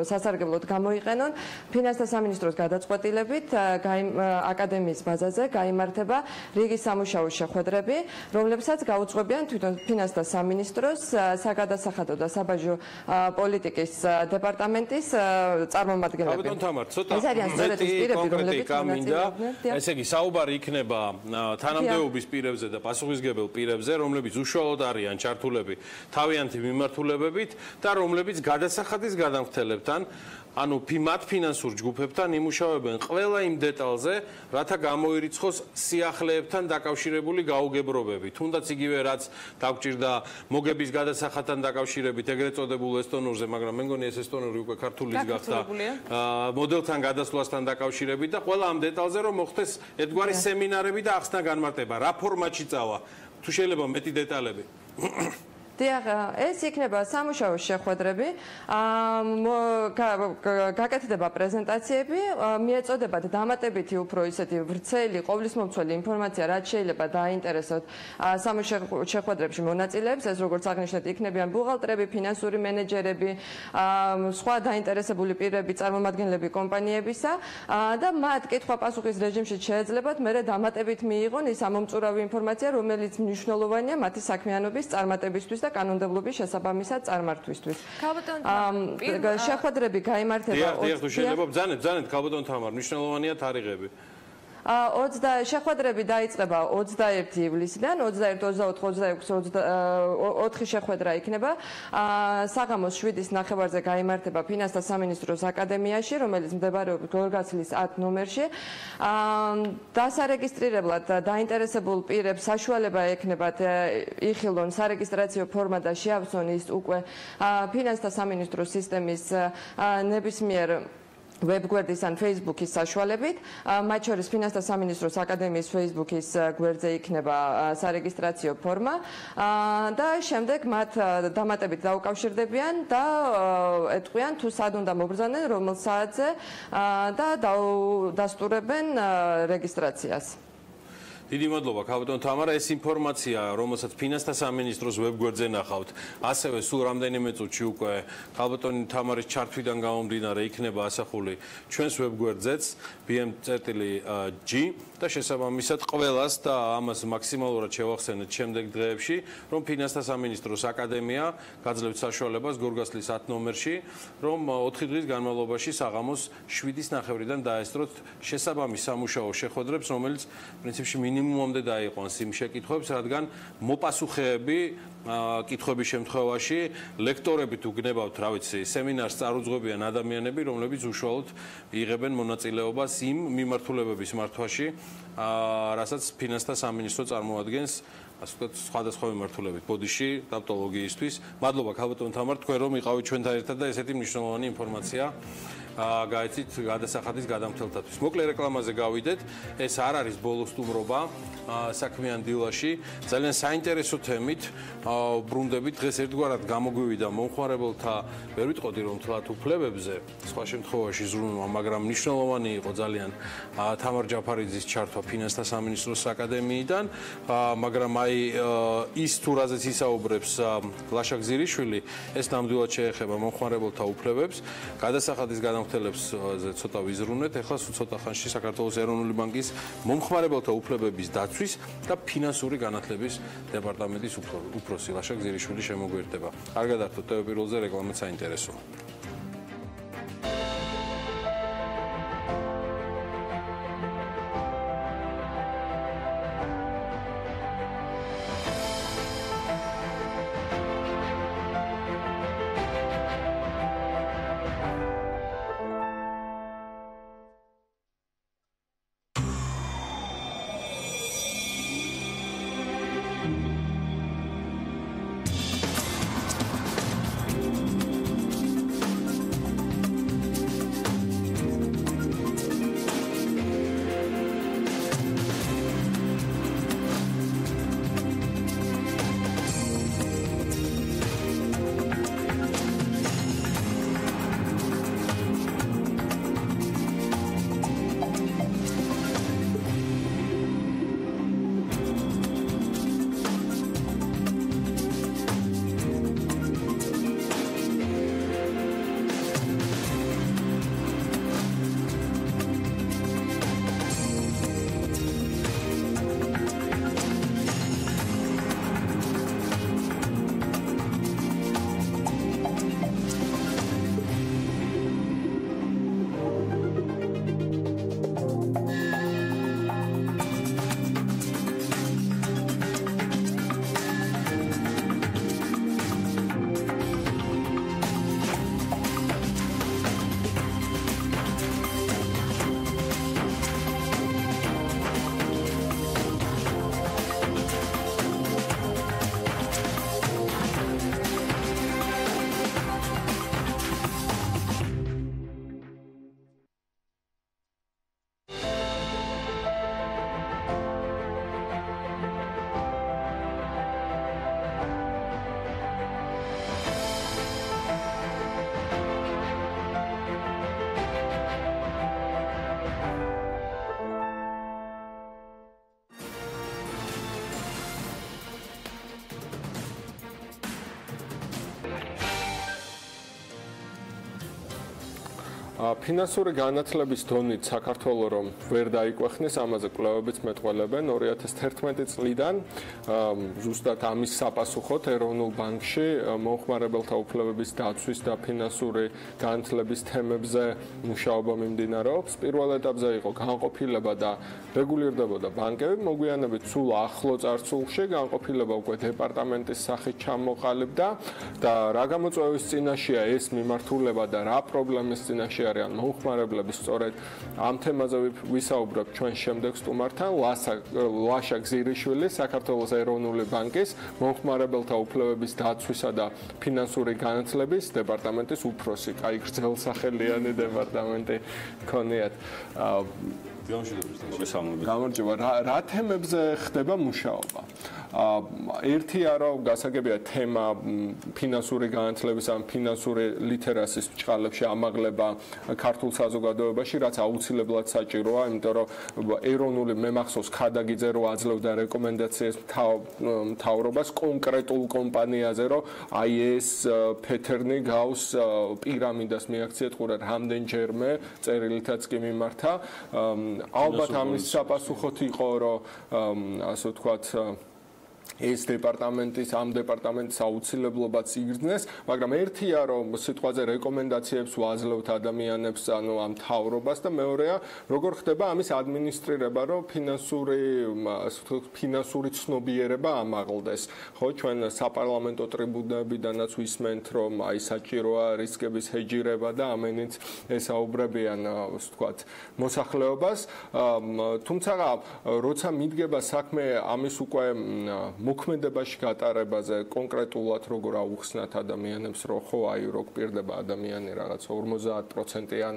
სასარგებლოდ გამოიყენონ, ფინანსთა სამინისტროს გადაწყვეტილებით აკადემიის ბაზაზე გაიმართება რიგი სამუშაო შეხვედრები, რომლებსაც გაუძღვებიან თვითონ ფინანსთა სამინისტროს საგადასახადო და საბაჟო პოლიტიკის დეპარტამენტის წარმომადგენლები. ქალბატონ თამარ, ცოტა კონკრეტიკა მინდა. ესე იგი, საუბარი იქნება თანამდებობის პირებზე და პასუხისმგებელ პირებზე, რომლებიც უშუალოდ არიან ჩართულები თავიანთი მიმართულებებით და რომლებიც გადასახადის გადამხდელებთან, ანუ მათ ფინანსურ ჯგუფებთან იმუშავებენ ყველა იმ დეტალზე, რათა გამოირიცხოს სიახლეებთან დაკავშირებული გაუგებრობები. თუნდაც იგივე რაც დაგჭირდა მოგების გადასახადთან დაკავშირებით ეგრეთ წოდებულ ესტონურზე, მაგრამ მე მგონი ეს ესტონური უკვე ქართულის გახდა მოდელთან გადასვლასთან დაკავშირებით და ყველა ამ დეტალზე რომ მოხდეს ერთგვარი სემინარები და ახსნა განმარტება, რა ფორმატში წავა, თუ შეიძლება მეტი დეტალები. ეს იქნება სამუშაო შეხვედრები, გაკეთდება პრეზენტაციები, მიეწოდებათ დამატებითი უფრო ისეთი ვრცელი, ყოვლისმომცველი ინფორმაცია, რაც შეიძლება დააინტერესოთ სამუშაო შეხვედრებში მონაწილეებს, ეს როგორც აღნიშნეთ, იქნებიან ბუღალტრები, ფინანსური მენეჯერები, სხვა დაინტერესებული პირები, წარმომადგენლები კომპანიებისა და მათ კითხვა-პასუხის რეჟიმში შეეძლებათ მერე დამატებით მიიღონ ის ამომწურავი ინფორმაცია, რომელიც მნიშვნელოვანია მათი საქმიანობის წარმატებისთვის და კანონმდებლობის შესაბამისად წარმართვისთვის. შეხვედრები გაიმართება შეიძლება ბრძანეთ ქალბატონ თამარ, მნიშვნელოვანია თარიღები. შეხვედრები დაიწყება 21 ივლისიდან, 21, 24, 26, 4 შეხვედრა იქნება. საღამოს 7-ის ნახევარზე გაიმართება ფინანსთა სამინისტროს აკადემიაში, რომელიც მდებარეობს გორგასლის 10 ნომერში. დასარეგისტრირებლად დაინტერესებულ პირებს საშუალება ექნებათ იხილონ სარეგისტრაციო ფორმა და შეავსონ ის უკვე ფინანსთა სამინისტროს სისტემის ნებისმიერ ვებგვერდის ან Facebook-ის საშუალებით, მათ შორის ფინანსთა სამინისტროს აკადემიის Facebook-ის გვერდზე იქნება სარეგისტრაციო ფორმა და შემდეგ მათ დამატებით დაუკავშირდებიან და ეტყვიან თუ სად უნდა მობრძანენ, რომელ საათზე და დასტურებენ რეგისტრაციას. დიდი მადლობა ქალბატონ თამარა, ეს ინფორმაცია, რომელსაც ფინანსთა სამინისტროს ვებგვერდზე ნახავთ, ასევე სულ რამდენიმე წუთში უკვე ქალბატონი თამარის ჩართვიდან გამომდინარე იქნება ასახული ჩვენს ვებგვერდზეც bm.g და შესაბამისად ყველას და ამას მაქსიმალურად შევახსენეთ შემდეგ დღეებში, რომ ფინანსთა სამინისტროს აკადემია გაძლევთ საშუალებას გორგასლის 10 ნომერში, რომ 4 დღის განმავლობაში საღამოს 7-ის ნახევრიდან დაესწროთ შესაბამის სამუშაო შეხვედრებს, რომელიც პრინციპში მინიმუმამდე დაიყვანს იმ შეკითხვებს, რადგან მოპასუხეები კითხვების შემთხვევაში ლექტორები თუ გნებავთ, რა ვიცი, სემინარს წარუძღვებიან ადამიანები, რომლებიც უშუალოდ იღებენ მონაწილეობას იმ მიმართულებების მართვაში, რასაც ფინანსთა სამინისტრო წარმოადგენს, ასე ვთქვათ, სხვადასხვა მიმართულებით ბოდიში დაპტოლოგიისთვის. მადლობა ქალბატონ თამარ, თქვენ რომ იყავით ჩვენთან ერთად და ესეთი მნიშვნელოვანი ინფორმაცია გაიცით გადასახადის გადამხდელთათვის. მოკლე რეკლამაზე გავიდეთ. ეს არ არის ბოლო სტუმრობა საქმიან დილაში. ძალიან საინტერესო თემით ბრუნდებით. დღეს ერთგვარად გამოგვივიდა მომხმარებელთა, ვერ ვიტყოდი რომ თლათ უფლებებზე, სხვა შემთხვევაში ზრუნვა, მაგრამ მნიშვნელოვანი იყო ძალიან თამარ ჯაფარიძის ჩართვა ფინანსთა სამინისტროს აკადემიიდან, მაგრამ აი ის თუ რაზეც ისაუბრებს ლაშა გზირიშვილი, ეს ნამდვილად შეეხება მომხმარებელთა უფლებებს. გადასახადის გადამხდელებზე ცოტა ვიზრუნეთ. ეხლა სულ ცოტა ხანში საქართველოს ეროვნული ბანკის მომხმარებელთა უფლებების დაცვის და ფინანსური განათლების დეპარტამენტის უფროსი ლაშა გზირიშვილი შემოგვიერთდება. კარგად ახლა ტევ პირველზე რეკლამაც საინტერესოა. ფინანსური განათლების დონით საქართველოს რომ ვერ დაიკვეხნეს, ამაზე კვლევებიც მეტყველებენ 2011 წლიდან ზუსტად ამის საპასუხოდ ეროვნულ ბანკში მომხმარებელთა უფლებების დაცვის და ფინანსური განათლების თემებზე მუშაობა მიმდინარეობს. პირველ ეტაპზე იყო განყოფილება და რეგულირდებოდა ბანკები, მოგვიანებით სულ ახლო წარსულში განყოფილება უკვე დეპარტამენტის სახით ჩამოყალიბდა და რა გამოწვევის წინაშეა ეს მიმართულება და რა პრობლემის წინაშე არიან მომხმარებლები, სწორედ ამ თემაზე ვისაუბრებ ჩვენ შემდეგ სტუმართან. ლაშა გზირიშვილი, საქართველოს ეროვნული ბანკის მომხმარებელთა უფლებების დაცვისა და ფინანსური განათლების დეპარტამენტის უფროსი. კაი გრძელსახელიანი დეპარტამენტი ქონიათ. გამარჯობა. რა თემებზე ხდება მუშაობა? ერთია რომ გასაგებია თემა ფინანსური განათლების ან ფინანსური ლიტერასის ბჭყალებში ამაღლება ქართულ საზოგადოებაში, რაც აუცილებლად საჭიროა, იმიტომ რომ ეროვნული მემახსოვს ქადაგიძე რო აძლევდა რეკომენდაციას მთავრობას კონკრეტულ კომპანიაზე, რომ აი ეს ფეთერნი გავს პირამიდას მიაქციეთ ყურა რამდენჯერმე წერილითაც კი მიმართა. ალბათ ამის საპასუხოდ იყო, რომ ასე ვთქვათ ეს ამ დეპარტამენტის აუცილებლობაც იგრძნეს, მაგრამ ერთია რომ სიტყვაზე რეკომენდაციებს ვაძლევთ ადამიანებს, ანუ ამ მთავრობას და მეორეა როგორ ხდება ამის ადმინისტრირება, რომ ფინანსური ცნობიერება ამაღლდეს. ხო, ჩვენ საპარლამენტო ტრიბუნებიდანაც ვისმენთ, რომ აი საჭიროა რისკების ჰეჯირება და ამენით ესაუბრებიან, ასე ვთქვათ, მოსახლეობას. თუმცა როცა მიდგება საქმე ამის უკვე მოქმედებაში გატარებაზე, კონკრეტულად როგორ აუხსნათ ადამიანებს, რომ ხო აი რო გპირდება ადამიანი რაღაცა 50%-იან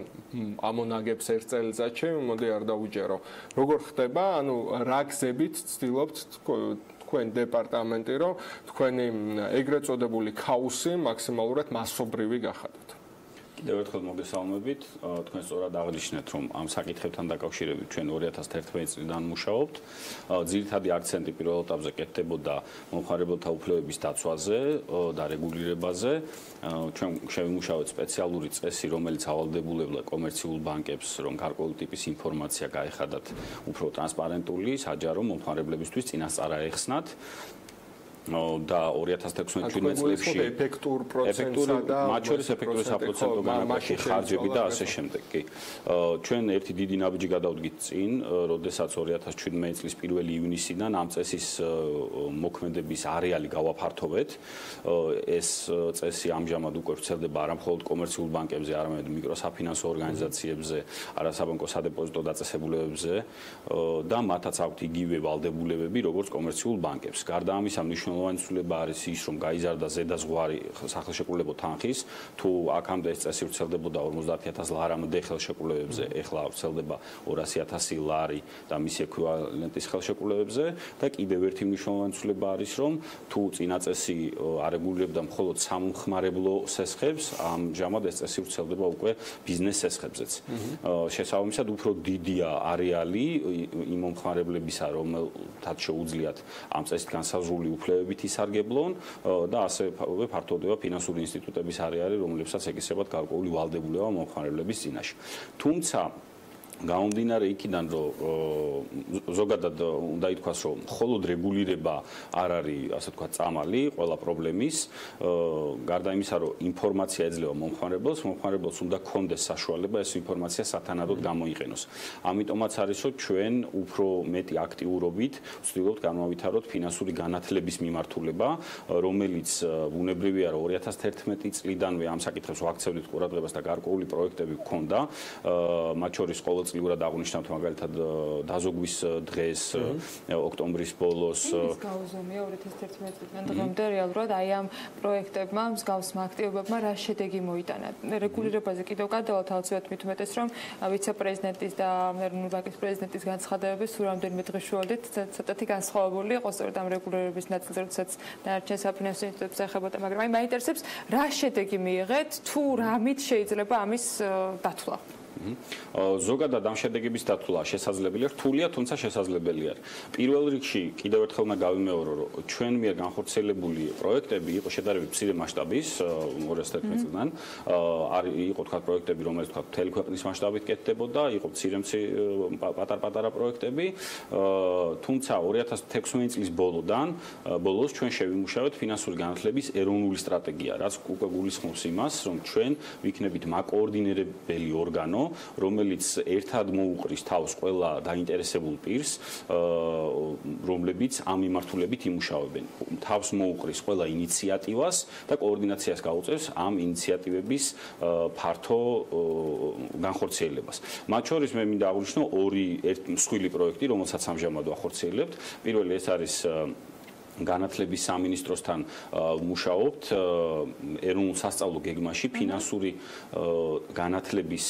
ამონაგებს ერთ წელიწადში, მოდი არ დაუჯერო. როგორ ხდება, ანუ რა გზებით ცდილობთ თქვენ დეპარტამენტი, რომ თქვენი ეგრეთ წოდებული ქაუსი მაქსიმალურად მასობრივი გახადოთ? კიდევ ერთხელ მოგესალმებით. თქვენ სწორად აღნიშნეთ, რომ ამ საკითხებთან დაკავშირებით ჩვენ 2011 წლიდან მუშაობთ. ძირითადი აქცენტი პირველ ეტაპზე კეთდებოდა მომხმარებელთა უფლებების დაცვაზე და რეგულირებაზე. ჩვენ შევიმუშავეთ სპეციალური წესი, რომელიც ავალდებულებდა კომერციულ ბანკებს, რომ გარკვეული ტიპის ინფორმაცია გაეხადათ უფრო ტრანსპარენტული, საჯარო მომხმარებლებისთვის წინასწარ აეხსნათ. და 2016 წლებში ეფექტურ პროცენტსა და მათ შორის ეფექტური საპროცენტო განაკვეთი ხარჯები და ასე შემდეგ. კი. ჩვენ ერთი დიდი ნაბიჯი გადავდგით წინ, როდესაც 2017 წლის 1 ივნისიდან ამ წესის მოქმედების არეალი გავაფართოვეთ. ეს წესი ამჟამად უკვე ვრცელდება არა მხოლოდ კომერციულ ბანკებზე, არამედ მიკროსაფინანსო ორგანიზაციებზე, არასაბანკო სადეპოზიტო დაწესებულებებზე და მათაც აქვთ იგივე ვალდებულებები, როგორც კომერციულ ბანკებს. გარდა ამისა, მნიშვნელოვანი ცვლილება არის ის, რომ გაიზარდა ზედაზღვარი სახელშეკრულებო თანხის, თუ აქამდე ეს წესი ვრცელდებოდა 50,000 ლარამდე ხელშეკრულებებზე, ეხლა ვრცელდება 200,000 ლარი და მისი ექვივალენტის ხელშეკრულებებზე და კიდევ ერთი მნიშვნელოვანი ცვლილება არის, რომ თუ წინა წესი არეგულირებდა მხოლოდ სამომხმარებლო სესხებს, ამჟამად ეს წესი ვრცელდება უკვე ბიზნეს სესხებზეც. შესაბამისად, უფრო დიდია არეალი იმ მომხმარებლებისა, რომელთაც შეუძლიათ ამ წესით განსაზღვრული უფლებებით ისარგებლონ და ასე ფართოვდება ფინანსური ინსტიტუტების არეალი, რომლებსაც ეკისრებათ გარკვეული ვალდებულება მომხმარებლების წინაშე. თუმცა გამომდინარე იქიდან, რომ ზოგადად უნდა ითქვას, რომ მხოლოდ რეგულირება არ არის, ასე ვთქვათ, წამალი ყველა პრობლემის, გარდა იმისა, რომ ინფორმაცია ეძლევა მომხმარებელს უნდა ჰქონდეს საშუალება ეს ინფორმაცია სათანადოდ გამოიყენოს. ამიტომაც არის, რომ ჩვენ უფრო მეტი აქტიურობით ვცდილობთ განმავითაროთ ფინანსური განათლების მიმართულება, რომელიც ბუნებრივია, რომ 2011 წლიდანვე ამ საკითხებს ვაქცევდით ყურადღებას და გარკვეული პროექტები გქონდა, მათ შორის ყოველწლიურად აღნიშნავთ მაგალითად დაზოგვის დღეს, ოქტომბრის ბოლოს. ის გაუზომია 2011 წლიდან დღემდე რეალურად აი ამ პროექტებმა, მსგავსმა აქტივობებმა რა შედეგი მოიტანა. რეგულირებაზე კიდევ გადავალთ აუცილებლად მით უმეტეს, რომ ვიცე-პრეზიდენტის და ეროვნული ბანკის პრეზიდენტის განცხადებები სულ რამდენიმე დღის შუალედით ცოტათი განსხვავებული იყო სწორედ ამ რეგულირების ნაწილზე, როდესაც დანარჩენ საფინანსო ინსტიტუტებს ეხებოდა, მაგრამ აი მაინტერესებს რა შედეგი მიიღეთ, თუ რამით შეიძლება ამის დათვლა. ზოგადად ამ შედეგების დათვლა შესაძლებელია, რთულია, თუმცა შესაძლებელი არის. პირველ რიგში კიდევ ერთხელ უნდა გავიმეორო, რომ ჩვენ მიერ განხორციელებული პროექტები იყო შედარებით მცირე მასშტაბის 2011 წლიდან. იყო თქვა პროექტები, რომელიც თქვა მთელი ქვეყნის მასშტაბით კეთდებოდა, იყო მცირე პატარ-პატარა პროექტები. თუმცა 2016 წლის ბოლოს ჩვენ შევიმუშავეთ ფინანსური განათლების ეროვნული სტრატეგია, რაც უკვე გულისხმობს იმას, რომ ჩვენ ვიქნებით მაკოორდინირებელი ორგანო, რომელიც ერთად მოუყრის თავს ყველა დაინტერესებულ პირს, რომლებიც ამ მიმართულებით იმუშავებენ. თავს მოუყრის ყველა ინიციატივას და კოორდინაციას გაუწევს ამ ინიციატივების ფართო განხორციელებას. მათ შორის მე მინდა აღვნიშნო ორი მსხვილი პროექტი, რომელსაც ამჟამად ვახორციელებთ. პირველი ეს არის განათლების სამინისტროსთან მუშაობთ ეროვნულ სასწავლო გეგმაში ფინანსური განათლების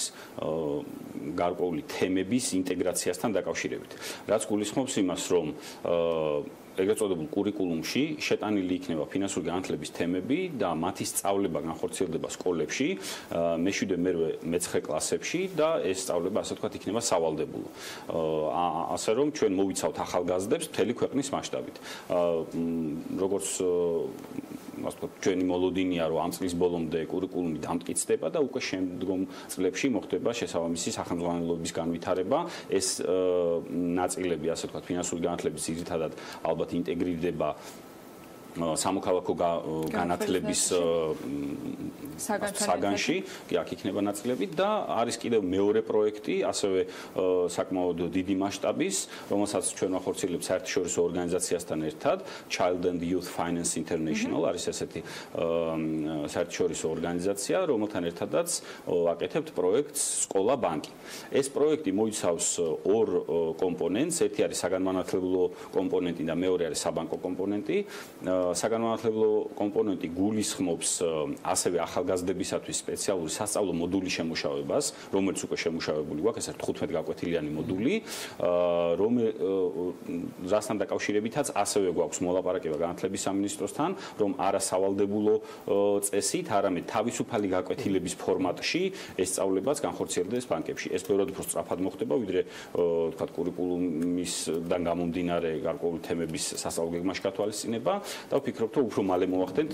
გარკვეული თემების ინტეგრაციასთან დაკავშირებით. რაც გულისხმობს იმას, რომ ეგრეთ წოდებულ კურიკულუმში შეტანილი იქნება ფინანსური განათლების თემები და მათი სწავლება განხორციელდება სკოლებში, მე-7 მე-9 კლასებში და ეს სწავლება ასე ვთქვათ იქნება სავალდებულო. ასე რომ ჩვენ მოვიცავთ ახალგაზრდებს მთელი ქვეყნის მასშტაბით. როგორც ასე ვთქვათ, ჩვენი მოლოდინია, რომ ამ წლის ბოლომდე კურიკულუმი დამტკიცდება და უკვე შემდგომ წლებში მოხდება შესაბამისი სახელმძღვანელოების განვითარება. ეს ნაწილები, ასე ვთქვათ, ფინანსური განათლების ძირითადად ალბათ ინტეგრირდება სამოქალაქო განათლების საგანში, აქ იქნება ნაწილები და არის კიდევ მეორე პროექტი, ასევე საკმაოდ დიდი მასშტაბის, რომელსაც ჩვენ ვახორციელებთ საერთაშორისო ორგანიზაციასთან ერთად, Child and Youth Finance International, არის ესეთი საერთაშორისო ორგანიზაცია, რომელთან ერთადაც ვაკეთებთ პროექტს სკოლა ბანკი. ეს პროექტი მოიცავს ორ კომპონენტს, ერთი არის საგანმანათლებლო კომპონენტი და მეორე არის საბანკო კომპონენტი. საგანმანათლებლო კომპონენტი გულისხმობს ასევე ახალგაზრდებისათვის სპეციალური სასწავლო მოდულის შემუშავებას, რომელიც უკვე შემუშავებული გვაქვს, ეს არის 15 გაკვეთილიანი მოდული, რასთან დაკავშირებითაც ასევე გვაქვს მოლაპარაკება განათლების სამინისტროსთან, რომ არა სავალდებულო წესით, არამედ თავისუფალი გაკვეთილების ფორმატში ეს სწავლებაც განხორციელდეს ბანკებში. ეს ბევრად უფრო სწრაფად მოხდება, ვიდრე თქვათ კურიკულუმისგან გამომდინარე გარკვეული თემების სასწავლო გეგმაში გათვალისწინება და ვფიქრობ, რომ უფრო მალე მოვახდენთ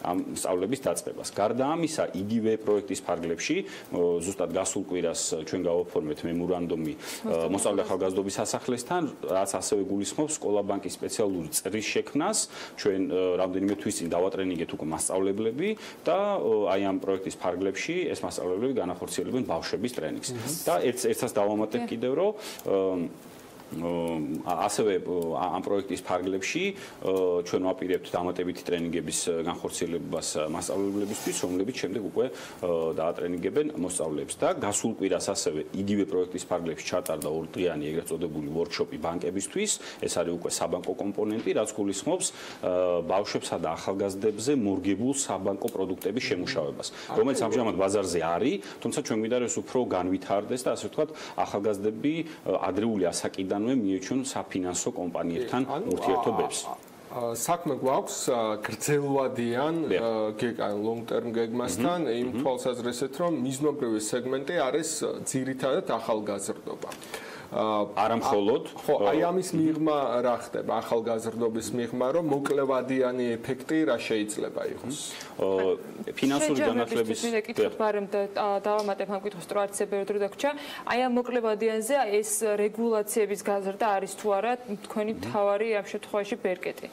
ამ სწავლების დაწყებას. გარდა ამისა, იგივე პროექტის ფარგლებში, ზუსტად გასულ კვირას ჩვენ გავაფორმეთ მემორანდუმი მოსწავლე ახალგაზრდობის სასახლესთან, რაც ასევე გულისხმობს სკოლა ბანკის სპეციალური წრის შექმნას. ჩვენ რამდენიმე თვის წინ დავატრენინგეთ უკვე მასწავლებლები და აი ამ პროექტის ფარგლებში ეს მასწავლებლები განახორციელებენ ბავშვების ტრენინგს. და ერთსაც დავამატებ კიდევ, რომ ასევე ამ პროექტის ფარგლებში ჩვენ ვაპირებთ დამატებითი ტრენინგების განხორციელებას მასწავლებლებისთვის, რომლებიც შემდეგ უკვე დაატრენინგებენ მოსწავლეებს. და გასულ კვირას ასევე იგივე პროექტის ფარგლებში ჩატარდა ორდღიანი ეგრეთ წოდებული ვორქშოპი ბანკებისთვის. ეს არის უკვე საბანკო კომპონენტი, რაც გულისხმობს ბავშვებსა და ახალგაზრდებზე მორგებულ საბანკო პროდუქტების შემუშავებას, რომელიც ამჟამად ბაზარზე არის, თუმცა ჩვენ გვინდა რომ უფრო განვითარდეს და ასე ვთქვათ, ახალგაზრდები ადრეული ასაკიდან მიეჩვენ საფინანსო კომპანიებთან ურთიერთობებს. საქმე გვაქვს გრძელვადიან long term გეგმასთან, იმ თვალსაზრისით, რომ მიზნობრივი სეგმენტი არის ძირითადად ახალგაზრდობა. არა მხოლოდ, ხო, აი ამის მიღმა რა ხდება ახალგაზრდობის მიღმა, რომ მოკლევადიანი ეფექტი რა შეიძლება იყოს? ფინანსური განათლების დავამატებ ამ კითხვას, რომ არც ბევრი დრო დაგვრჩა. აი ამ მოკლევადიანზე ეს რეგულაციების გაზრდა არის თუ არა თქვენი მთავარი ამ შემთხვევაში ბერკეტი?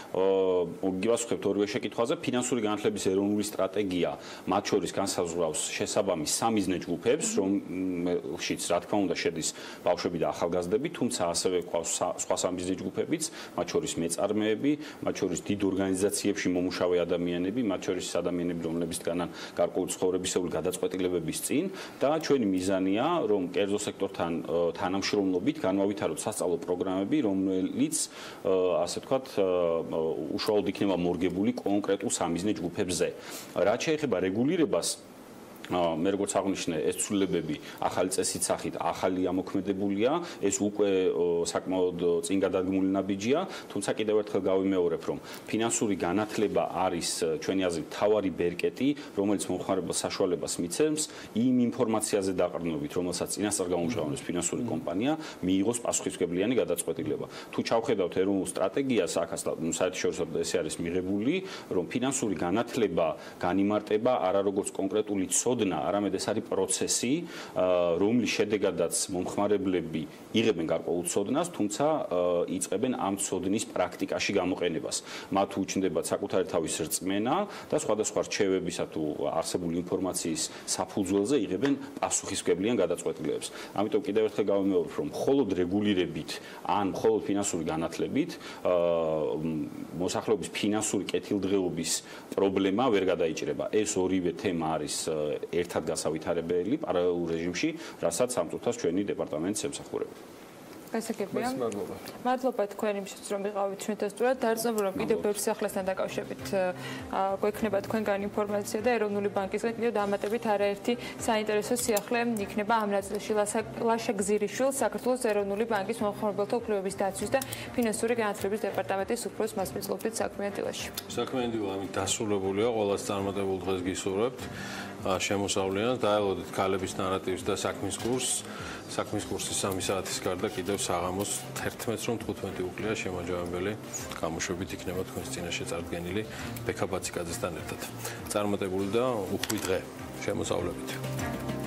გივასწრებთ ორივე შეკითხვაზე. ფინანსური განათლების ეროვნული სტრატეგია მათ შორის განსაზღვრავს შესაბამის სამიზნე ჯგუფებს, რომელშიც რა თქმა უნდა შედის ბავშვები და ახალგაზრდები, თუმცა ასევე გვყავს სხვა სამიზნე ჯგუფებიც, მათ შორის მეწარმეები, მათ შორის დიდ ორგანიზაციებში მომუშავე ადამიანები, მათ შორის ადამიანები, რომლებიც დგანან გარკვეული ცხოვრებისეული გადაწყვეტილებების წინ და ჩვენი მიზანია, რომ კერძო სექტორთან თანამშრომლობით განვავითაროთ სასწავლო პროგრამები, რომელიც ასე ვთქვათ უშუალოდ იქნება მორგებული კონკრეტულ სამიზნე ჯგუფებზე. რაც შეეხება რეგულირებას, მე როგორც აღნიშნე, ეს ცვლილებები ახალი წესით სახით ახალი ამოქმედებულია, ეს უკვე საკმაოდ წინ გადადგმული ნაბიჯია, თუმცა კიდევ ერთხელ გავიმეორებ, რომ ფინანსური განათლება არის ჩვენი აზრით თავარი ბერკეტი, რომელიც მომხმარებელს საშუალებას მიცემს იმ ინფორმაციაზე დაყრდნობით, რომელსაც წინასწარ გამოუშავებს ფინანსური კომპანია, მიიღოს პასუხისმგებლიანი გადაწყვეტილება. თუ ჩავხედავთ ეროვნულ სტრატეგიას, აქ საერთაშორისო ეს არის მიღებული, რომ ფინანსური განათლება განიმარტება არა როგორც კონკრეტული არამედ ეს არის პროცესი, რომლის შედეგადაც მომხმარებლები იღებენ გარკვეულ ცოდნას, თუმცა იწყებენ ამ ცოდნის პრაქტიკაში გამოყენებას. მათ უჩნდებათ საკუთარი თავის რწმენა და სხვადასხვა რჩევებისა თუ არსებული ინფორმაციის საფუძველზე იღებენ პასუხისმგებლიან გადაწყვეტილებებს. ამიტომ კიდევ ერთხელ გავიმეორებ, რომ მხოლოდ რეგულირებით ან მხოლოდ ფინანსური განათლებით მოსახლეობის ფინანსური კეთილდღეობის პრობლემა ვერ გადაიჭრება. ეს ორივე თემა არის ერთად გასავითარებელი პარალელურ რეჟიმში, რასაც სამწუთას ჩვენი დეპარტამენტი ემსახურება. გასაგებია. მადლობა თქვენ იმისთვის, რომ იყავით ჩვენთან სტუდიად. დაარწმუნებულ რომ კიდევ ბევრ სახლასთან დაკავშირებით გვექნება თქვენგან ინფორმაცია და ეროვნული ბანკისგან კიდევ დამატებით არაერთი საინტერესო სიახლე იქნება ამ ნაწილში. ლაშა გზირიშვილ, საქართველოს ეროვნული ბანკის მომხმარებელთა უფლებების დაცვის და ფინანსური განათლების დეპარტამენტის უფროს მასპინძლობთ საქმიანი დილაში. საქმიანი დილა ამით დასრულებულია, ყველას წარმატებულ დღეს გისურვებთ. შემოსავლიანად დაელოდეთ ქალების ნარატივს და საქმის კურსს. საქმის კურსის 3 საათის გარდა კიდევ საღამოს 11:15 უკლია შემაჯამებელი გამოშვებით იქნება თქვენს წინაშე წარდგენილი ბექა ბაციკაძესთან ერთად. წარმატებული და უხვი დღე. შემოსავლებით.